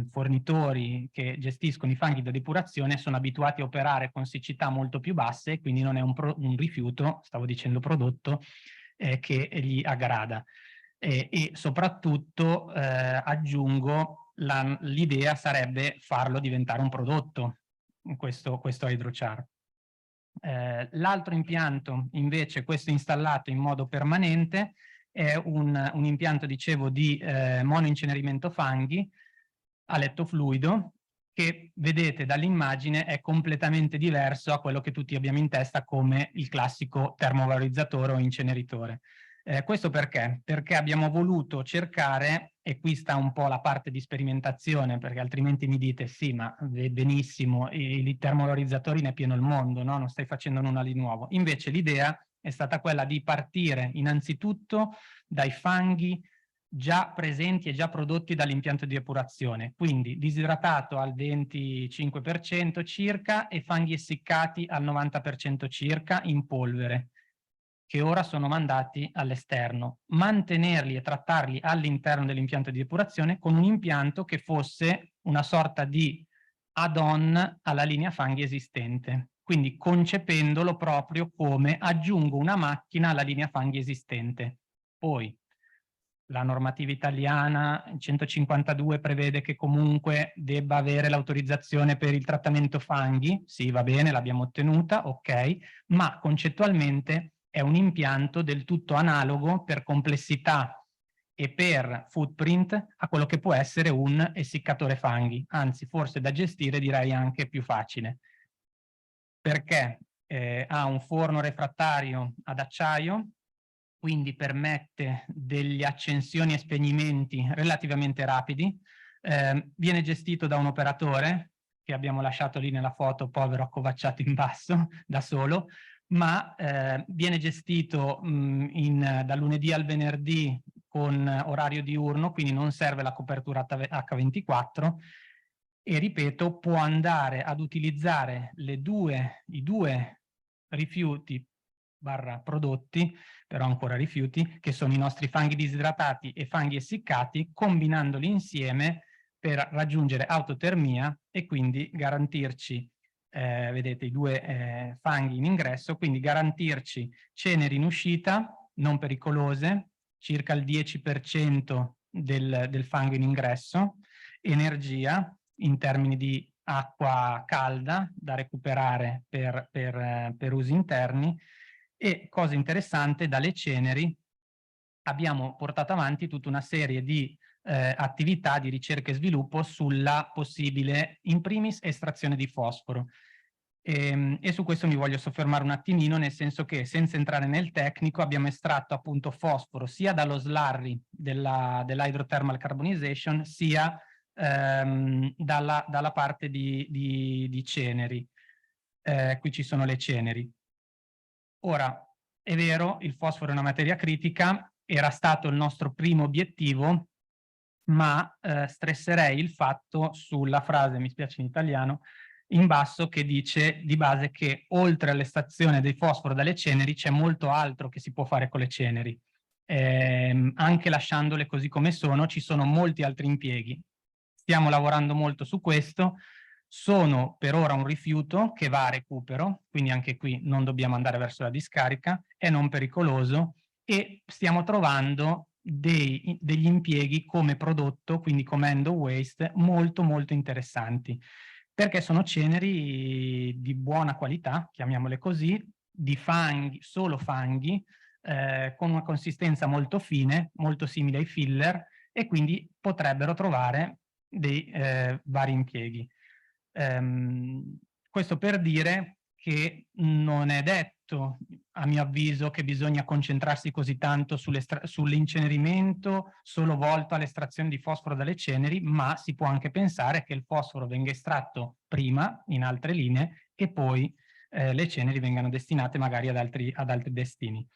fornitori che gestiscono i fanghi da depurazione sono abituati a operare con siccità molto più basse, quindi non è un rifiuto, stavo dicendo prodotto, che gli aggrada. E soprattutto, aggiungo, l'idea sarebbe farlo diventare un prodotto, questo hydrochar. L'altro impianto, invece, questo installato in modo permanente, è un impianto, dicevo, di monoincenerimento fanghi a letto fluido, che vedete dall'immagine è completamente diverso a quello che tutti abbiamo in testa come il classico termovalorizzatore o inceneritore. Questo perché? Perché abbiamo voluto cercare, e qui sta un po' la parte di sperimentazione, perché altrimenti mi dite sì, ma benissimo, i termovalorizzatori ne è pieno il mondo, no? Non stai facendo nulla di nuovo. Invece l'idea è stata quella di partire innanzitutto dai fanghi già presenti e già prodotti dall'impianto di depurazione, quindi disidratato al 25% circa e fanghi essiccati al 90% circa in polvere, che ora sono mandati all'esterno. Mantenerli e trattarli all'interno dell'impianto di depurazione con un impianto che fosse una sorta di add-on alla linea fanghi esistente, quindi concependolo proprio come aggiungo una macchina alla linea fanghi esistente. Poi la normativa italiana 152 prevede che comunque debba avere l'autorizzazione per il trattamento fanghi, sì, va bene, l'abbiamo ottenuta, ok, ma concettualmente è un impianto del tutto analogo per complessità e per footprint a quello che può essere un essiccatore fanghi, anzi forse da gestire direi anche più facile, perché ha un forno refrattario ad acciaio, quindi permette delle accensioni e spegnimenti relativamente rapidi, viene gestito da un operatore, che abbiamo lasciato lì nella foto, povero accovacciato in basso, da solo, ma viene gestito da lunedì al venerdì con orario diurno, quindi non serve la copertura H24, e ripeto, può andare ad utilizzare i due rifiuti / prodotti, però ancora rifiuti, che sono i nostri fanghi disidratati e fanghi essiccati, combinandoli insieme per raggiungere autotermia e quindi garantirci, vedete, i due fanghi in ingresso, quindi garantirci ceneri in uscita, non pericolose, circa il 10% del fango in ingresso, energia in termini di acqua calda da recuperare per usi interni, e cosa interessante, dalle ceneri abbiamo portato avanti tutta una serie di attività di ricerca e sviluppo sulla possibile, in primis, estrazione di fosforo. E su questo mi voglio soffermare un attimino, nel senso che, senza entrare nel tecnico, abbiamo estratto appunto fosforo sia dallo slurry dell'hydrothermal carbonization, sia dalla parte di ceneri. Qui ci sono le ceneri. Ora, è vero, il fosforo è una materia critica, era stato il nostro primo obiettivo, ma stresserei il fatto sulla frase, mi spiace in italiano, in basso, che dice di base che oltre all'estrazione del fosforo dalle ceneri c'è molto altro che si può fare con le ceneri. Anche lasciandole così come sono, ci sono molti altri impieghi. Stiamo lavorando molto su questo. Sono per ora un rifiuto che va a recupero, quindi anche qui non dobbiamo andare verso la discarica, è non pericoloso, e stiamo trovando degli impieghi come prodotto, quindi come end of waste, molto molto interessanti, perché sono ceneri di buona qualità, chiamiamole così, di fanghi, solo fanghi, con una consistenza molto fine, molto simile ai filler, e quindi potrebbero trovare dei vari impieghi. Questo per dire che non è detto, a mio avviso, che bisogna concentrarsi così tanto sull'incenerimento solo volto all'estrazione di fosforo dalle ceneri, ma si può anche pensare che il fosforo venga estratto prima in altre linee e poi le ceneri vengano destinate magari ad altri destini.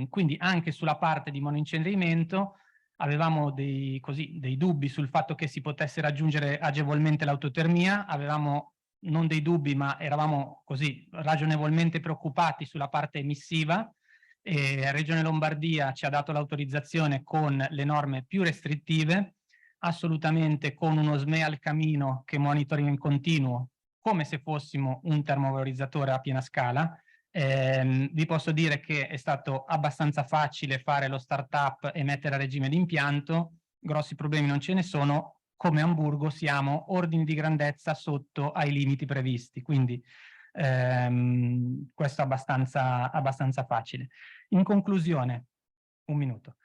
Quindi anche sulla parte di monoincenerimento avevamo dei dubbi sul fatto che si potesse raggiungere agevolmente l'autotermia, avevamo non dei dubbi, ma eravamo così ragionevolmente preoccupati sulla parte emissiva, e Regione Lombardia ci ha dato l'autorizzazione con le norme più restrittive, assolutamente con uno SME al camino che monitorino in continuo, come se fossimo un termovalorizzatore a piena scala. Vi posso dire che è stato abbastanza facile fare lo startup e mettere a regime l'impianto, grossi problemi non ce ne sono, come Amburgo siamo ordini di grandezza sotto ai limiti previsti, quindi questo è abbastanza facile. In conclusione, un minuto,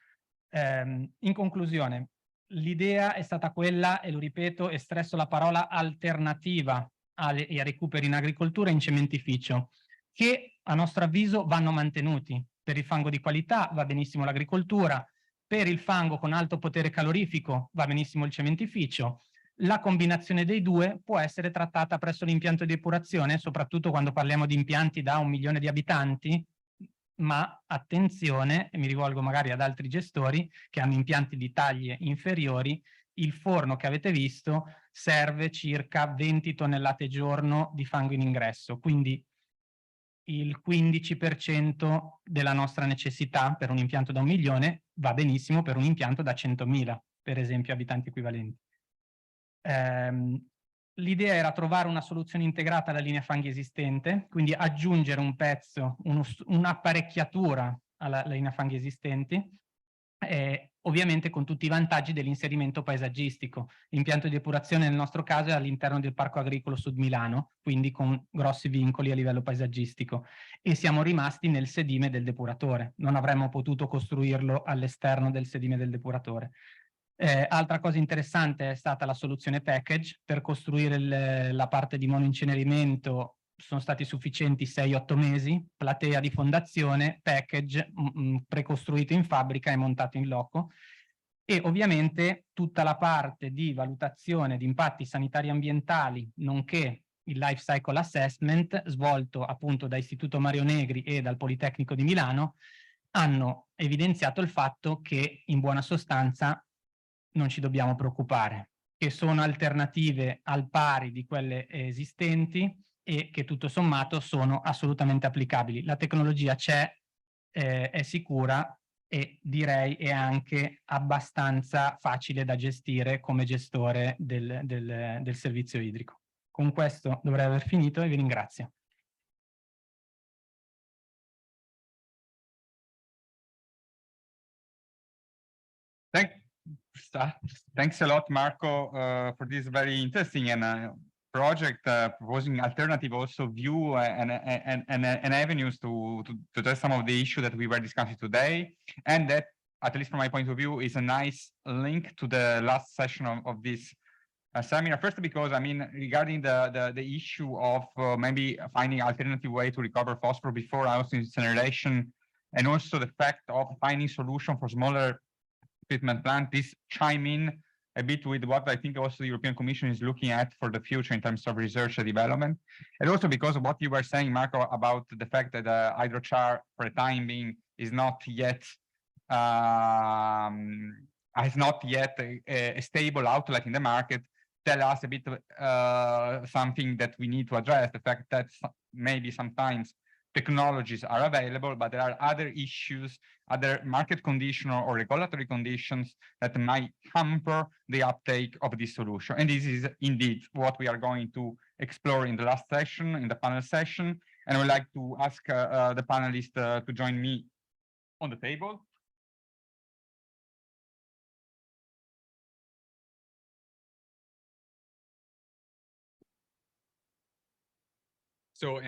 in conclusione, l'idea è stata quella, e lo ripeto, e stresso la parola alternativa ai recuperi in agricoltura e in cementificio, che a nostro avviso vanno mantenuti. Per il fango di qualità va benissimo l'agricoltura, per il fango con alto potere calorifico va benissimo il cementificio. La combinazione dei due può essere trattata presso l'impianto di depurazione, soprattutto quando parliamo di impianti da 1 milione di abitanti, ma attenzione, e mi rivolgo magari ad altri gestori che hanno impianti di taglie inferiori, il forno che avete visto serve circa 20 tonnellate giorno di fango in ingresso, quindi il 15% della nostra necessità per un impianto da 1 milione va benissimo per un impianto da 100.000, per esempio, abitanti equivalenti. L'idea era trovare una soluzione integrata alla linea fanghi esistente, quindi aggiungere un pezzo, un'apparecchiatura alla linea fanghi esistenti, ovviamente con tutti i vantaggi dell'inserimento paesaggistico. L'impianto di depurazione nel nostro caso è all'interno del Parco Agricolo Sud Milano, quindi con grossi vincoli a livello paesaggistico, e siamo rimasti nel sedime del depuratore. Non avremmo potuto costruirlo all'esterno del sedime del depuratore. Altra cosa interessante è stata la soluzione package. Per costruire la parte di monoincenerimento sono stati sufficienti 6-8 mesi, platea di fondazione, package precostruito in fabbrica e montato in loco, e ovviamente tutta la parte di valutazione di impatti sanitari e ambientali, nonché il life cycle assessment svolto appunto da Istituto Mario Negri e dal Politecnico di Milano, hanno evidenziato il fatto che in buona sostanza non ci dobbiamo preoccupare, che sono alternative al pari di quelle esistenti e che tutto sommato sono assolutamente applicabili. La tecnologia c'è, è sicura e direi è anche abbastanza facile da gestire come gestore del servizio idrico. Con questo dovrei aver finito e vi ringrazio. Thanks a lot, Marco, for this very interesting and project proposing alternative also view and avenues to address some of the issues that we were discussing today, and that, at least from my point of view, is a nice link to the last session of this seminar. First, because I mean, regarding the issue of maybe finding alternative way to recover phosphorus before house incineration, and also the fact of finding solution for smaller treatment plant, this chime in a bit with what I think also the European Commission is looking at for the future in terms of research and development. And also because of what you were saying, Marco, about the fact that hydrochar for the time being is not yet has not yet a stable outlet in the market, tell us a bit something that we need to address, the fact that maybe sometimes technologies are available, but there are other issues, other market conditions or regulatory conditions that might hamper the uptake of this solution. And this is indeed what we are going to explore in the last session, in the panel session. And I would like to ask the panelists to join me on the table. So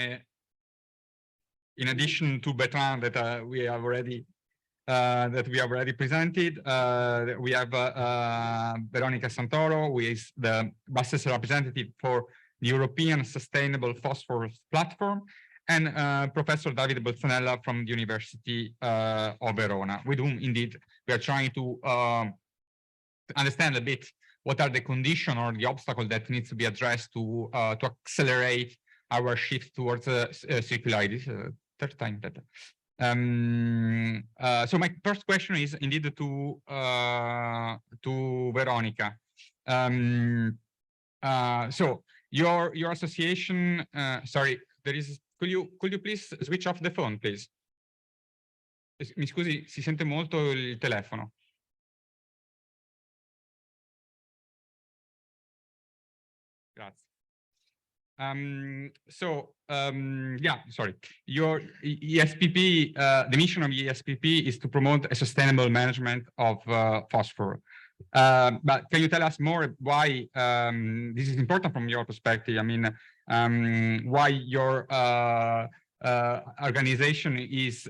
in addition to Bertrand that we have already presented, we have Veronica Santoro, who is the Bassett representative for the European Sustainable Phosphorus Platform, and Professor Davide Bolzanella from the University of Verona, with whom indeed we are trying to understand a bit what are the conditions or the obstacles that needs to be addressed to accelerate our shift towards circularity. Third time that. So my first question is indeed to Veronica. So your association, sorry, there is. Could you please switch off the phone, please? Mi scusi, si sente molto il telefono. Grazie. Yeah, sorry. Your ESPP, the mission of ESPP is to promote a sustainable management of phosphorus. But can you tell us more why this is important from your perspective? I mean, why your organization is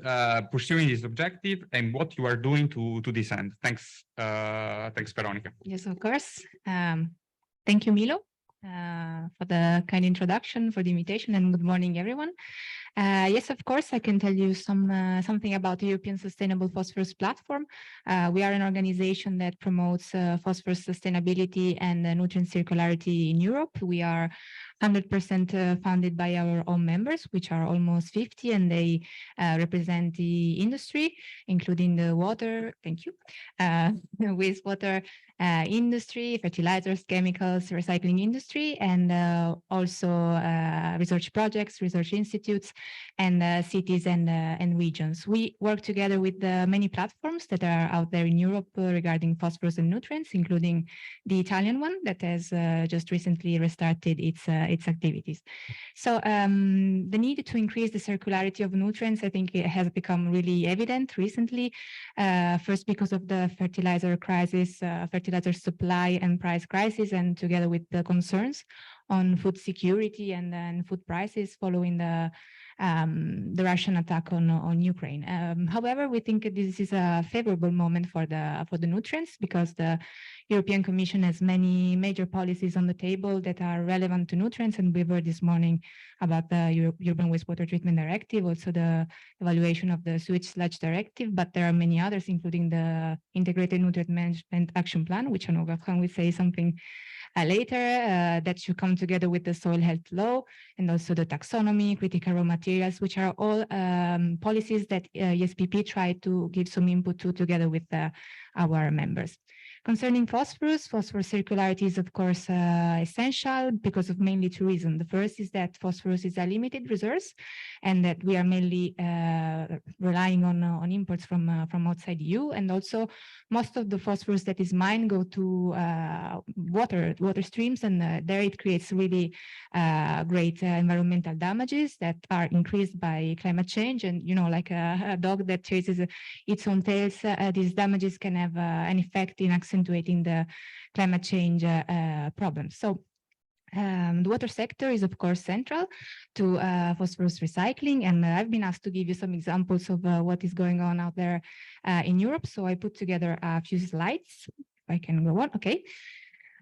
pursuing this objective and what you are doing to this end. Thanks, Veronica. Yes, of course. Thank you, Milo, for the kind introduction, for the invitation, and good morning, everyone. Yes, of course, I can tell you something about the European Sustainable Phosphorus Platform. We are an organization that promotes phosphorus sustainability and nutrient circularity in Europe. We are 100% funded by our own members, which are almost 50, and they represent the industry, including the water, thank you, wastewater industry, fertilizers, chemicals, recycling industry, and also research projects, research institutes, and cities and regions. We work together with many platforms that are out there in Europe regarding phosphorus and nutrients, including the Italian one that has just recently restarted its activities. So the need to increase the circularity of nutrients, I think it has become really evident recently, first because of the fertilizer crisis, fertilizer supply and price crisis, and together with the concerns on food security and food prices following the Russian attack on Ukraine. However, we think this is a favorable moment for the nutrients because the European Commission has many major policies on the table that are relevant to nutrients, and we heard this morning about the Urban Wastewater Treatment Directive, also the evaluation of the Sewage Sludge Directive, but there are many others, including the Integrated Nutrient Management Action Plan, which I know Wolfgang will say something later, that should come together with the soil health law, and also the taxonomy, critical raw materials, which are all policies that ESPP tried to give some input to together with our members. Concerning phosphorus circularity is of course essential because of mainly two reasons. The first is that phosphorus is a limited resource, and that we are mainly relying on imports from outside EU, and also most of the phosphorus that is mined go to water streams, and there it creates really great environmental damages that are increased by climate change. And you know, like a dog that chases its own tails, these damages can have an effect in accentuating the climate change problem. So the water sector is of course central to phosphorus recycling, and I've been asked to give you some examples of what is going on out there in Europe. So I put together a few slides. If I can go on, okay.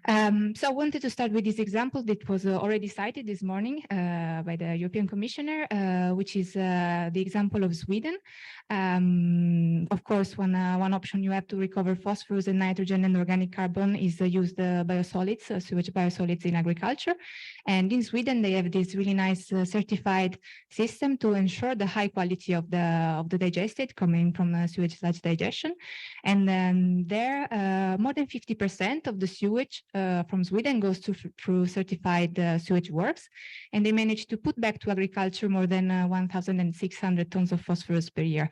So I wanted to start with this example that was already cited this morning by the European Commissioner, which is the example of Sweden. Of course, one option you have to recover phosphorus and nitrogen and organic carbon is use the biosolids, sewage biosolids in agriculture. And in Sweden, they have this really nice certified system to ensure the high quality of the digestate coming from sewage sludge digestion. And then there, more than 50% of the sewage from Sweden goes through certified sewage works, and they managed to put back to agriculture more than 1,600 tons of phosphorus per year.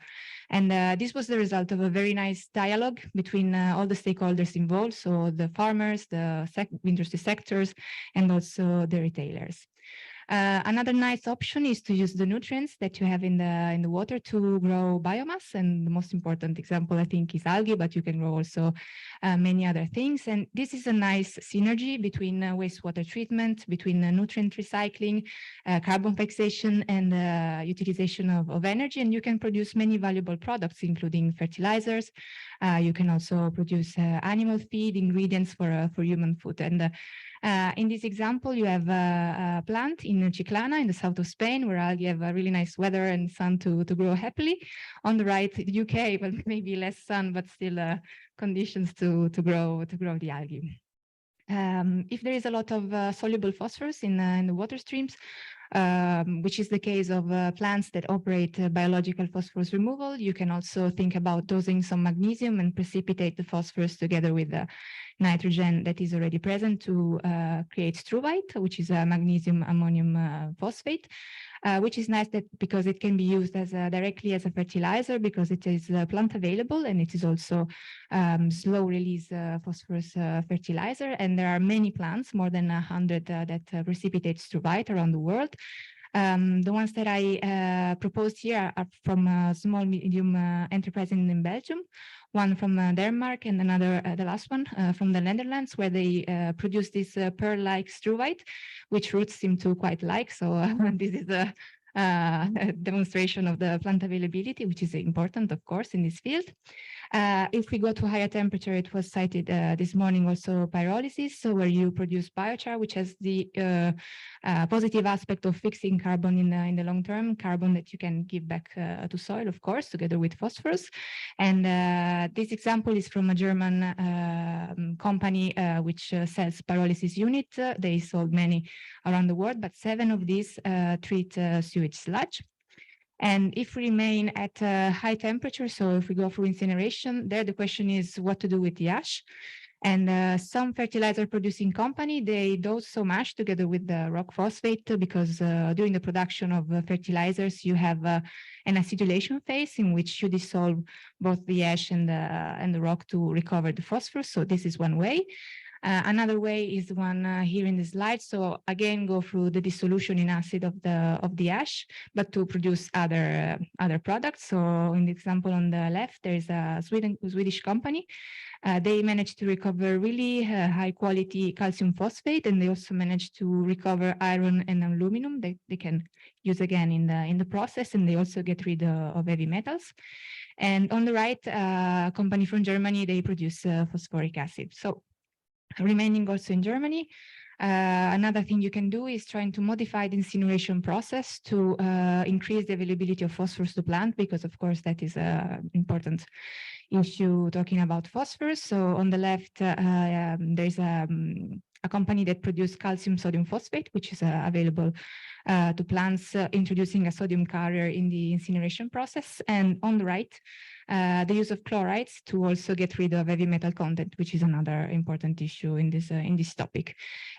And this was the result of a very nice dialogue between all the stakeholders involved, so the farmers, the industry sectors, and also the retailers. Another nice option is to use the nutrients that you have in the water to grow biomass, and the most important example I think is algae, but you can grow also many other things. And this is a nice synergy between wastewater treatment, between nutrient recycling, carbon fixation, and utilization of energy, and you can produce many valuable products, including fertilizers. You can also produce animal feed, ingredients for human food. And in this example, you have a plant in Chiclana in the south of Spain, where algae have a really nice weather and sun to grow happily. On the right, the UK, but maybe less sun, but still conditions to grow the algae. If there is a lot of soluble phosphorus in the water streams, which is the case of plants that operate biological phosphorus removal, you can also think about dosing some magnesium and precipitate the phosphorus together with the nitrogen that is already present to create struvite, which is a magnesium ammonium phosphate, which is nice because it can be used as directly as a fertilizer because it is plant available, and it is also slow release phosphorus fertilizer. And there are many plants, more than 100 that precipitate struvite around the world. The ones that I proposed here are from a small medium enterprise in Belgium, one from Denmark, and another, the last one, from the Netherlands, where they produce this pearl-like struvite, which roots seem to quite like. So this is demonstration of the plant availability, which is important, of course, in this field. If we go to higher temperature, it was cited this morning also pyrolysis, so where you produce biochar, which has the positive aspect of fixing carbon in the long term, carbon that you can give back to soil, of course, together with phosphorus. And this example is from a German company which sells pyrolysis unit. They sold many around the world, but 7 of these treat sewage sludge. And if we remain at high temperature, so if we go for incineration, there the question is what to do with the ash. And some fertilizer producing company, they dose some ash together with the rock phosphate because during the production of fertilizers, you have an acidulation phase in which you dissolve both the ash and the rock to recover the phosphorus. So this is one way. Another way is one here in the slide. So again, go through the dissolution in acid of the ash, but to produce other products. So in the example on the left, there is a Swedish company. They managed to recover really high quality calcium phosphate, and they also managed to recover iron and aluminum that they can use again in the process, and they also get rid of heavy metals. And on the right, a company from Germany, they produce phosphoric acid. So remaining also in Germany, another thing you can do is trying to modify the incineration process to increase the availability of phosphorus to plant, because of course that is an important issue talking about phosphorus. So on the left, there's a company that produces calcium sodium phosphate, which is available to plants introducing a sodium carrier in the incineration process. And on the right, the use of chlorides to also get rid of heavy metal content, which is another important issue in this topic.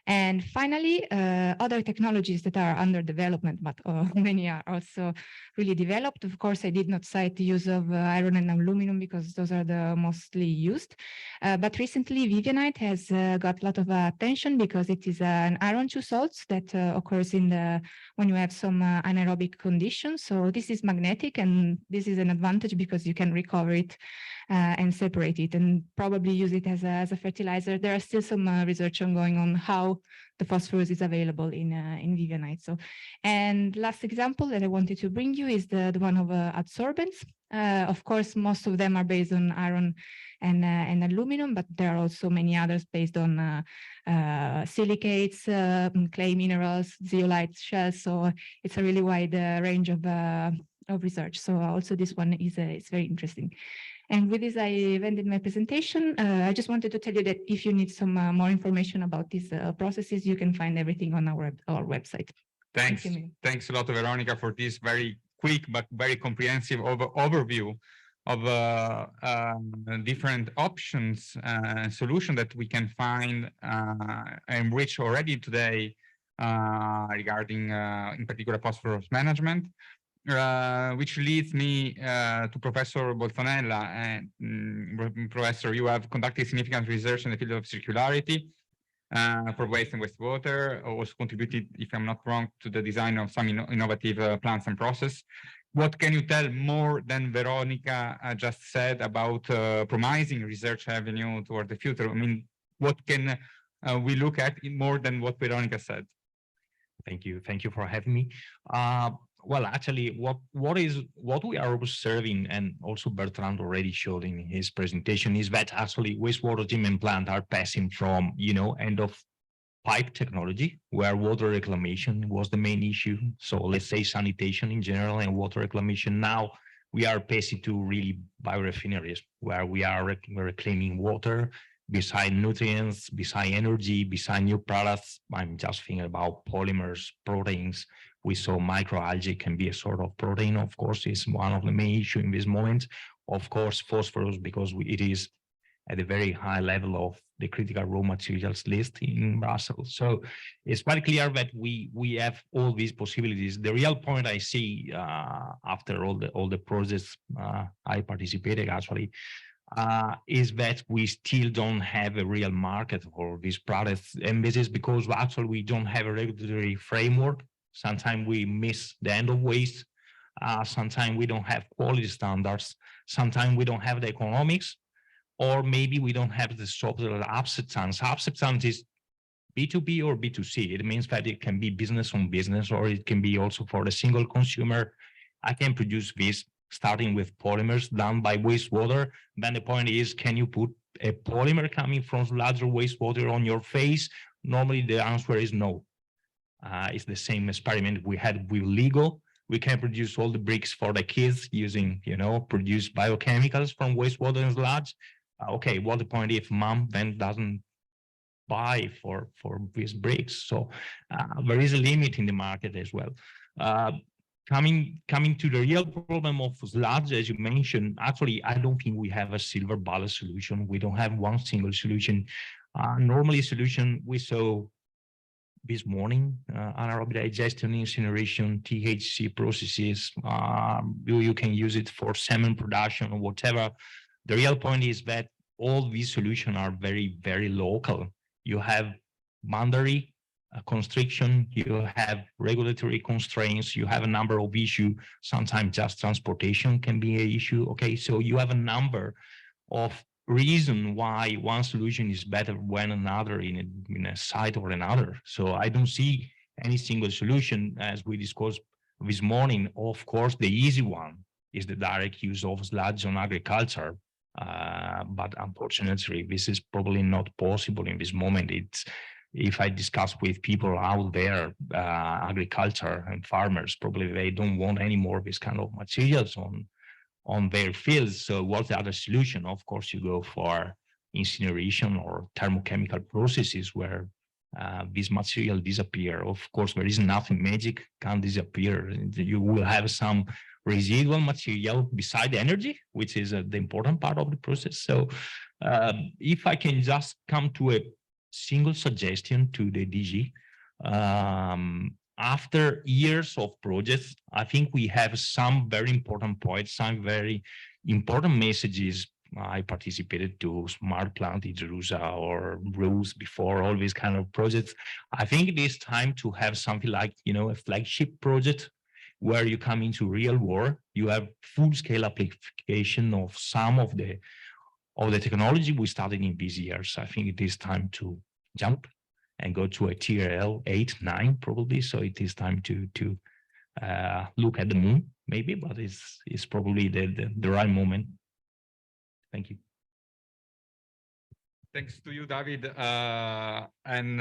And finally, other technologies that are under development, but many are also really developed. Of course, I did not cite the use of iron and aluminum because those are the mostly used. But recently, Vivianite has got a lot of attention because it is an iron 2 salts that occurs when you have some anaerobic conditions. So this is magnetic, and this is an advantage because you can recover it and separate it and probably use it as a fertilizer. There are still some research ongoing on how the phosphorus is available in Vivianite. So, and last example that I wanted to bring you is the one of adsorbents. Of course, most of them are based on iron and aluminum, but there are also many others based on silicates, clay minerals, zeolite shells. So it's a really wide range of research. So also this one is very interesting. And with this, I ended my presentation. I just wanted to tell you that if you need some more information about these processes, you can find everything on our website. Thanks. Thanks a lot, Veronica, for this very quick but very comprehensive overview of different options and solutions that we can find and reach already today regarding, in particular, phosphorus management. Which leads me to Professor Bolzonella. And Professor, you have conducted significant research in the field of circularity for waste and wastewater, also contributed, if I'm not wrong, to the design of some innovative plants and process. What can you tell more than Veronica just said about promising research avenue toward the future? I mean, what can we look at more than what Veronica said? Thank you for having me. Well, actually, what we are observing, and also Bertrand already showed in his presentation, is that actually wastewater treatment plants are passing from, end of pipe technology, where water reclamation was the main issue. So let's say sanitation in general and water reclamation. Now we are passing to really biorefineries, where we are reclaiming water beside nutrients, beside energy, beside new products. I'm just thinking about polymers, proteins. We saw microalgae can be a sort of protein, of course, is one of the main issues in this moment. Of course, phosphorus, because it is at a very high level of the critical raw materials list in Brussels. So it's quite clear that we have all these possibilities. The real point I see after all the process I participated actually is that we still don't have a real market for these products. And this is because actually we don't have a regulatory framework. Sometimes we miss the end of waste. Sometimes we don't have quality standards. Sometimes we don't have the economics, or maybe we don't have the software acceptance. Acceptance is B2B or B2C. It means that it can be business on business, or it can be also for a single consumer. I can produce this starting with polymers done by wastewater. Then the point is, can you put a polymer coming from sludge or wastewater on your face? Normally the answer is no. It's the same experiment we had with Lego. We can produce all the bricks for the kids using, produce biochemicals from wastewater and sludge. Okay, well, the point if mom then doesn't buy for these bricks. So there is a limit in the market as well. Coming to the real problem of sludge, as you mentioned, actually, I don't think we have a silver bullet solution. We don't have one single solution. Normally, solution we saw this morning, anaerobic digestion, incineration, THC processes. You can use it for cement production or whatever. The real point is that all these solutions are very, very local. You have boundary constriction, you have regulatory constraints, you have a number of issues. Sometimes just transportation can be an issue. Okay, so you have a number of reasons why one solution is better than another in a site or another. So I don't see any single solution, as we discussed this morning. Of course, the easy one is the direct use of sludge on agriculture. But unfortunately, this is probably not possible in this moment. If I discuss with people out there, agriculture and farmers, probably they don't want any more of this kind of materials on their fields. So what's the other solution? Of course, you go for incineration or thermochemical processes where this material disappear. Of course, there is nothing magic, can't disappear. You will have some residual material beside the energy, which is the important part of the process. So if I can just come to a single suggestion to the DG, after years of projects, I think we have some very important points, some very important messages. I participated to Smart Plant in Jerusalem or Rose before, all these kind of projects. I think it is time to have something like, a flagship project where you come into real world, you have full-scale application of some of the technology we started in these years. I think it is time to jump and go to a TRL 8, 9 probably. So it is time to look at the moon maybe, but it's probably the right moment. Thank you. Thanks to you, David, and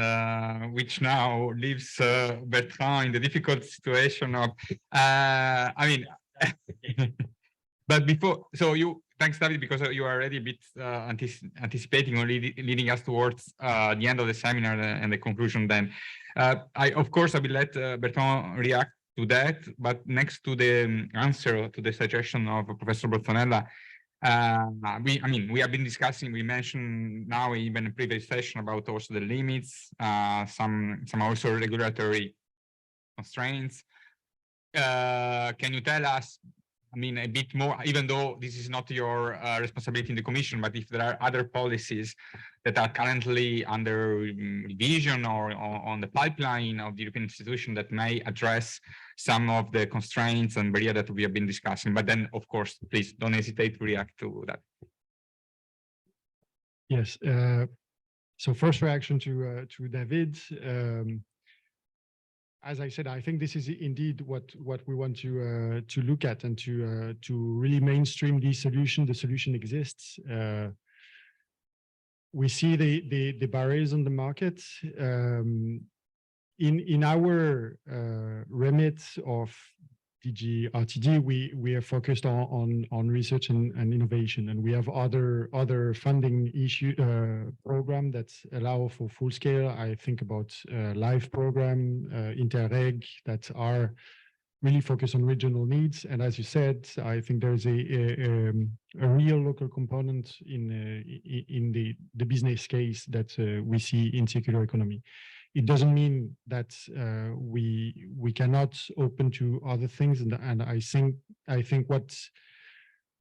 which now leaves Bertrand in the difficult situation of, but before, thanks, David, because you are already a bit anticipating or leading us towards the end of the seminar and the conclusion then. Of course, I will let Bertrand react to that, but next to the answer to the suggestion of Professor Bozzonella, we have been discussing, we mentioned now even a previous session about also the limits, some also regulatory constraints. Can you tell us, a bit more, even though this is not your responsibility in the Commission, but if there are other policies that are currently under revision or on the pipeline of the European institution that may address some of the constraints and barriers that we have been discussing. But then, of course, please don't hesitate to react to that. Yes. So first reaction to David. As I said, I think this is indeed what we want to look at and to really mainstream the solution exists. We see the barriers on the market. In our remit of DG RTD, we are focused on research and innovation, and we have other funding program that allow for full scale. I think about LIFE program, Interreg, that are really focused on regional needs. And as you said, I think there's a real local component in the business case that we see in circular economy. It doesn't mean that we cannot open to other things, and I think what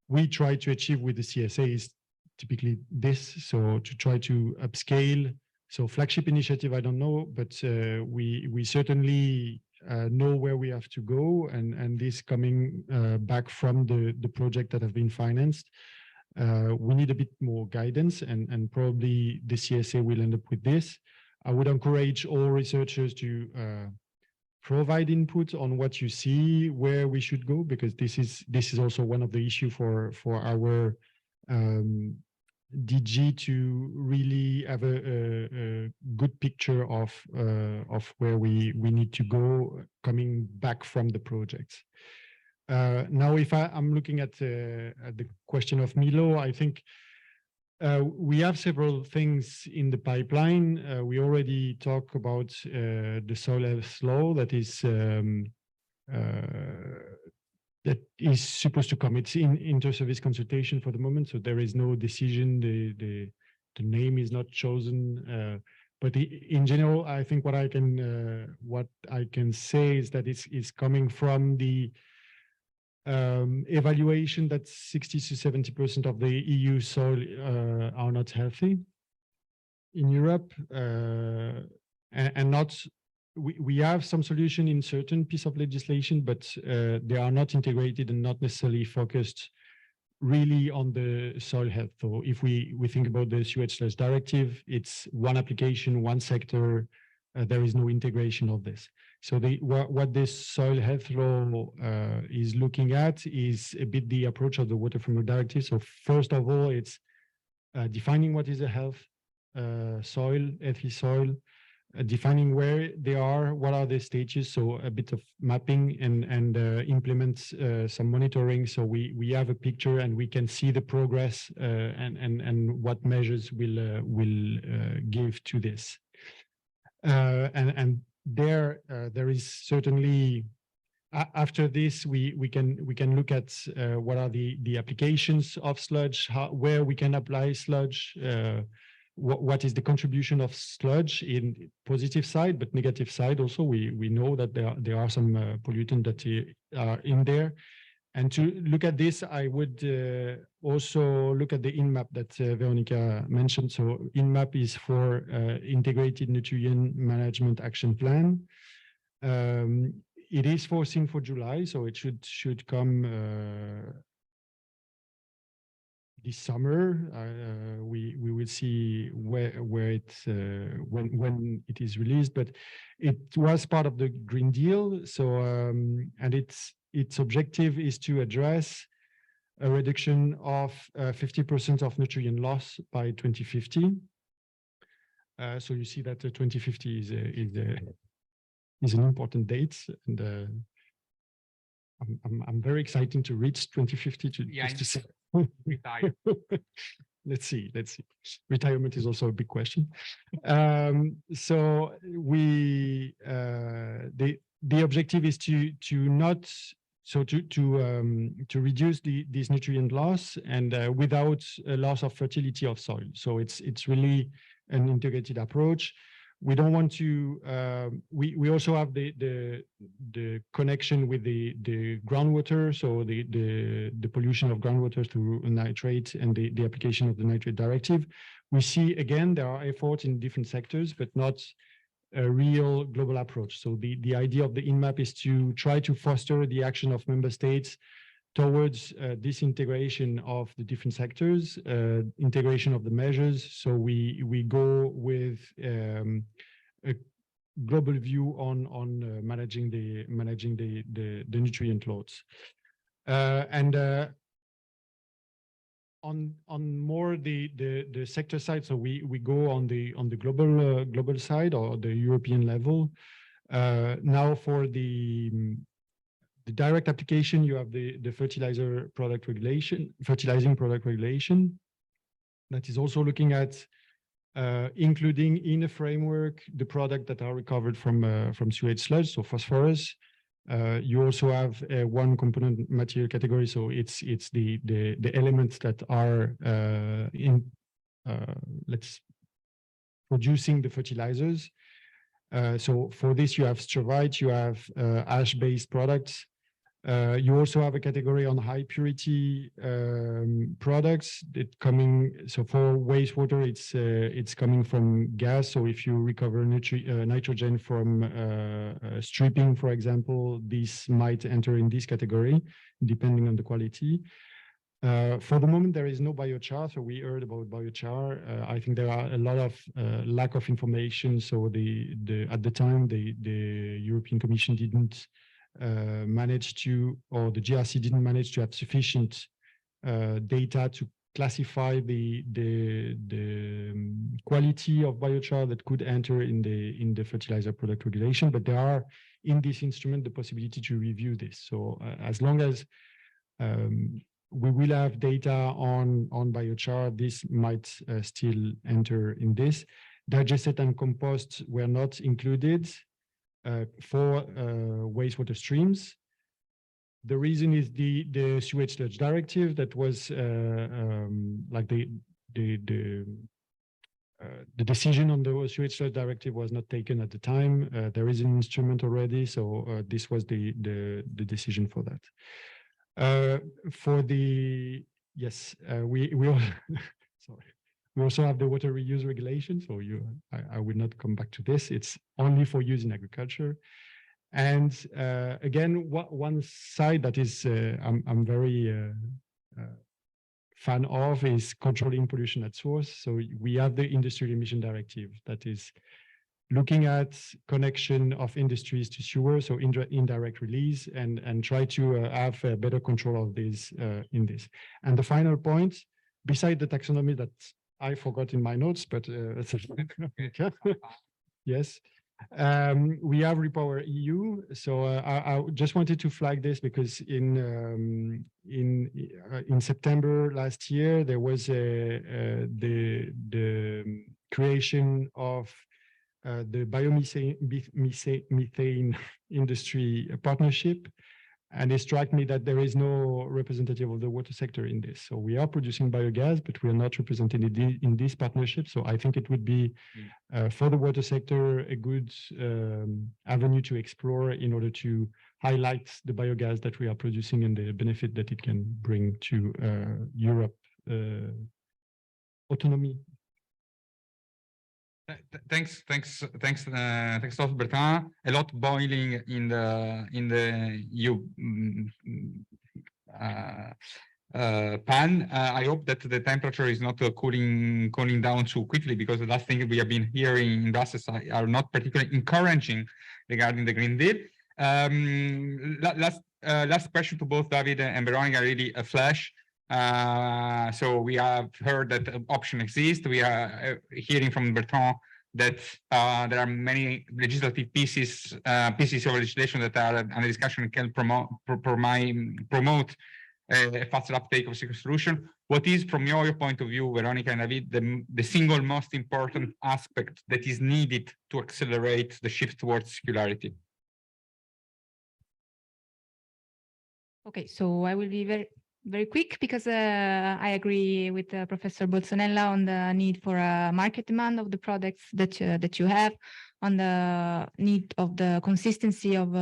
we try to achieve with the CSA is typically this. So to try to upscale. So flagship initiative, I don't know, but we certainly know where we have to go, and this coming back from the project that have been financed. We need a bit more guidance, and probably the CSA will end up with this. I would encourage all researchers to provide input on what you see, where we should go, because this is also one of the issues for our DG to really have a good picture of where we need to go coming back from the project. Now, if I'm looking at the question of Milo, I think we have several things in the pipeline. We already talked about the soil health law that is supposed to come. It's in inter-service consultation for the moment, so there is no decision. The name is not chosen. But in general, I think what I can say is that it's coming from the evaluation that 60 to 70% of the EU soil are not healthy in Europe, and not. We have some solution in certain piece of legislation, but they are not integrated and not necessarily focused really on the soil health. So if we think about the sewage sludge directive, it's one application, one sector. There is no integration of this. So what this soil health law is looking at is a bit the approach of the Water Framework Directive. So first of all, it's defining what is a healthy soil, defining where they are, what are the stages, so a bit of mapping and implement some monitoring, so we have a picture and we can see the progress and what measures will give to this. And there is certainly, after this, we can look at what are the applications of sludge, where we can apply sludge, what is the contribution of sludge in positive side, but negative side also. We know that there are some pollutants that are in there. And to look at this, I would also look at the INMAP that Veronica mentioned. So INMAP is for Integrated Nutrient Management Action Plan. It is foreseen for July, so it should come this summer. We will see where it when it is released, but it was part of the Green Deal. So and its objective is to address a reduction of 50% of nutrient loss by 2050. So you see that 2050 is an important date, and I'm very excited to reach 2050 just to say. Retire. Let's see. Retirement is also a big question. So the objective is to reduce this nutrient loss and without a loss of fertility of soil. So it's really an integrated approach. We don't want to. We also have the connection with the groundwater, so the pollution of groundwater through nitrate and the application of the nitrate directive. We see again there are efforts in different sectors, but not a real global approach. So the idea of the INMAP is to try to foster the action of member states towards this integration of the different sectors, integration of the measures. So we go with a global view on managing the nutrient loads, and on more the sector side. So we go on the global side or the European level. Now for the direct application, you have the fertilizing product regulation that is also looking at including in a framework the product that are recovered from sewage sludge, so phosphorus. You also have one component material category, so it's the elements that are producing the fertilizers. So for this, you have struvite, you have ash-based products. You also have a category on high purity products that coming. So for wastewater, it's coming from gas. So if you recover nitrogen from stripping, for example, this might enter in this category, depending on the quality. For the moment, there is no biochar. So we heard about biochar. I think there are a lot of lack of information. So at the time, the European Commission didn't manage to, or the GRC didn't manage to have sufficient data to classify the quality of biochar that could enter in the fertilizer product regulation. But there are in this instrument the possibility to review this. So as long as we will have data on biochar, this might still enter in this. Digestate and compost were not included for wastewater streams. The reason is the sewage sludge directive that was like the decision on the sewage sludge directive was not taken at the time. There is an instrument already, so this was the decision for that. For the yes, we all sorry. We also have the water reuse regulation. So I will not come back to this. It's only for use in agriculture. And again, one side that is I'm very fan of is controlling pollution at source. So we have the industrial emission directive that is looking at connection of industries to sewer, so indirect release, and try to have a better control of this in this. And the final point, beside the taxonomy that I forgot in my notes, but yes, we have Repower EU. So I just wanted to flag this because in September last year there was the creation of the biomethane industry partnership, and it struck me that there is no representative of the water sector in this. So we are producing biogas, but we are not represented in this partnership. So I think it would be for the water sector a good avenue to explore in order to highlight the biogas that we are producing and the benefit that it can bring to Europe autonomy. Thanks, Dr. Bertrand. A lot boiling in the EU pan. I hope that the temperature is not cooling down too quickly, because the last thing we have been hearing in Brussels are not particularly encouraging regarding the Green Deal. Last question to both David and Veronica, really a flash. So we have heard that the option exists. We are hearing from Bertrand that there are many legislative pieces of legislation that are under discussion and can promote a faster uptake of circular solution. What is, from your point of view, Veronica and David, the single most important aspect that is needed to accelerate the shift towards circularity? Okay, so I will be very quick, because I agree with Professor Bolsonella on the need for a market demand of the products that you have, on the need of the consistency of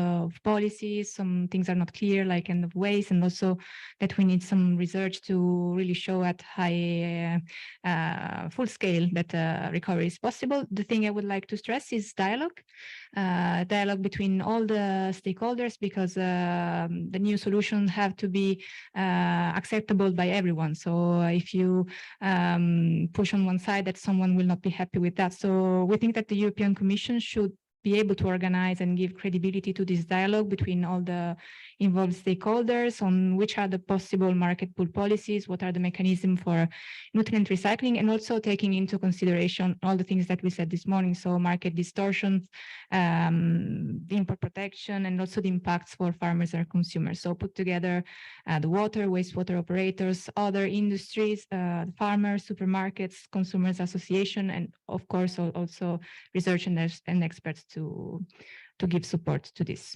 policies. Some things are not clear, like end of waste, and also that we need some research to really show at high full scale that recovery is possible. The thing I would like to stress is dialogue between all the stakeholders, because the new solutions have to be acceptable by everyone. So if you push on one side, that someone will not be happy with that. So we think that the European Commission should be able to organize and give credibility to this dialogue between all the involved stakeholders on which are the possible market pull policies, what are the mechanisms for nutrient recycling, and also taking into consideration all the things that we said this morning. So market distortions, the import protection, and also the impacts for farmers and consumers. So put together the water, wastewater operators, other industries, farmers, supermarkets, consumers association, and of course also research and experts to give support to this.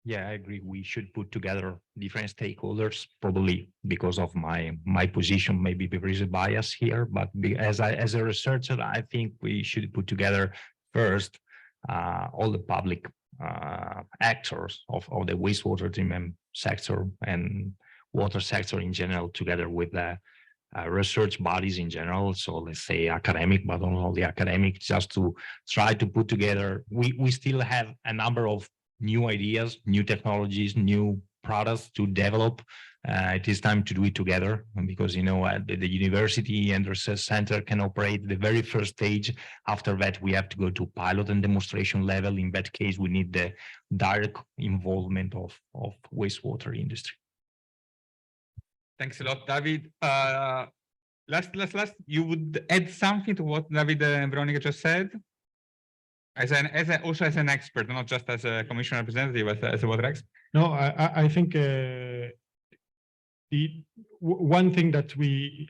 Yeah, I agree. We should put together different stakeholders, probably because of my position. Maybe there is a bias here, but as a researcher, I think we should put together first all the public actors of the wastewater treatment sector and water sector in general, together with the research bodies in general. So let's say academic, but not only academic, just to try to put together. We still have a number of new ideas, new technologies, new products to develop. It is time to do it together, because the university and research center can operate the very first stage. After that, we have to go to pilot and demonstration level. In that case, we need the direct involvement of wastewater industry. Thanks a lot, David. Last, you would add something to what David and Veronica just said? Also as an expert, not just as a commission representative, as a water expert. No, I think the one thing that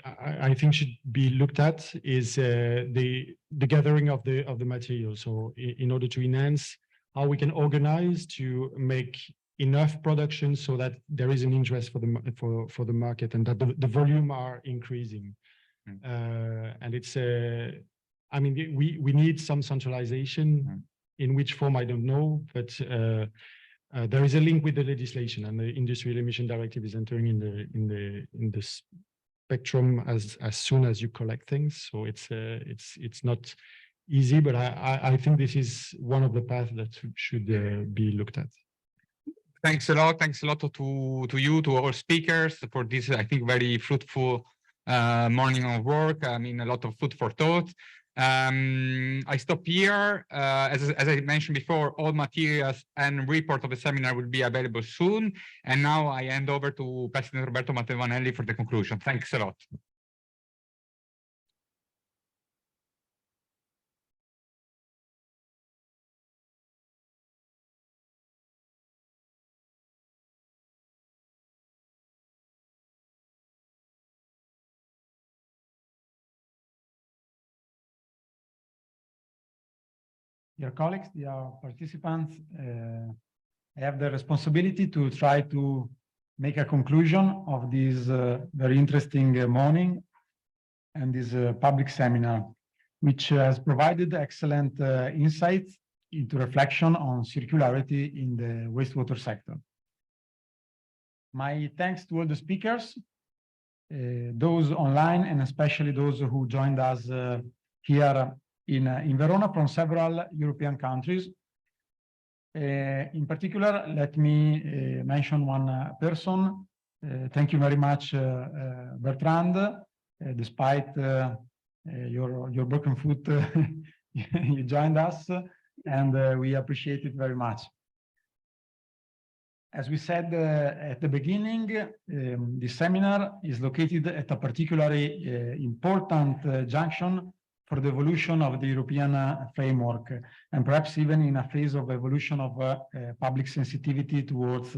I think should be looked at is the gathering of the material. So in order to enhance how we can organize to make enough production so that there is an interest for the market and that the volume are increasing. And it's I mean, we need some centralization. In which form I don't know, but there is a link with the legislation, and the Industrial Emission Directive is entering in the spectrum as soon as you collect things. So it's not easy, but I think this is one of the paths that should be looked at. Thanks a lot. Thanks a lot to you, to our speakers for this, I think, very fruitful morning of work. I mean, a lot of food for thought. I stop here. As I mentioned before, all materials and report of the seminar will be available soon. And now I hand over to President Roberto Mantelvanelli for the conclusion. Thanks a lot. Dear colleagues, dear participants, I have the responsibility to try to make a conclusion of this very interesting morning and this public seminar, which has provided excellent insights into reflection on circularity in the wastewater sector. My thanks to all the speakers, those online, and especially those who joined us here in Verona from several European countries. In particular, let me mention one person. Thank you very much, Bertrand. Despite your broken foot, you joined us, and we appreciate it very much. As we said at the beginning, this seminar is located at a particularly important junction for the evolution of the European framework, and perhaps even in a phase of evolution of public sensitivity towards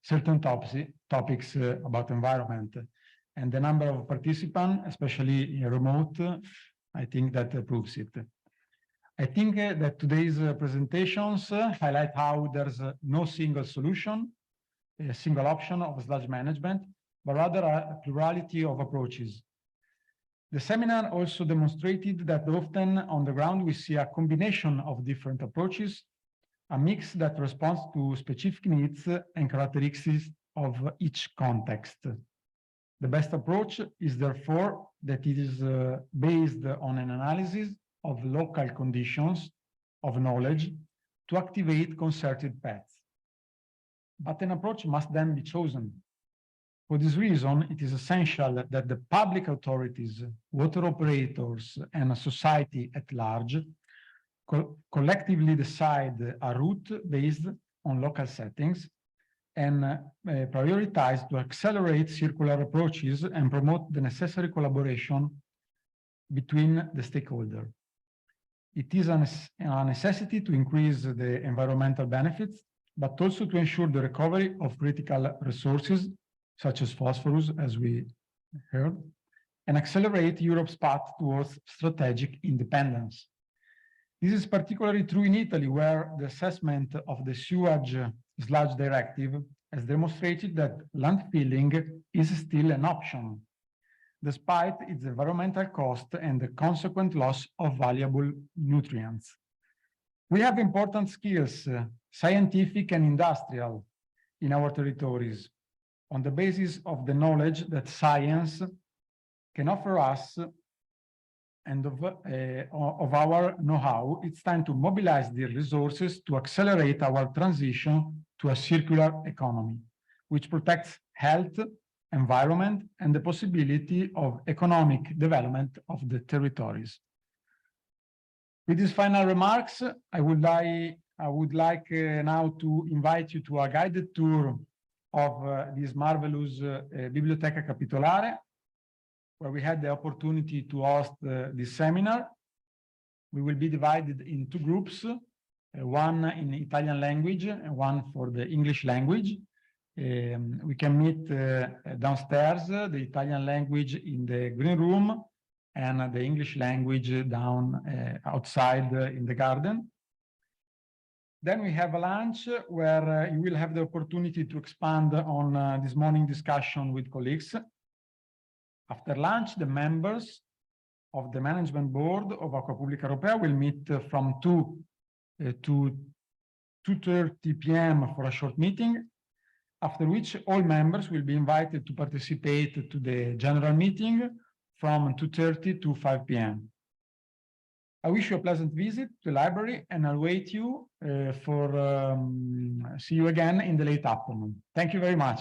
certain topics about environment. And the number of participants, especially remote, I think that proves it. I think that today's presentations highlight how there's no single solution, a single option of sludge management, but rather a plurality of approaches. The seminar also demonstrated that often on the ground we see a combination of different approaches, a mix that responds to specific needs and characteristics of each context. The best approach is therefore that it is based on an analysis of local conditions of knowledge to activate concerted paths. But an approach must then be chosen. For this reason, it is essential that the public authorities, water operators, and society at large collectively decide a route based on local settings and prioritize to accelerate circular approaches and promote the necessary collaboration between the stakeholders. It is a necessity to increase the environmental benefits, but also to ensure the recovery of critical resources such as phosphorus, as we heard, and accelerate Europe's path towards strategic independence. This is particularly true in Italy, where the assessment of the sewage sludge directive has demonstrated that landfilling is still an option, despite its environmental cost and the consequent loss of valuable nutrients. We have important skills, scientific and industrial, in our territories, on the basis of the knowledge that science can offer us and of our know-how. It's time to mobilize the resources to accelerate our transition to a circular economy. which protects health, environment, and the possibility of economic development of the territories. With these final remarks, I would like now to invite you to a guided tour of this marvelous Biblioteca Capitolare, where we had the opportunity to host this seminar. We will be divided in two groups, one in Italian language and one for the English language. We can meet downstairs, the Italian language in the green room, and the English language down outside in the garden. Then we have a lunch where you will have the opportunity to expand on this morning discussion with colleagues. After lunch, the members of the management board of Aqua Publica Europea will meet from 2 to 2:30 p.m. for a short meeting, after which all members will be invited to participate to the general meeting from 2:30 to 5 p.m. I wish you a pleasant visit to the library, and I'll wait you see you again in the late afternoon. Thank you very much.